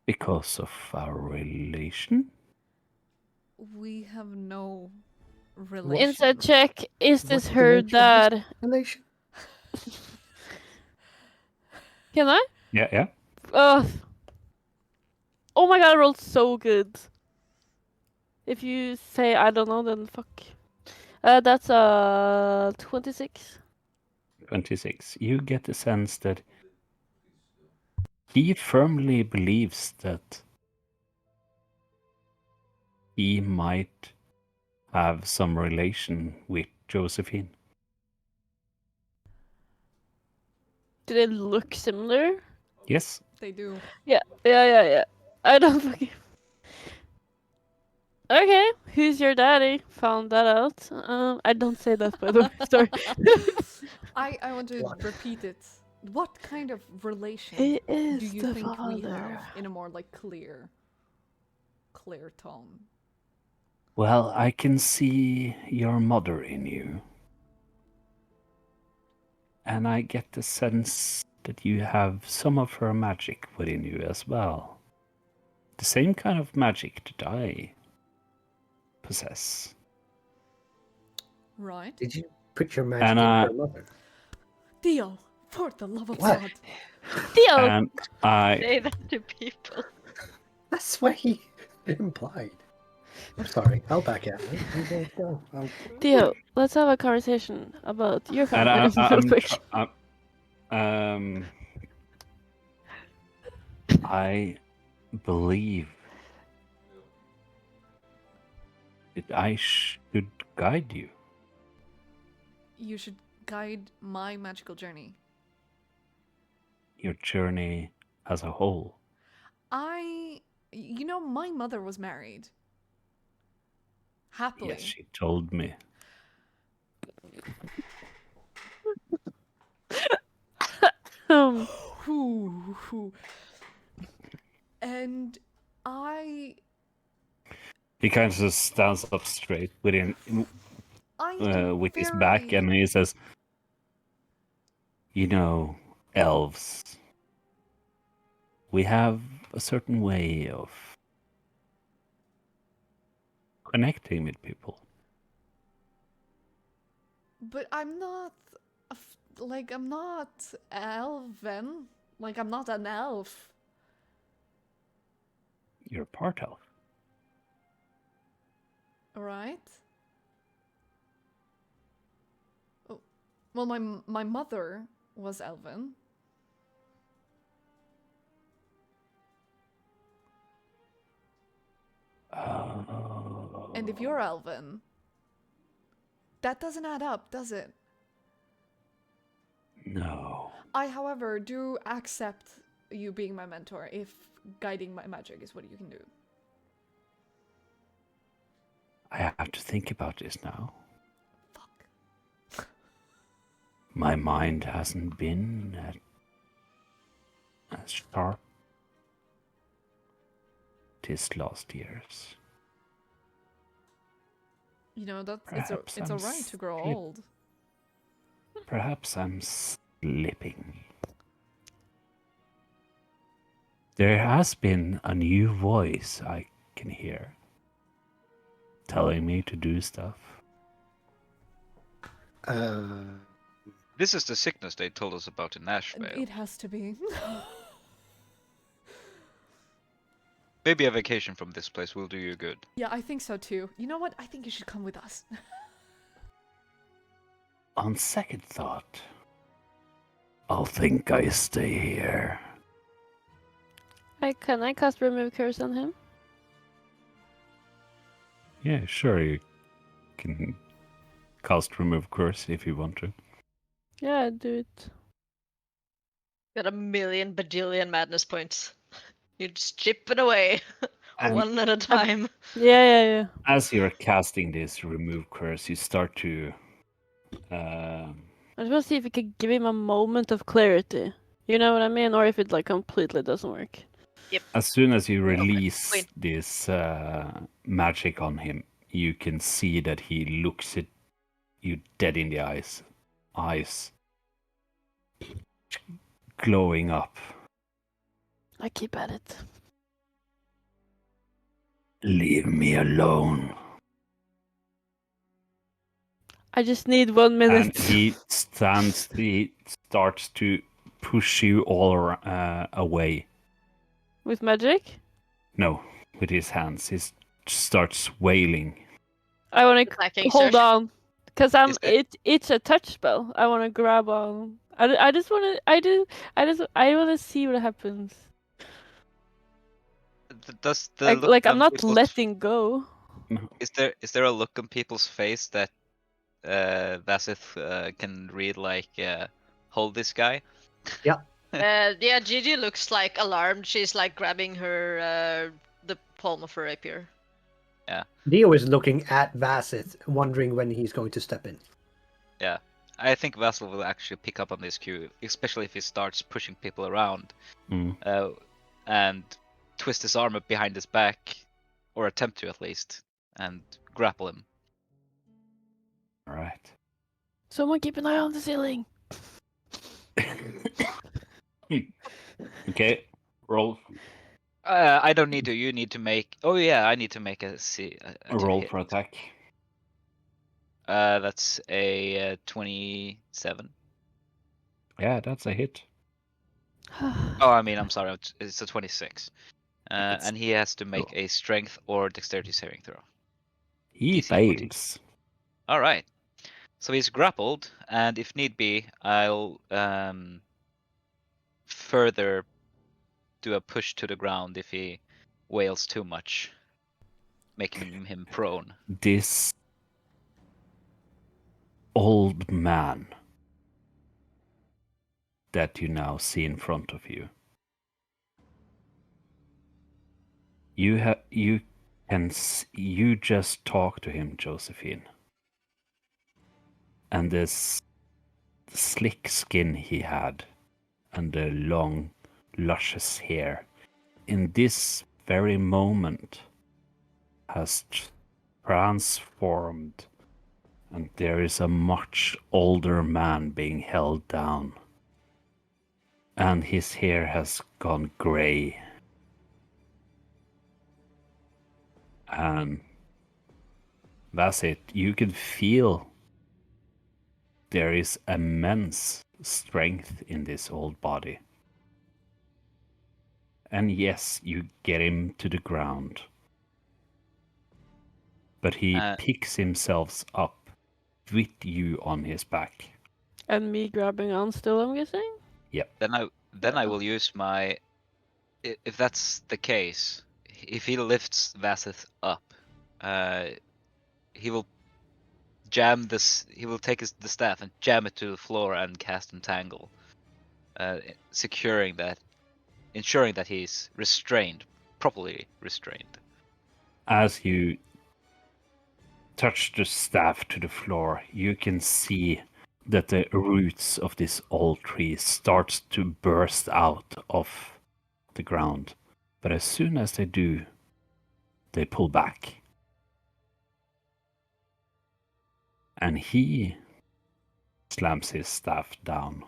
Because of our relation? We have no relation. Inside check. Is this What's the her nature of this dad? relation? Can I? Yeah. Oh my god, I rolled so good. If you say I don't know, then fuck. That's 26. 26. You get the sense that he firmly believes that he might have some relation with Josephine. Do they look similar? Yes? They do. Yeah. I don't fucking. Okay, who's your daddy? Found that out. I don't say that by the way. Sorry. I want to What? repeat it. What kind of relation He do is you the think we have father. in a more like clear tone? Well, I can see your mother in you. And I get the sense that you have some of her magic within you as well. The same kind of magic that I possess. Right. Did you put your magic And in her mother? Theo, for the love of What? God. Theo. and I Say that to people. That's what he implied. I'm sorry. I'll back out. You guys go. Theo, let's have a conversation about your and family real quick. I believe that I should guide you. You should guide my magical journey. Your journey as a whole. You know, my mother was married. Happily. Yes, she told me. Whew. And He kind of just stands up straight with his back, and he says, "You know, elves. We have a certain way of connecting with people. But I'm not, I'm not elven. Like, I'm not an elf. You're part elf. Alright? Oh, well, my mother was elven. And if you're elven, that doesn't add up, does it? No. I, however, do accept you being my mentor if guiding my magic is what you can do. I have to think about this now. Fuck. My mind hasn't been as sharp this last years. You know, Perhaps it's I'm alright to grow slip- old. Perhaps I'm slipping. There has been a new voice I can hear telling me to do stuff. This is the sickness they told us about in Nashville. It has to be. Maybe a vacation from this place will do you good. Yeah, I think so too. You know what? I think you should come with us. On second thought, I'll think I stay here. Can I cast remove curse on him? Yeah, sure, you can cast remove curse if you want to. Yeah, do it. Got a million bajillion madness points. You just chip it away, And one at a time. Yeah. as you're casting this remove curse, you start to I just want to see if it could give him a moment of clarity. You know what I mean? Or if it like completely doesn't work. as soon as you Okay, release wait. this magic on him, you can see that he looks at you dead in the eyes glowing up. I keep at it. Leave me alone. I just need 1 minute. And he starts to push you all away. With magic? No, with his hands. He starts wailing. I want to Attacking, hold sir. on. Because Is that- it's a touch spell. I want to grab on. I just want to. I want to see what happens. Does the look Like I'm on not people's- letting go. Is there a look on people's face that Vasith can read like hold this guy? Yeah, Gigi looks like alarmed. She's like grabbing her the palm of her rapier. Dio is looking at Vasith, wondering when he's going to step in. Yeah. I think Vassal will actually pick up on this cue, especially if he starts pushing people around Mm. and twist his arm up behind his back, or attempt to at least, and grapple him. All right. Someone keep an eye on the ceiling. Okay, roll I don't need to. You need to make. Oh yeah, I need to make a a roll hit. for attack. That's a 27. Yeah, that's a hit. Oh, I mean, I'm sorry. It's a 26. It's- And he has to make a strength or dexterity saving throw. He DC 14. fails. All right. So he's grappled, and if need be, I'll further do a push to the ground if he wails too much, making him prone. This old man that you now see in front of you. You just talk to him, Josephine. And this slick skin he had and the long, luscious hair in this very moment has transformed, and there is a much older man being held down. and his hair has gone grey. And that's it. You can feel there is immense strength in this old body. And yes, you get him to the ground. But he picks himself up with you on his back. And me grabbing on still, I'm guessing? Yep. Then I will use my. If that's the case, if he lifts Vasith up, he will jam this. He will take the staff and jam it to the floor and cast entangle, securing that, ensuring that he's restrained, properly restrained. As you touch the staff to the floor, you can see that the roots of this old tree starts to burst out of the ground. But as soon as they do, they pull back. And he slams his staff down.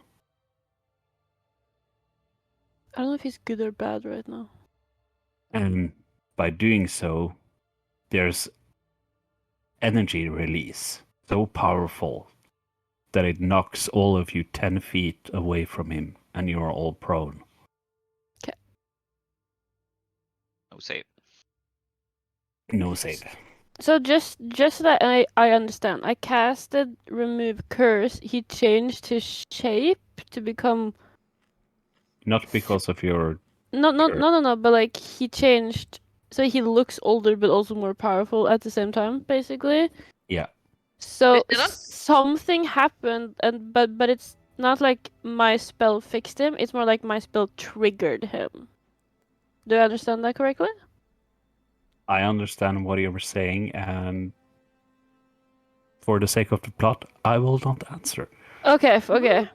I don't know if he's good or bad right now. And by doing so, there's energy release so powerful that it knocks all of you 10 feet away from him, and you are all prone. No save. No save. So just so that I understand, I casted remove curse. He changed his shape to become Not because of your... no, but like he changed so he looks older but also more powerful at the same time, basically. Yeah. So Wait, did I- something happened, and but it's not like my spell fixed him. It's more like my spell triggered him. Do I understand that correctly? I understand what you were saying, and for the sake of the plot, I will not answer. Okay, okay.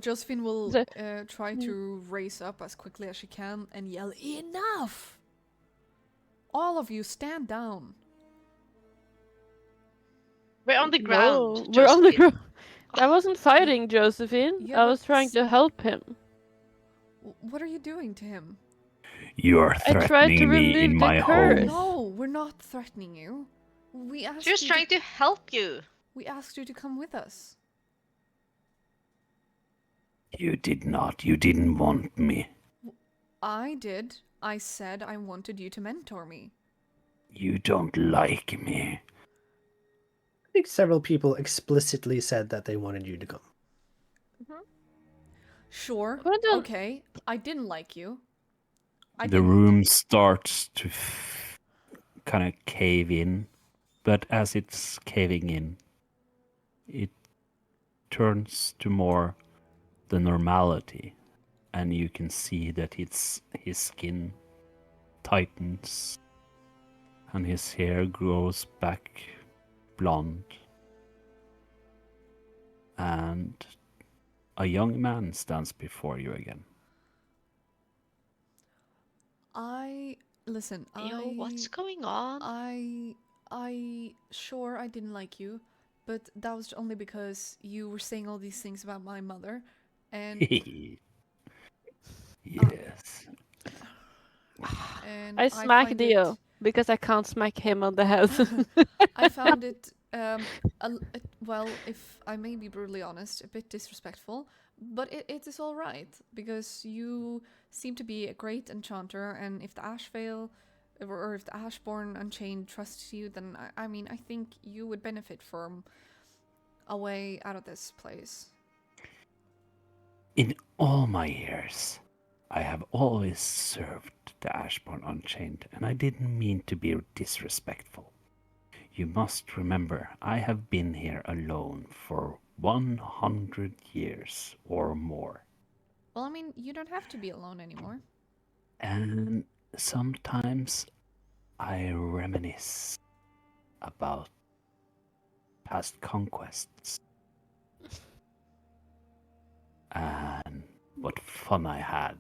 Josephine will So- try to raise up as quickly as she can and yell, "Enough! All of you stand down." We're on the ground. No, we're on the Josephine. ground. I wasn't fighting Josephine. Yeah, I was but trying to help him. What are you doing to him? You are I tried to threatening me remove in the my curse. home. No, we're not threatening you. We asked She was you trying to help you. we asked you to come with us. You did not. You didn't want me. I did. I said I wanted you to mentor me. You don't like me. I think several people explicitly said that they wanted you to come. Sure. Well done. Okay. I didn't like you. The room starts to kind of cave in, but as it's caving in, it turns to more the normality, and you can see that his skin tightens and his hair grows back blonde, and a young man stands before you again. Listen, Yo, what's going on? Sure, I didn't like you, but that was only because you were saying all these things about my mother, and Yes. and I smack Dio because I can't smack him on the head. I found it, well, if I may be brutally honest, a bit disrespectful, but it is all right because you seem to be a great enchanter, and if the Ashvale or if the Ashborn Unchained trusts you, then I mean I think you would benefit from a way out of this place. In all my years, I have always served the Ashbourne Unchained, and I didn't mean to be disrespectful. You must remember, I have been here alone for 100 years or more. Well, I mean, you don't have to be alone anymore. And sometimes I reminisce about past conquests and what fun I had.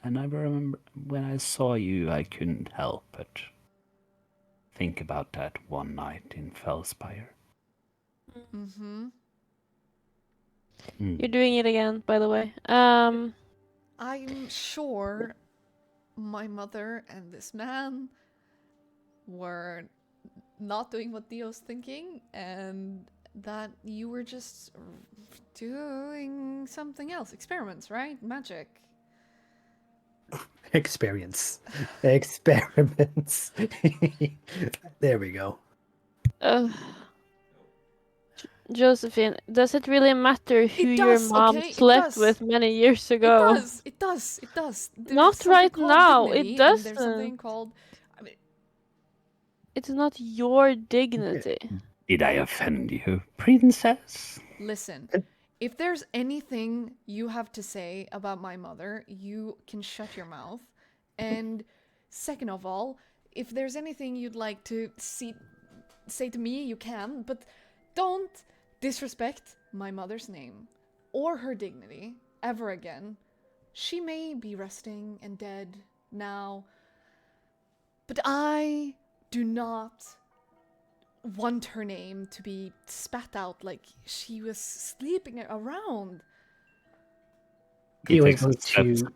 And I remember when I saw you, I couldn't help but think about that one night in Fellspire. Mm-hmm. Mm. You're doing it again, by the way. I'm sure my mother and this man were not doing what Dio's thinking, and that you were just doing something else. Experiments, right? Magic. Experiments. There we go. Uh, Josephine, does it really matter who It your does, mom okay? It slept does. with many years It ago? does. It does. It does. There's Not something right called now. It dignity, and there's doesn't. something called. I mean, It's not your dignity. Did I offend you, princess? listen. If there's anything you have to say about my mother, you can shut your mouth. And second of all, if there's anything you'd like to say to me, you can, but don't disrespect my mother's name or her dignity ever again. She may be resting and dead now, but I do not want her name to be spat out like she was sleeping around. He Dio is takes a going step to.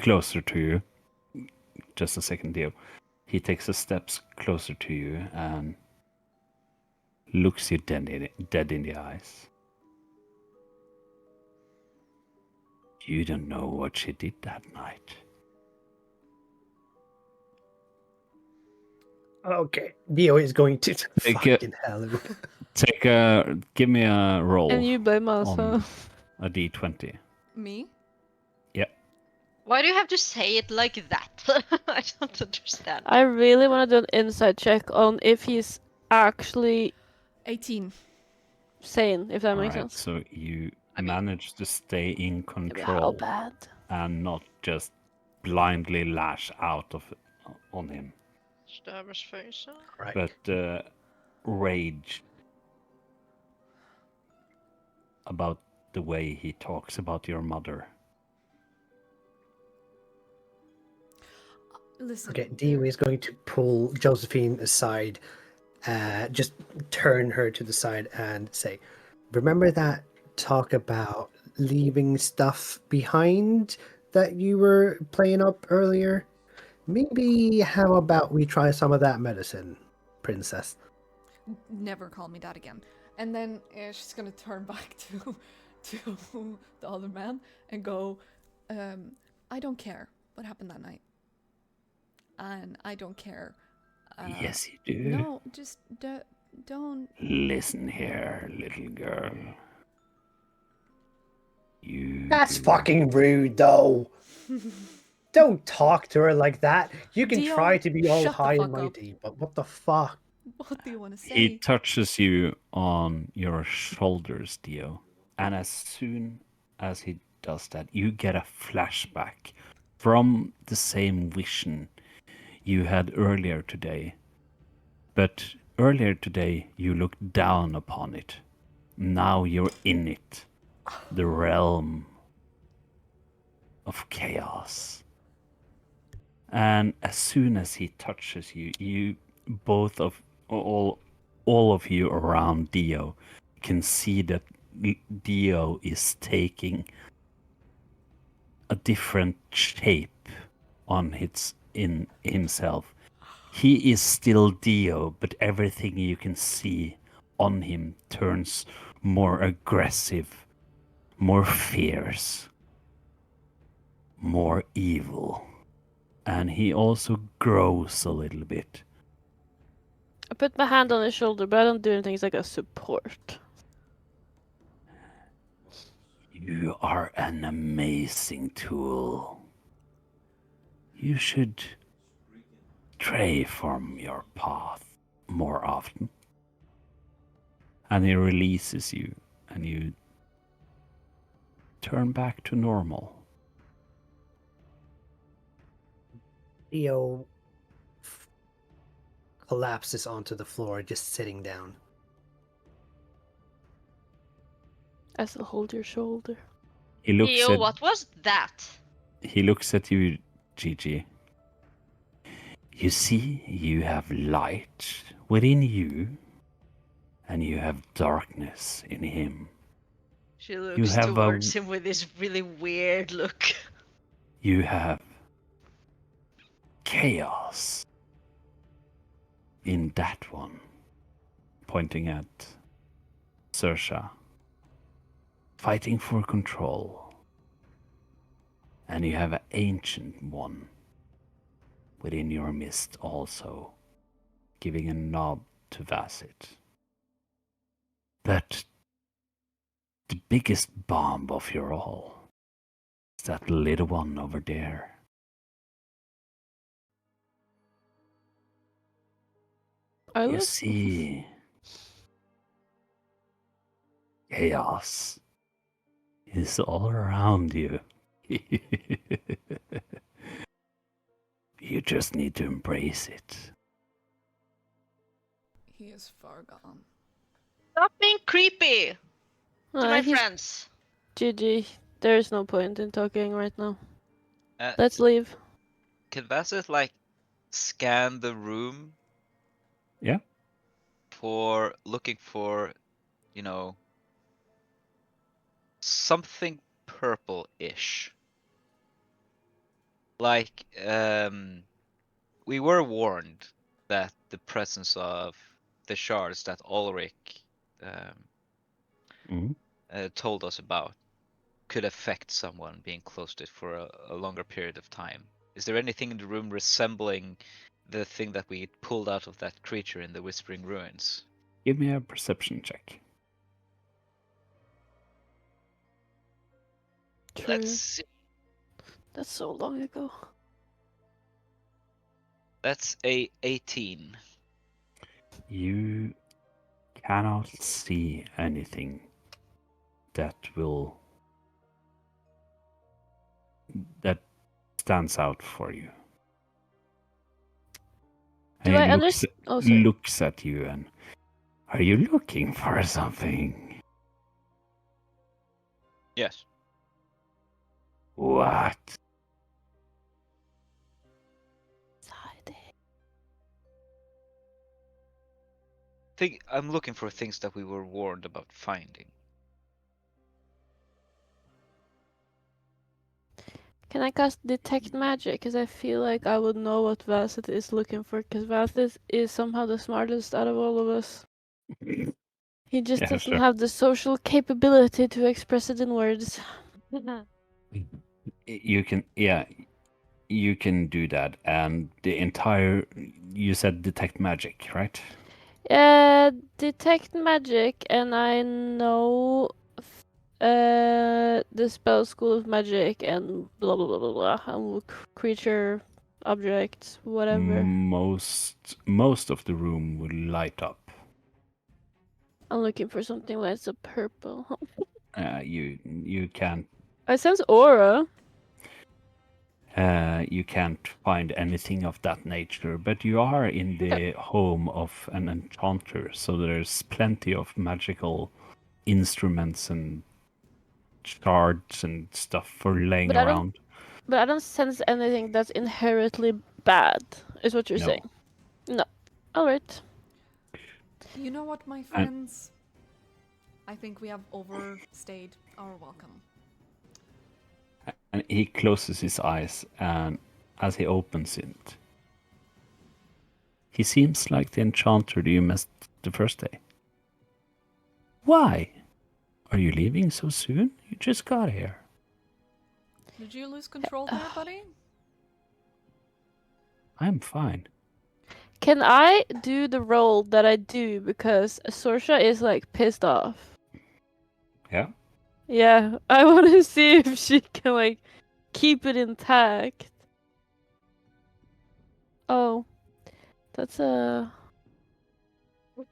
closer to you. Just a second, Dio. He takes a steps closer to you and looks you dead in the eyes. You don't know what she did that night. Okay, Dio is going to. Take a- Fucking hell. Give me a roll And you blame us, on huh? a d20. Me? Why do you have to say it like that? I don't understand. I really want to do an inside check on if he's actually 18. sane, if that All makes right, sense. so you I mean- manage to stay in Maybe how control bad? and not just blindly lash out on him, Stabbers face. Right. but rage about the way he talks about your mother. Listen. Okay, Dio is going to pull Josephine aside, just turn her to the side and say, "Remember that talk about leaving stuff behind that you were playing up earlier? Maybe how about we try some of that medicine, princess?" Never call me that again. And then she's gonna turn back to the other man and go, I don't care what happened that night. And I don't care. Yes, you do. No, just don't. Listen here, little girl. You. That's fucking rude, though. Don't talk to her like that. You can Dio, try to be all shut the high and fuck up. mighty, but what the fuck? What do you want to say? He touches you on your shoulders, Dio. And as soon as he does that, you get a flashback from the same vision you had earlier today. But earlier today, you looked down upon it. Now you're in it. The realm of chaos. And as soon as he touches you, you both of all of you around Dio can see that Dio is taking a different shape on in himself. He is still Dio, but everything you can see on him turns more aggressive, more fierce, more evil. And he also grows a little bit. I put my hand on his shoulder, but I don't do anything. It's like a support. You are an amazing tool. You should stray from your path more often. And he releases you, and you turn back to normal. Dio collapses onto the floor, just sitting down. I still hold your shoulder. He looks Ew, at what was that? He looks at you, Gigi. You see, you have light within you, and you have darkness in him. She looks have towards him with this really weird look. You have chaos in that one. Pointing at Sersha. Fighting for control. And you have an ancient one within your midst also, giving a nod to Vasit. But the biggest bomb of your all is that little one over there. I You look. see, chaos is all around you. You just need to embrace it. He is far gone. Stop being creepy to my He's friends. GG. There's no point in talking right now. Uh, Let's leave. Can Bassett like scan the room Yeah. for looking for, you know, something purple-ish? Like, we were warned that the presence of the shards that Ulrich Mhm. told us about could affect someone being close to it for a longer period of time. Is there anything in the room resembling the thing that we pulled out of that creature in the Whispering Ruins? Give me a perception check. True. Let's see. That's so long ago. That's a 18. You cannot see anything that that stands out for you. Do And I he understand? Oh, sorry. looks at you and, are you looking for something? Yes. What? I'm looking for things that we were warned about finding. Can I cast detect magic? Because I feel like I would know what Vaset is looking for. Because Vaset is somehow the smartest out of all of us. He just Yeah, doesn't sure. have the social capability to express it in words. You can, yeah, you can do that. And the entire, you said detect magic, right? Detect magic, and I know the spell school of magic and blah blah blah blah blah, and creature, objects, whatever. Most of the room will light up. I'm looking for something that's a purple. You can't I sense aura. you can't find anything of that nature, but you are in the home of an enchanter, so there's plenty of magical instruments and shards and stuff for laying But I don't. around. But I don't sense anything that's inherently bad. Is what you're No. saying? No. All right. You know what, my friends? I think we have overstayed our welcome. And he closes his eyes, and as he opens it, he seems like the enchanter you met the first day. Why? Are you leaving so soon? You just got here. Did you lose control there, buddy? I'm fine. Can I do the role that I do because Sorsha is like pissed off? Yeah. Yeah, I want to see if she can like keep it intact. Oh, that's a.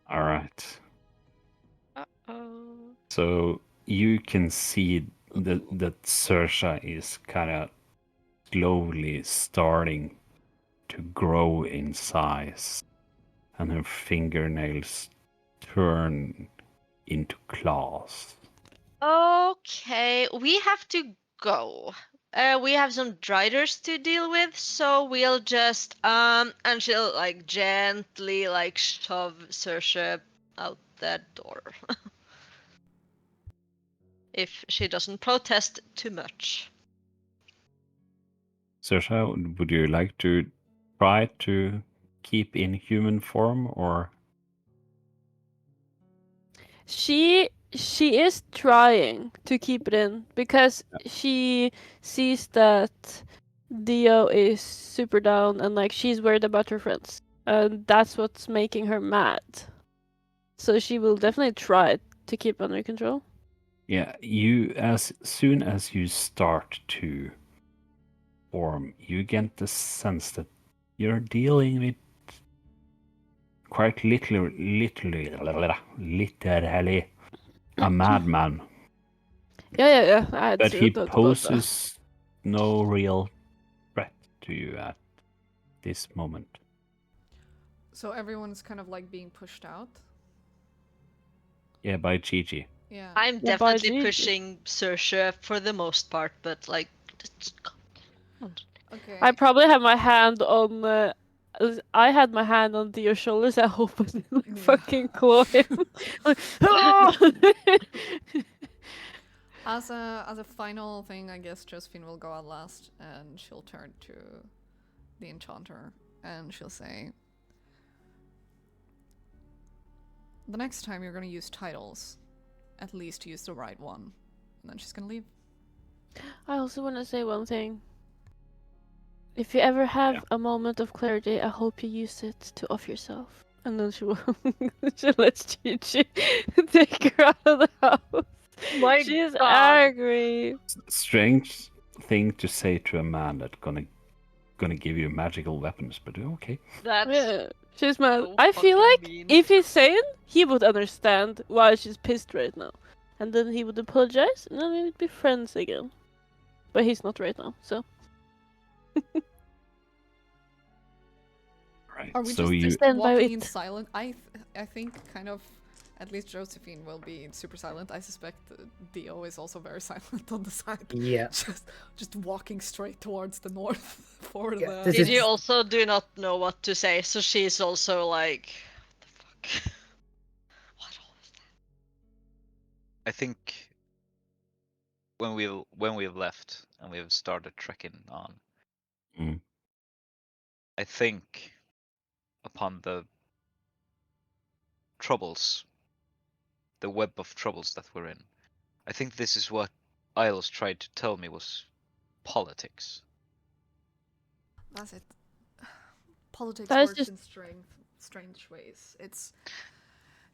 All right. Uh-oh. So you can see that Sersha is kind of slowly starting to grow in size, and her fingernails turn into claws. Okay, we have to go. We have some driders to deal with, so we'll just and she'll like gently like shove Saoirse out that door. if she doesn't protest too much. Saoirse, would you like to try to keep in human form, or She is trying to keep it in because she sees that Dio is super down and like she's worried about her friends. And that's what's making her mad. So she will definitely try to keep under control. yeah, you as soon as you start to form, you get the sense that you're dealing with quite literally a madman, Yeah. I had but zero he doubt about that. poses no real threat to you at this moment. So everyone's kind of like being pushed out. Yeah, by Gigi. Yeah. I'm Yeah, by definitely Gigi. pushing Saoirse for the most part, but like, Okay. I probably have my hand on. I had my hand on Dio's shoulders. I hope I didn't like, Yeah. fucking claw him. Like, "Ah!" As a final thing, I guess Josephine will go out last, and she'll turn to the enchanter, and she'll say, "The next time you're gonna use titles, at least use the right one." And then she's gonna leave. I also want to say one thing. If you ever have Yeah. a moment of clarity, I hope you use it to off yourself. And then she will. She lets Gigi take her out of the house. My She's God. angry. Strange thing to say to a man that's gonna give you magical weapons, but okay. That's Yeah, she's mad. so I feel fucking like mean. if he's sane, he would understand why she's pissed right now. And then he would apologize, and then we would be friends again. But he's not right now, so. Right. Are we So just you Stand by walking in it. silent? I think kind of, at least Josephine will be super silent. I suspect Dio is also very silent on the side. Yeah. Just walking straight towards the north for Yeah, the. this Gigi is- also do not know what to say, so she's also like, what the fuck? What all is that? I think when we've left and we've started trekking on, Mm. I think upon the troubles, the web of troubles that we're in, I think this is what Isles tried to tell me was politics. That's it. Politics That is works just- in strange ways. It's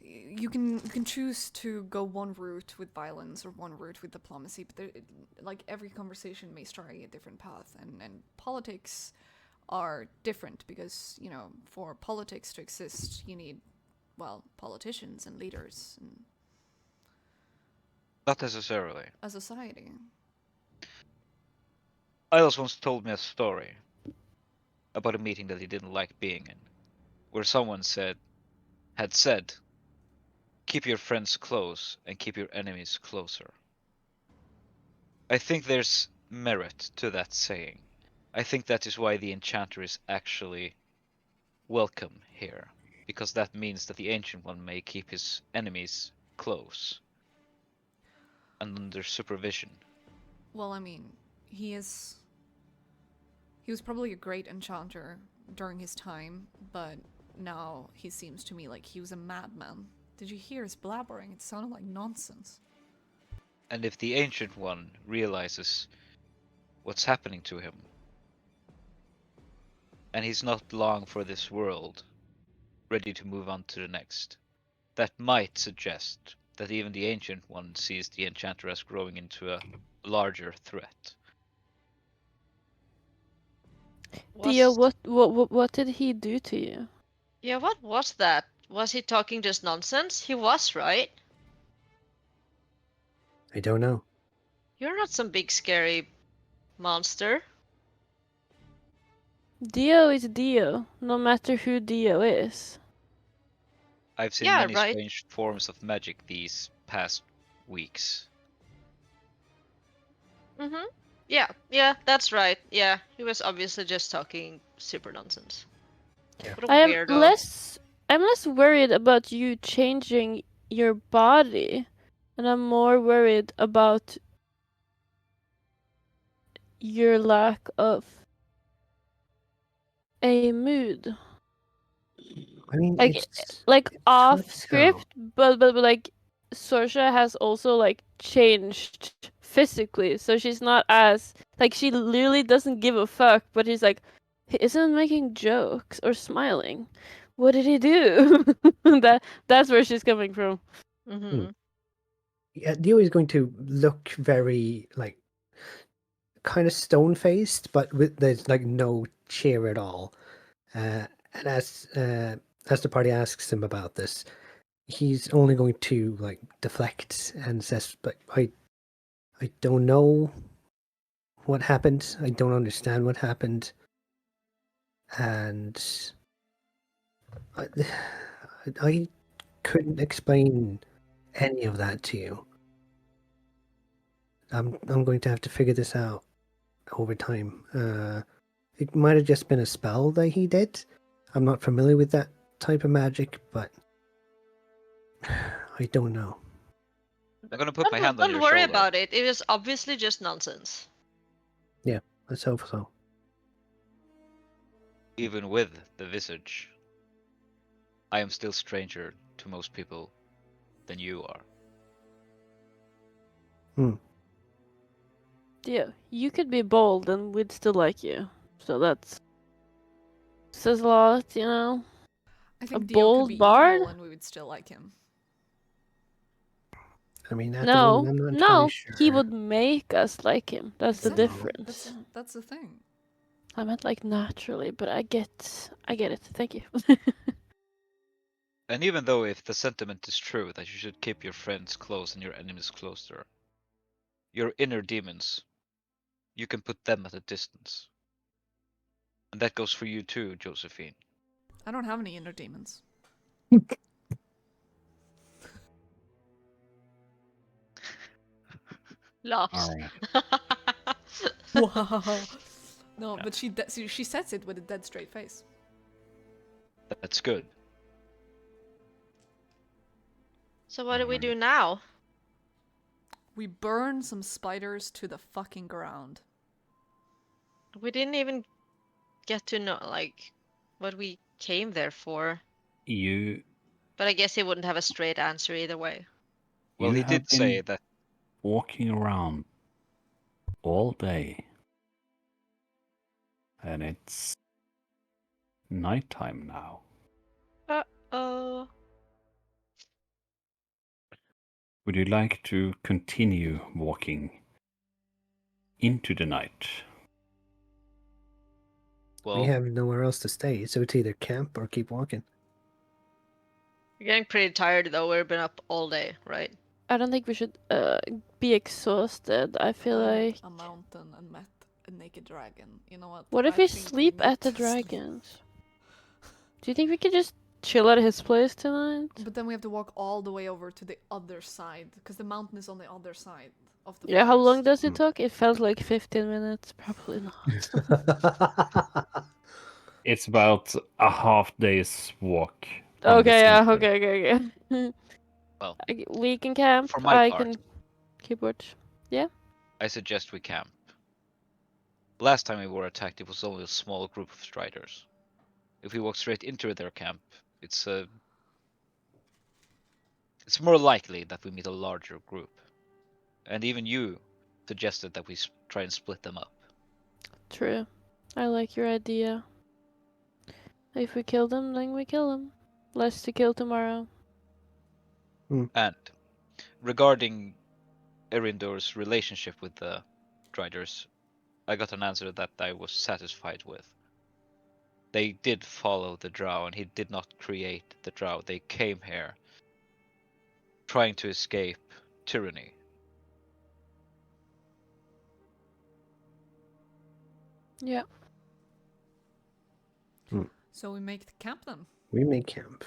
you can choose to go one route with violence or one route with diplomacy, but like every conversation may start a different path, and politics are different because for politics to exist, you need politicians and leaders and Not necessarily. a society. Isles once told me a story about a meeting that he didn't like being in, where someone had said, keep your friends close and keep your enemies closer. I think there's merit to that saying. I think that is why the enchanter is actually welcome here, because that means that the Ancient One may keep his enemies close and under supervision. Well, I mean, he was probably a great enchanter during his time, but now he seems to me like he was a madman. Did you hear his blabbering? It sounded like nonsense. And if the Ancient One realizes what's happening to him, and he's not long for this world, ready to move on to the next, that might suggest that even the Ancient One sees the Enchanter as growing into a larger threat. Dio, what did he do to you? Yeah, what was that? Was he talking just nonsense? He was, right? I don't know. You're not some big scary monster. Dio is Dio, no matter who Dio is. I've seen Yeah, many right. strange forms of magic these past weeks. Mm-hmm. Yeah, that's right. Yeah, he was obviously just talking super nonsense. Yeah. What a weirdo. I'm less worried about you changing your body and I'm more worried about your lack of a mood. I mean, Like it's hard off to tell. script, but like Sorsha has also like changed physically, so she's not as like she literally doesn't give a fuck, but he's like he isn't making jokes or smiling. What did he do? That's where she's coming from. Mm-hmm. Yeah, Dio is going to look very like kind of stone faced, but with there's like no cheer at all. And as the party asks him about this, he's only going to like deflect and says, "But I don't know what happened. I don't understand what happened, and I, I couldn't explain any of that to you. I'm going to have to figure this out over time. It might have just been a spell that he did. I'm not familiar with that type of magic, but I don't know. I'm gonna put my hand on Don't your worry shoulder. about it. It is obviously just nonsense. Let's hope so. Even with the visage, I am still stranger to most people than you are. Yeah, you could be bold and we'd still like you. So that's says a lot, you know. I think Dio could bold be bard? evil and we would still like him. I mean, at the moment, No, I'm not entirely no, sure. he would make us like him. That's the Exactly. difference. That's the thing. I meant like naturally, but I get it. Thank you. And even though if the sentiment is true that you should keep your friends close and your enemies closer, your inner demons, you can put them at a distance. And that goes for you too, Josephine. I don't have any inner demons. Laughs. Alright. No, Yeah. but she says it with a dead straight face. That's good. So what do we do now? We burn some spiders to the fucking ground. We didn't even get to know like what we came there for. You But I guess he wouldn't have a straight answer either way. Well, you he have did say been that walking around all day, and it's nighttime now. Uh-oh. Would you like to continue walking into the night? We well, have nowhere else to stay, so it's either camp or keep walking. You're getting pretty tired though. We've been up all day, right? I don't think we should be exhausted. I feel Climbed like. a mountain and met a naked dragon. You know what? What if I we think sleep need at the to sleep. dragons? Do you think we could just chill at his place tonight? But then we have to walk all the way over to the other side because the mountain is on the other side of the Yeah, how long forest. does it take? It felt like 15 minutes. Probably not. It's about a half day's walk from the Okay, yeah, center. okay. well, We can camp. for my I part, can keep watch. I suggest we camp. Last time we were attacked, it was only a small group of striders. If we walk straight into their camp, it's more likely that we meet a larger group. And even you suggested that we try and split them up. True. I like your idea. If we kill them, then we kill them. Less to kill tomorrow. And regarding Erindor's relationship with the Striders, I got an answer that I was satisfied with. They did follow the Drow, and he did not create the Drow. They came here trying to escape tyranny. Yeah. So we make the camp then. We make camp.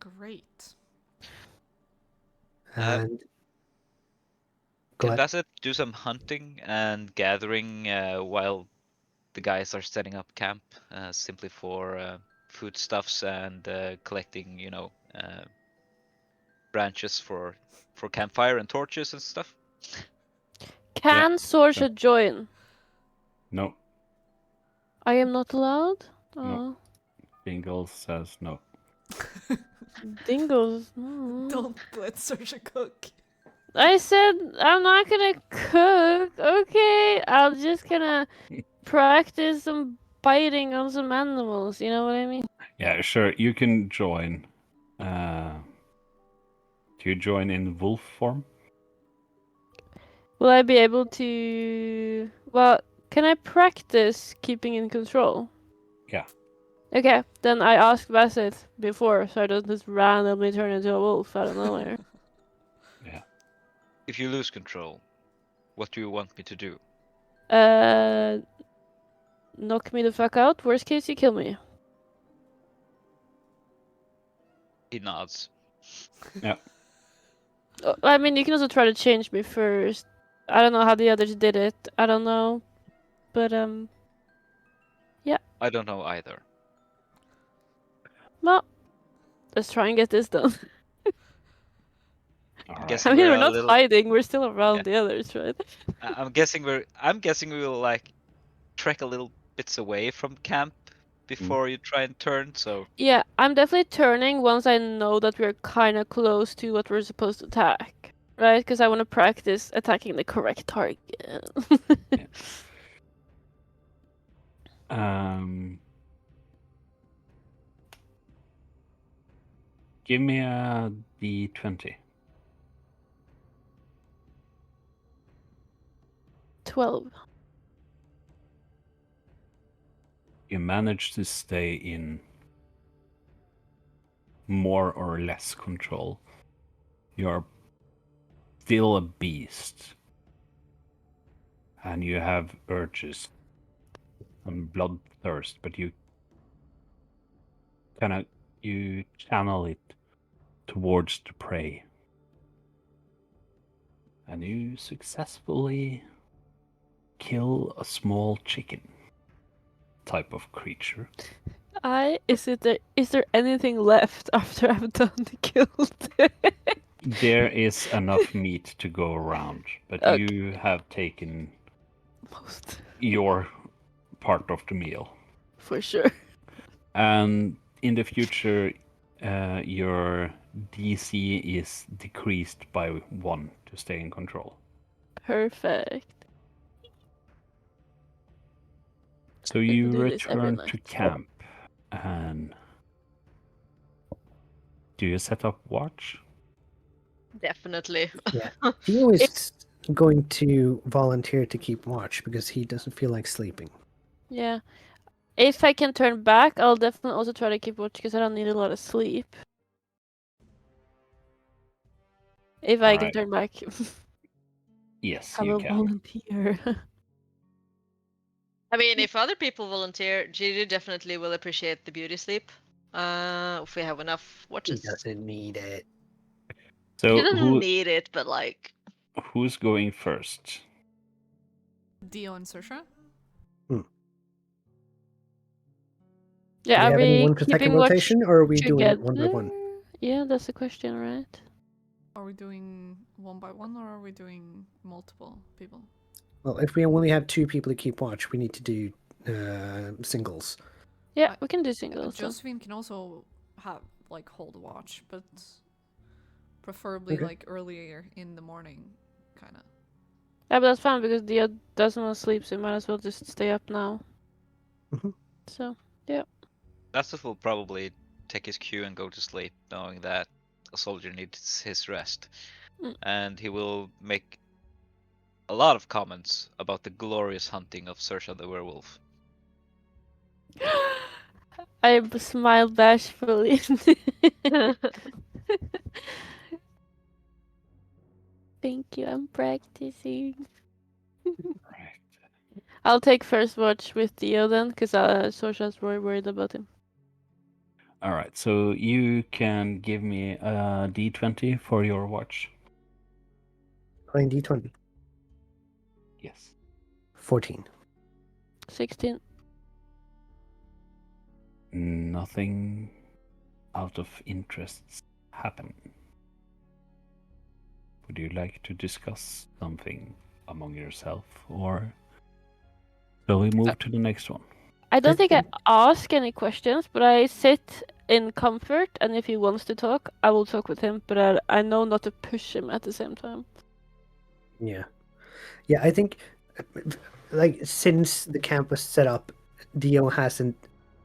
Great. And Can go ahead. Bassett do some hunting and gathering while the guys are setting up camp, simply for foodstuffs and collecting, branches for campfire and torches and stuff. Can Sorsha join? No, I am not allowed? No. Oh. Bingle says no. Dingles. No. Don't let Saoirse cook. I said I'm not gonna cook. Okay, I'll just gonna practice some biting on some animals. You know what I mean? Yeah, sure. You can join. Do you join in wolf form? Will I be able to? Well, can I practice keeping in control? Yeah. Okay, then I asked Bassett before, so I don't just randomly turn into a wolf out of nowhere. Yeah. If you lose control, what do you want me to do? Knock me the fuck out. Worst case, you kill me. He nods. I mean, you can also try to change me first. I don't know how the others did it. I don't know, but I don't know either. well, let's try and get this done. All I'm right. guessing I mean, we're we're a not little. hiding. We're still around the others, right? I'm guessing we will like trek a little bits away from camp before you try and turn. So Yeah, I'm definitely turning once I know that we're kind of close to what we're supposed to attack, right? Because I want to practice attacking the correct target. Give me a D20. 12. You manage to stay in more or less control. You're still a beast. And you have urges and bloodthirst, but you channel it towards the prey. And you successfully kill a small chicken type of creature. Is there anything left after I've done the kill? There is enough meat to go around, but Okay. you have taken Most. your part of the meal. For sure. And in the future, your DC is decreased by 1 to stay in control. Perfect. So We you do this every return to night. camp, and do you set up watch? Definitely. Yeah. Dio is going to volunteer to keep watch because he doesn't feel like sleeping. Yeah. If I can turn back, I'll definitely also try to keep watch because I don't need a lot of sleep. If I can Alright. turn back. Yes, I you will can. volunteer. I mean, if other people volunteer, Gigi definitely will appreciate the beauty sleep. If we have enough He watches. doesn't need it. He So doesn't need it, but like, who's going first? Dio and Saoirse? Yeah, Do we are have any we one per second keeping watch rotation, or are we doing it together? one by one? Yeah, that's the question, right? Are we doing one by one or are we doing multiple people? Well, if we only have 2 people to keep watch, we need to do singles. Yeah, I- we can do singles. then. Josephine can also have like hold a watch, but preferably Okay. like earlier in the morning, kind of. Yeah, but that's fine because Dia doesn't want to sleep, so we might as well just stay up now. Mhm. So, Bastos will probably take his cue and go to sleep, knowing that a soldier needs his rest. Mm. And he will make a lot of comments about the glorious hunting of Saoirse the werewolf. I smile bashfully. Thank you, I'm practicing. Right. I'll take first watch with Dio then, because Sorsha's very worried about him. Alright, so you can give me a D20 for your watch. Playing D20. Yes. 14. 16. Nothing out of interest happen. Would you like to discuss something among yourself, or shall we move to the next one? I don't think I think- ask any questions, but I sit in comfort, and if he wants to talk, I will talk with him, but I know not to push him at the same time. Yeah. Yeah, I think, like, since the camp was set up, Dio hasn't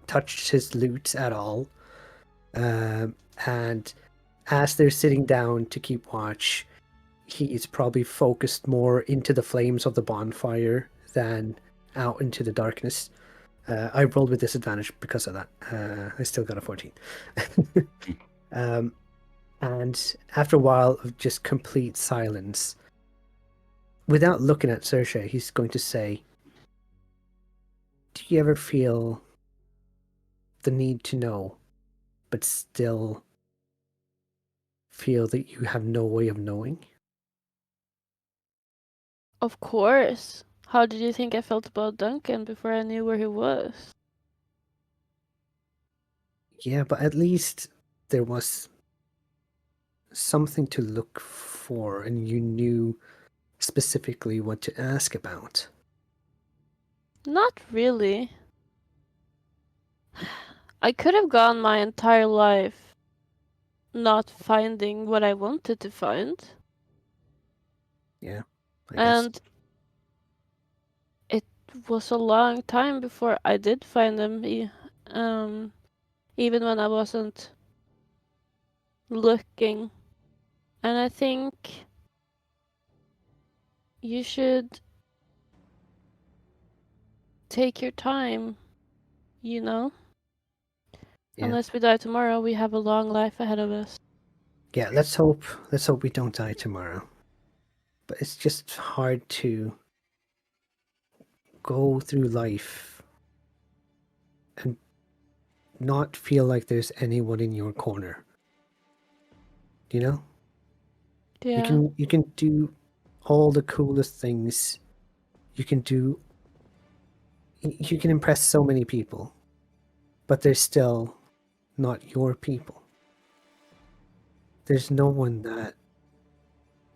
touched his loot at all. And as they're sitting down to keep watch, he's probably focused more into the flames of the bonfire than out into the darkness. I rolled with disadvantage because of that. I still got a 14. And after a while of just complete silence, without looking at Saoirse, he's going to say, do you ever feel the need to know, but still feel that you have no way of knowing? Of course. How did you think I felt about Duncan before I knew where he was? Yeah, but at least there was something to look for, and you knew specifically what to ask about. Not really. I could have gone my entire life not finding what I wanted to find. Yeah, I guess. And it was a long time before I did find them, even when I wasn't looking. And I think you should take your time, you know? Yeah. Unless we die tomorrow, we have a long life ahead of us. Yeah, let's hope we don't die tomorrow. But it's just hard to go through life and not feel like there's anyone in your corner. You know? Yeah. You can do all the coolest things. You can do you can impress so many people, but they're still not your people. There's no one that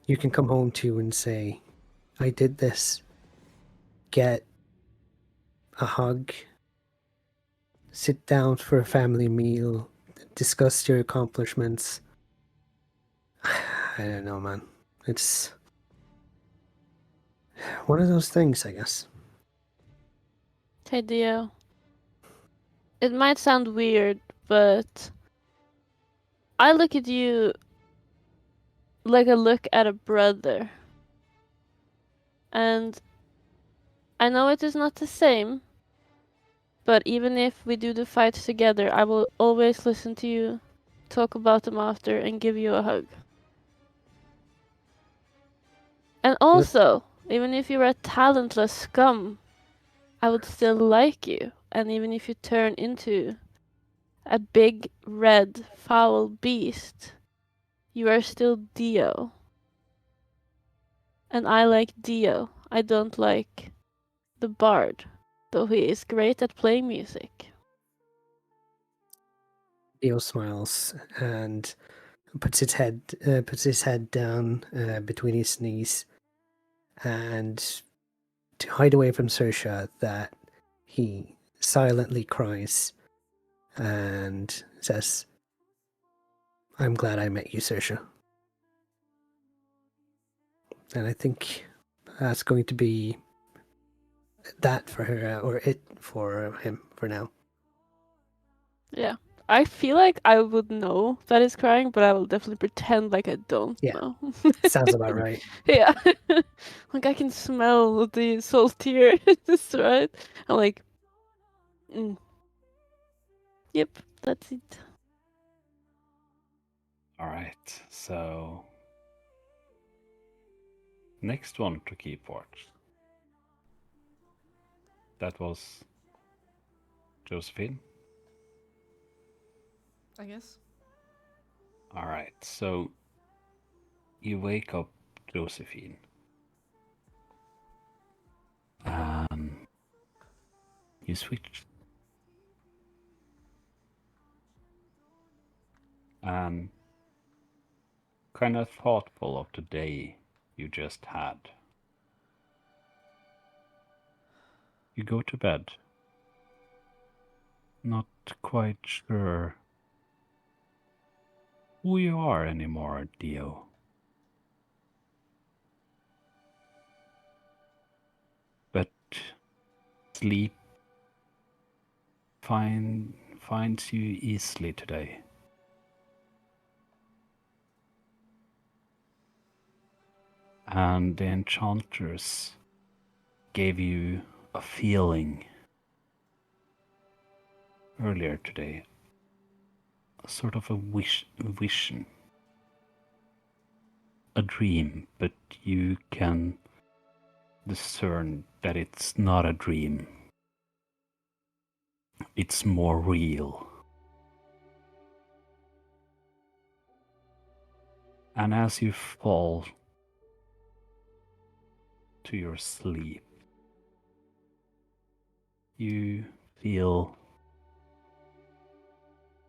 you can come home to and say, I did this. Get a hug, sit down for a family meal, discuss your accomplishments. I don't know, man. It's one of those things, I guess. Hey, Dio. It might sound weird, but I look at you like I look at a brother. And I know it is not the same, but even if we do the fights together, I will always listen to you, talk about them after, and give you a hug. And also, even if you're a talentless scum, I would still like you. And even if you turn into a big, red, foul beast, you are still Dio. And I like Dio. I don't like the bard, though he is great at playing music. Theo smiles and puts his head down between his knees, and to hide away from Saoirse, that he silently cries and says, I'm glad I met you, Saoirse. And I think that's going to be that for her, or it for him for now. Yeah. I feel like I would know that he's crying, but I will definitely pretend like I don't Yeah. know. Sounds about right. Yeah. Like I can smell the salt tears, right? I'm like, mm. Yep, that's it. All right, so next one to keep watch. That was Josephine. I guess. All right, so you wake up Josephine. You switch. kind of thoughtful of the day you just had. You go to bed, not quite sure who you are anymore, Dio. But sleep finds you easily today. And the enchanters gave you a feeling earlier today, a sort of a vision, a dream, but you can discern that it's not a dream. It's more real. And as you fall to your sleep, you feel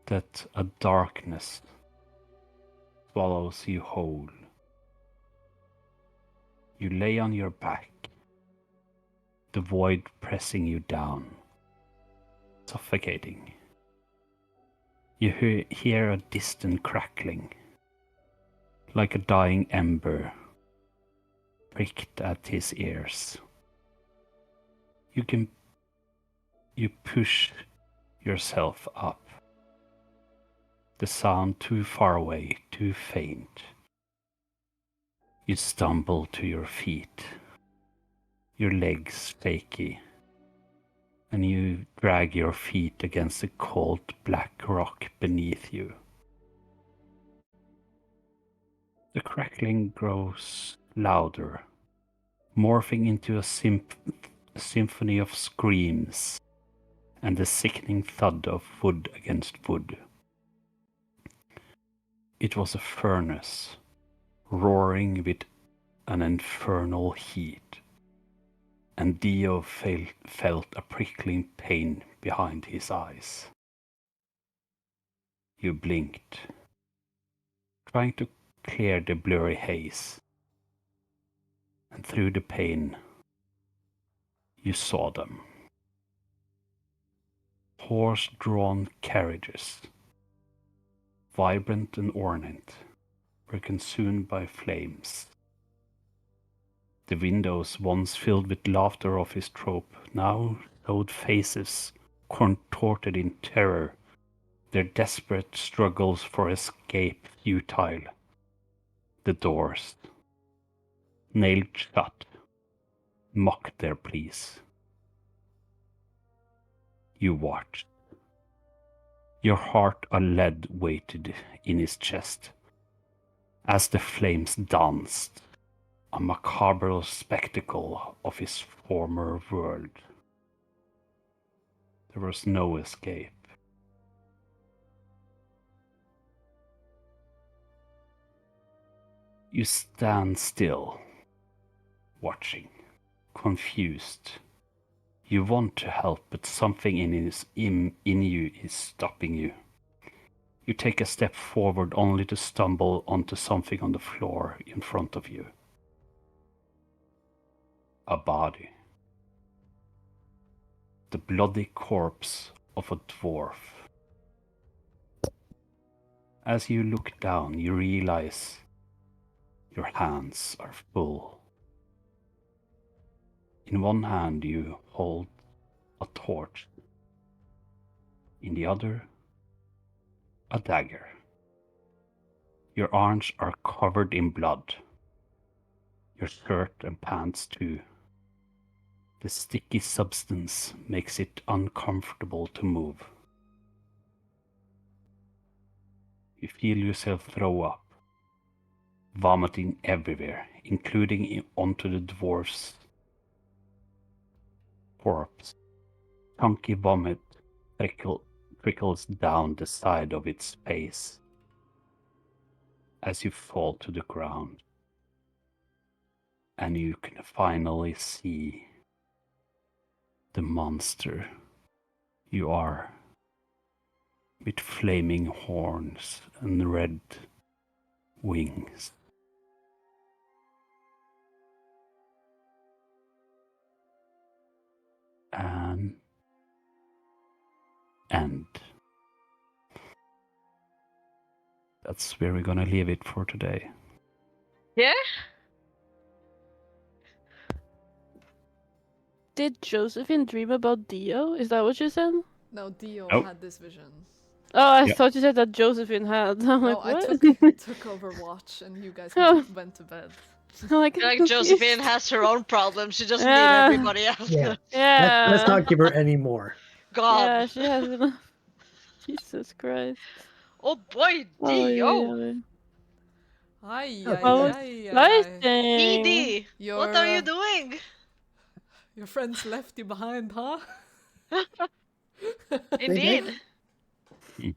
that a darkness swallows you whole. You lay on your back, the void pressing you down, suffocating. You hear a distant crackling, like a dying ember pricked at his ears. You push yourself up. The sound too far away, too faint. You stumble to your feet, your legs shaky, and you drag your feet against the cold black rock beneath you. The crackling grows louder, morphing into a symphony of screams and the sickening thud of wood against wood. It was a furnace, roaring with an infernal heat, and Dio felt a prickling pain behind his eyes. You blinked, trying to clear the blurry haze, and through the pain, you saw them. Horse-drawn carriages, vibrant and ornate, were consumed by flames. The windows, once filled with laughter of his trope, now showed faces contorted in terror, their desperate struggles for escape futile. The doors, nailed shut, mocked their pleas. You watched. Your heart a lead weighted in his chest as the flames danced, a macabre spectacle of his former world. There was no escape. You stand still, watching, confused. You want to help, but something in you is stopping you. You take a step forward only to stumble onto something on the floor in front of you. A body. The bloody corpse of a dwarf. As you look down, you realize your hands are full. In one hand you hold a torch. In the other, a dagger. Your arms are covered in blood. Your shirt and pants too. The sticky substance makes it uncomfortable to move. You feel yourself throw up, vomiting everywhere, including onto the dwarf's corpse. Chunky vomit trickles down the side of its face as you fall to the ground. And you can finally see the monster you are, with flaming horns and red wings. And end. That's where we're gonna leave it for today. Yeah? Did Josephine dream about Dio? Is that what you said? No, Dio Oh. had this vision. Oh, I Yep. thought you said that Josephine had. I'm No, like, I what? took over watch, and you guys Oh. went to bed. I'm like, I'm Like confused. Josephine has her own problems. She doesn't need Yeah. everybody else. Yeah. Yeah. Let's not give her any more. God. Yeah, she has enough. Jesus Christ. Oh boy, Oh, Dio. Ay, Oh, ay, Oh, good. ay, ay. exciting. ED. What are you doing? Your friends left you behind, huh? Indeed. Hmm.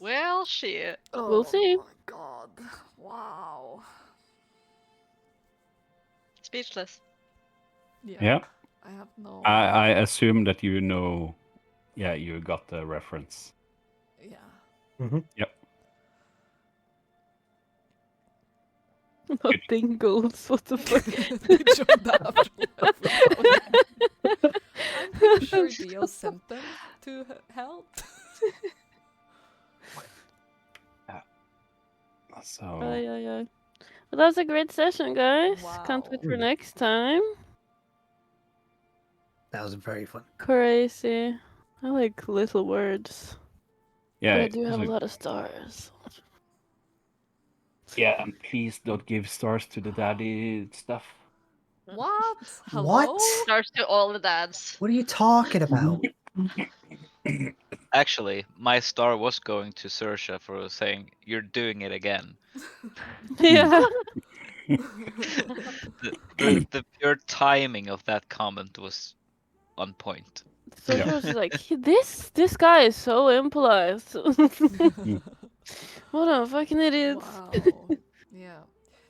Well, shit. We'll see. Oh my god. Wow. Speechless. Yeah. I have no. I assume that you know. Yeah, you got the reference. Yeah. Yep. No dingles. What the fuck? They joined the afterlife. I'm pretty sure Dio sent them to help. So Ay, ay, ay. Well, that was a great session, guys. Can't wait Wow. for next time. That was very fun. Crazy. I like little words. yeah, But I it do was have a a- lot of stars. yeah, and please don't give stars to the daddy stuff. What? Hello? What? Stars to all the dads. What are you talking about? Actually, my star was going to Sersha for saying, "You're doing it again." Yeah. The pure timing of that comment was on point. So Yeah. she was like, this guy is so impolite. What a fucking idiot. Wow. Yeah.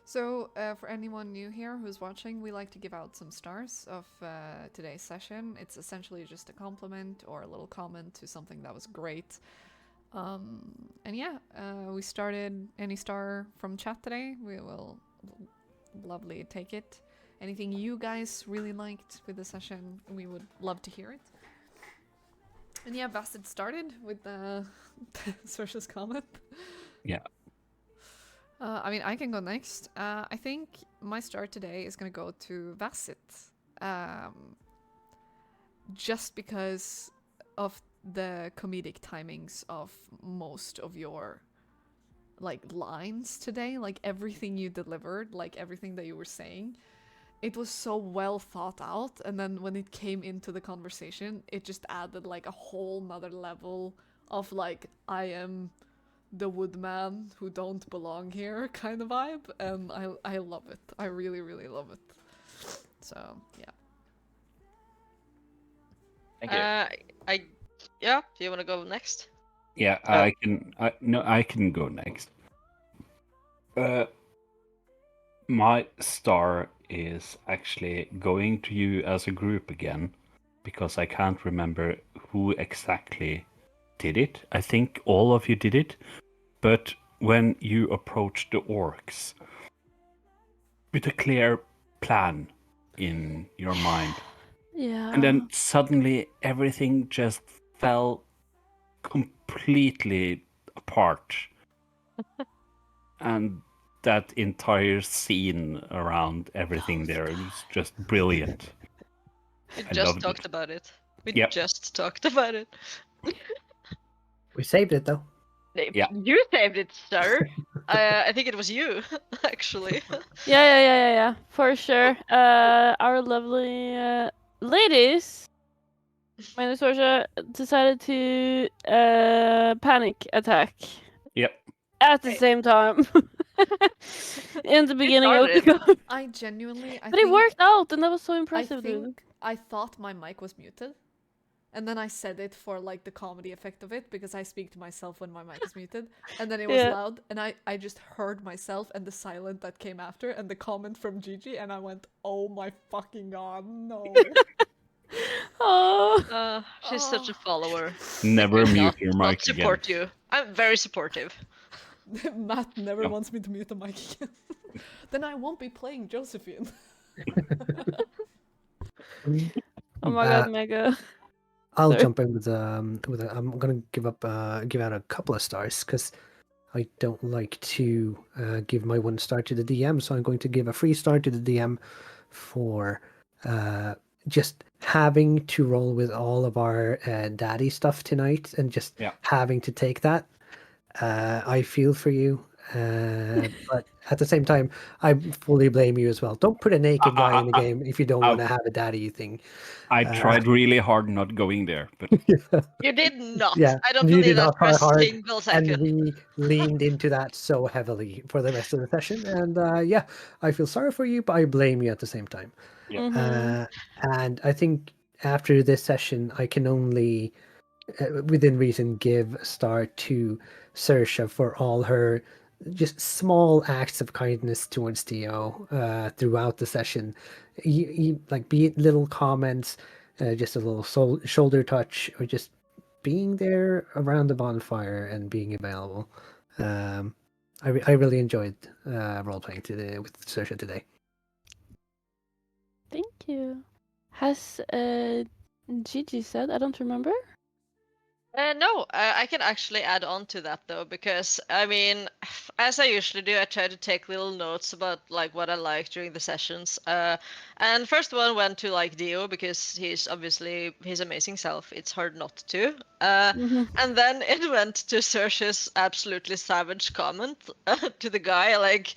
So, for anyone new here who's watching, we like to give out some stars of today's session. It's essentially just a compliment or a little comment to something that was great. And yeah, we started any star from chat today. We will lovely take it. Anything you guys really liked with the session, we would love to hear it. And yeah, Vasted started with the Saoirse's comment. Yeah. I mean, I can go next. I think my star today is going to go to Vasset. Just because of the comedic timings of most of your like lines today, like everything you delivered, like everything that you were saying. It was so well thought out, and then when it came into the conversation, it just added like a whole nother level of like, I am the woodman who don't belong here kind of vibe, and I love it. I really, really love it. So yeah. Thank you. Yeah. Do you want to go next? Yeah, Oh. I can go next. My star is actually going to you as a group again, because I can't remember who exactly did it. I think all of you did it, but when you approached the orcs with a clear plan in your mind, Yeah. and then suddenly everything just fell completely apart. And that entire scene around everything there is just brilliant. We I just loved talked it. about it. We Yep. just talked about it. We saved it though. Yeah. You saved it, sir. I think it was you, actually. Yeah. For sure. Our lovely ladies, minus Saoirse, decided to panic attack Yep. at the same time. In the beginning of the started. game. I genuinely, But it worked out, and that was so I impressive, dude. think I thought my mic was muted. And then I said it for like the comedy effect of it, because I speak to myself when my mic is muted. And then it was Yeah. loud, and I just heard myself and the silent that came after and the comment from Gigi, and I went, oh my fucking god, no. Oh. She's such a follower. Never Let me mute your not mic again. support you. I'm very supportive. Matt never Yeah. wants me to mute the mic again. Then I won't be playing Josephine. Oh my god, Mega. I'll Sorry. jump in with I'm gonna give out a couple of stars because I don't like to give my 1 star to the DM, so I'm going to give a 3 star to the DM for just having to roll with all of our daddy stuff tonight and just Yeah. having to take that. I feel for you, but at the same time, I fully blame you as well. Don't put a naked guy in the game if you don't want to have a daddy thing. I tried really hard not going there, but You did not. Yeah, I don't you believe did that not for a try hard, single and second. we leaned into that so heavily for the rest of the session. And yeah, I feel sorry for you, but I blame you at the same time. yeah. And I think after this session, I can only, within reason, give a star to Saoirse for all her just small acts of kindness towards Theo throughout the session. Like, be it little comments, just a little shoulder touch, or just being there around the bonfire and being available. I really enjoyed role playing today with Saoirse today. Thank you. Has Gigi said? I don't remember. No, I can actually add on to that though, because I mean, as I usually do, I try to take little notes about like what I like during the sessions. And first one went to like Dio because he's obviously his amazing self. It's hard not to. And then it went to Saoirse's absolutely savage comment to the guy like,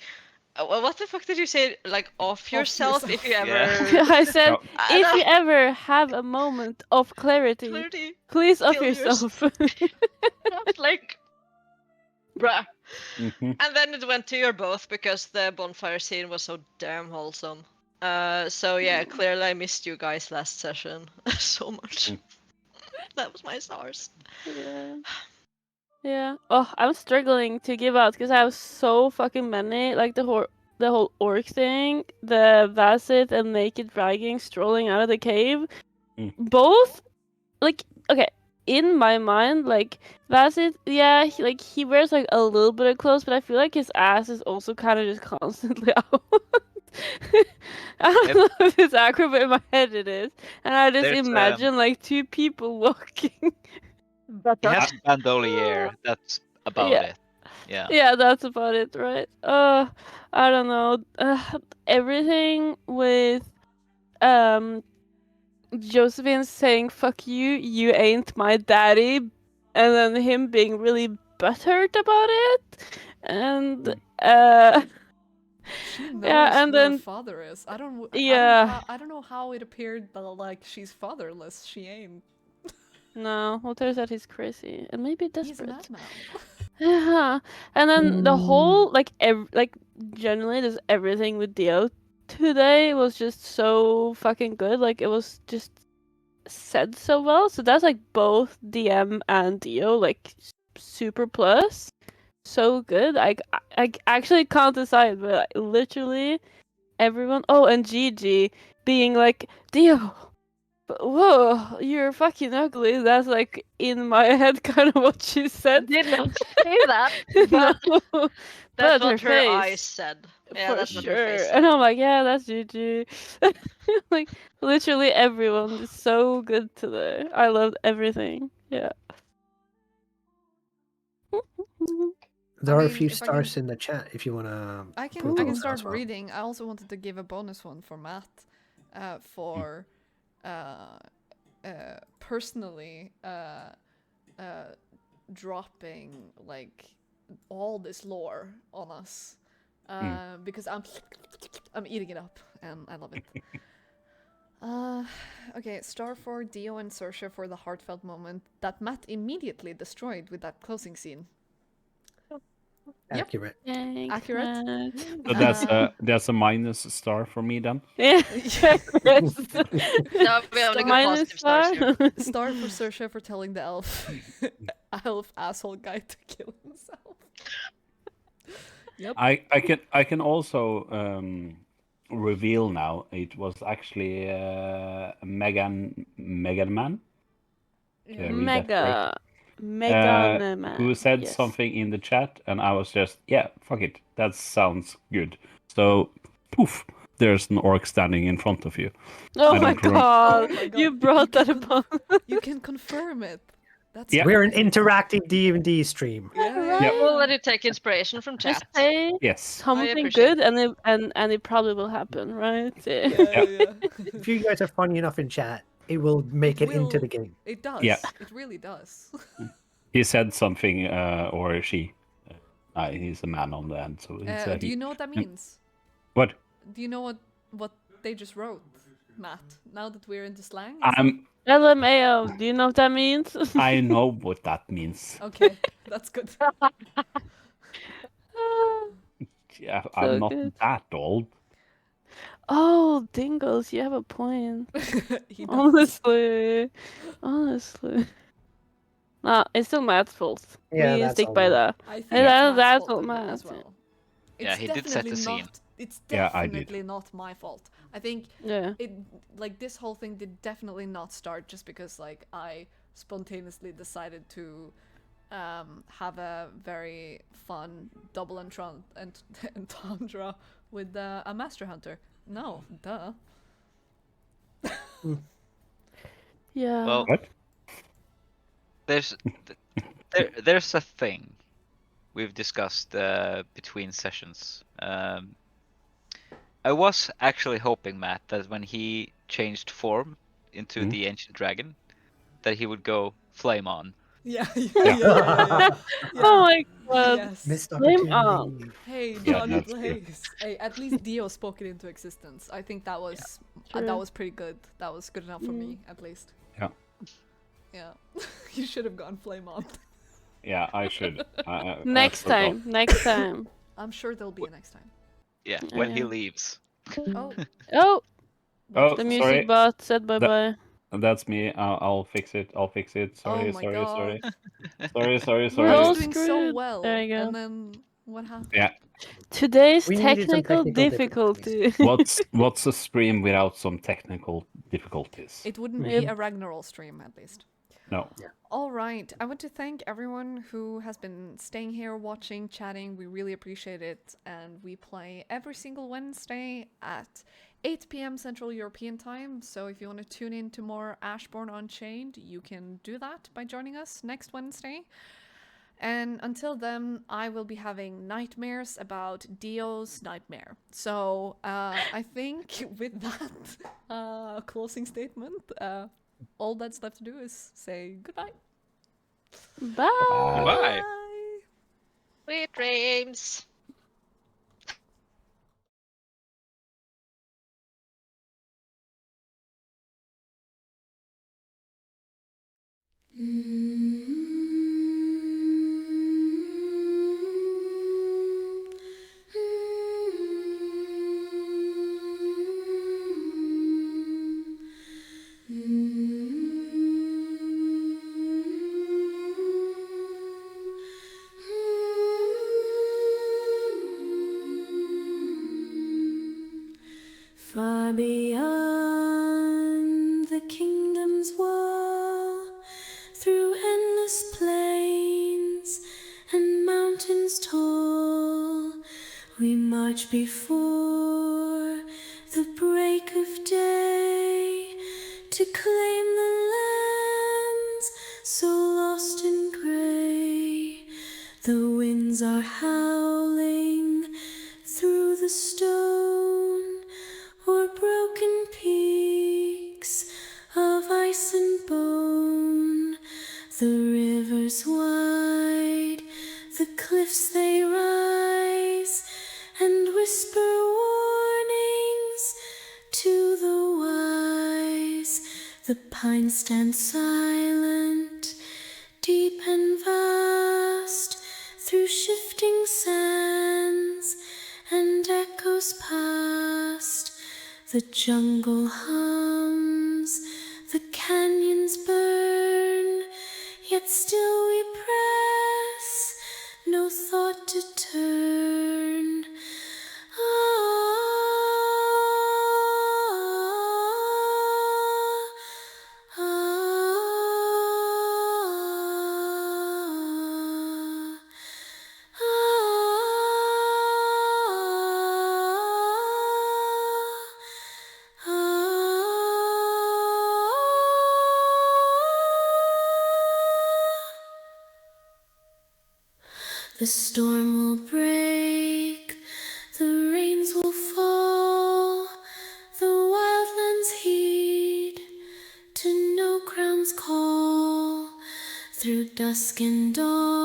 what the fuck did you say? Like off yourself if you yourself. ever. I said, No. I if know. you ever have a moment of clarity, Clarity. please off Kill yourself. I was like, bruh. Mhm. And then it went to your both because the bonfire scene was so damn wholesome. So yeah, clearly I missed you guys last session so much. Mm. That was my stars. Yeah. Yeah. Oh, I'm struggling to give out because I have so fucking many. Like the whole orc thing, the Vasit and naked dragging strolling out of the cave. Mm. Both, like, okay, in my mind, like Vasit, yeah, he wears like a little bit of clothes, but I feel like his ass is also kind of just constantly out. I don't Yep. know if it's accurate, but in my head it is, and I just There's, imagine like 2 people walking. He has a bandolier. That's about Yeah. it. Yeah. Yeah, that's about it, right? I don't know. Everything with Josephine saying "fuck you, you ain't my daddy," and then him being really butthurt about it, and She knows yeah, and who her then father is. yeah, I don't know how it appeared that like she's fatherless. She ain't. no, well, turns out he's crazy and maybe He's a desperate. madman. Yeah, and then the whole like generally just everything with Dio today was just so fucking good. Like it was just said so well. So that's like both DM and Dio like super plus. So good. I actually can't decide, but like, literally everyone. Oh, and Gigi being like Dio. Whoa, you're fucking ugly. That's like in my head, kind of what she said. Did not say that, No, but that's but her what her eyes face, said. Yeah, for that's what her face sure. said. And I'm like, yeah, that's Gigi. Like literally everyone is so good today. I loved everything. Yeah. There I are a mean, few if I can- stars in the chat if you want to. I can put those start as well. reading. I also wanted to give a bonus one for Matt, for personally dropping like all this lore on us, because I'm eating it up and I love it. Okay, star for Dio and Saoirse for the heartfelt moment that Matt immediately destroyed with that closing scene. Yep. Accurate. Thanks, Accurate. Matt. So that's a minus star for me then. Yeah. No, we only got Minus positive stars here. Star for Saoirse for telling the elf asshole guy to kill himself. Yep. I can also reveal now it was actually Megan Man. Did I read that correct? Mega. Megan who said yes. something in the chat, and I was just, yeah, fuck it, that sounds good. So, poof, there's an orc standing in front of you. Oh I my don't remember. god! Oh my god. You brought You that can upon. You can confirm it. That's Yeah. We're an great. interactive D&D stream. Yeah, Right. Yep. We'll let it take inspiration from Just chat. say Yes. something appreciate good, and it probably will happen, right? yeah. If you guys are funny enough in chat, it will make it into the game. It does. Yeah. It really does. He said something, or she. He's a man on the end, so he said Do he. you know what that means? What? Do you know what they just wrote, Matt? Now that we're into slang? LMAO. Do you know what that means? I know what that means. Okay, that's good. Yeah, So I'm not good. that old. Oh, Dingles, you have a point. He does. Honestly. No, it's still Matt's fault. Yeah, We that's stick all by Matt. that. I think Yeah, it's Matt's that's fault what as Matt. well. Yeah, It's he did set definitely the scene. not. It's Yeah, I did. definitely not my fault. I think Yeah. it like this whole thing did definitely not start just because like I spontaneously decided to have a very fun double entendre with a master hunter. No, duh. Yeah. Well, What? there's a thing we've discussed between sessions. I was actually hoping, Matt, that when he changed form into Mhm. the ancient dragon, that he would go flame on. Yeah, Yeah. Oh my god. Yes. Missed Blame opportunity. Hey, Yeah, Johnny that's true. Blaze. Hey, at least Dio spoke it into existence. I think that was that True. was pretty good. That was good enough for me, at least. Yeah. Yeah. You should have gone flame on. Yeah, I should. Next time. Next time. I'm sure there'll be a next time. Yeah, when he Yeah. leaves. Oh, Oh, Oh, the sorry. music bot said bye bye. That's me. I'll fix it. I'll fix it. Sorry, oh my sorry, sorry. god. Sorry, We're I all was sorry. doing so screwed. well. There you go. And then what happened? Yeah. Today's We needed some technical technical difficulty. What's a stream without some technical difficulties? It wouldn't Yep. be a Ragnarol stream, at least. No. All right. I want to thank everyone who has been staying here, watching, chatting. We really appreciate it. And we play every single Wednesday at 8 p.m. Central European Time. So if you want to tune in to more Ashborn Unchained, you can do that by joining us next Wednesday. And until then, I will be having nightmares about Dio's nightmare. So I think with that closing statement, all that's left to do is say goodbye. Bye. Goodbye. Sweet dreams. Far beyond the kingdom's wall, through endless plains and mountains tall, we march before the break of day to claim the lands so lost and gray. The winds are howling through the stone or broken peaks of ice and bone. The rivers wide, the cliffs they rise, and whisper warnings to the wise. The pines stand silent, deep and vast, through shifting sands and echoes past. The jungle hums, the canyons burn, yet still we press, no thought to turn. The storm will break, the rains will fall, the wildlands heed, to no crown's call. Through dusk and dawn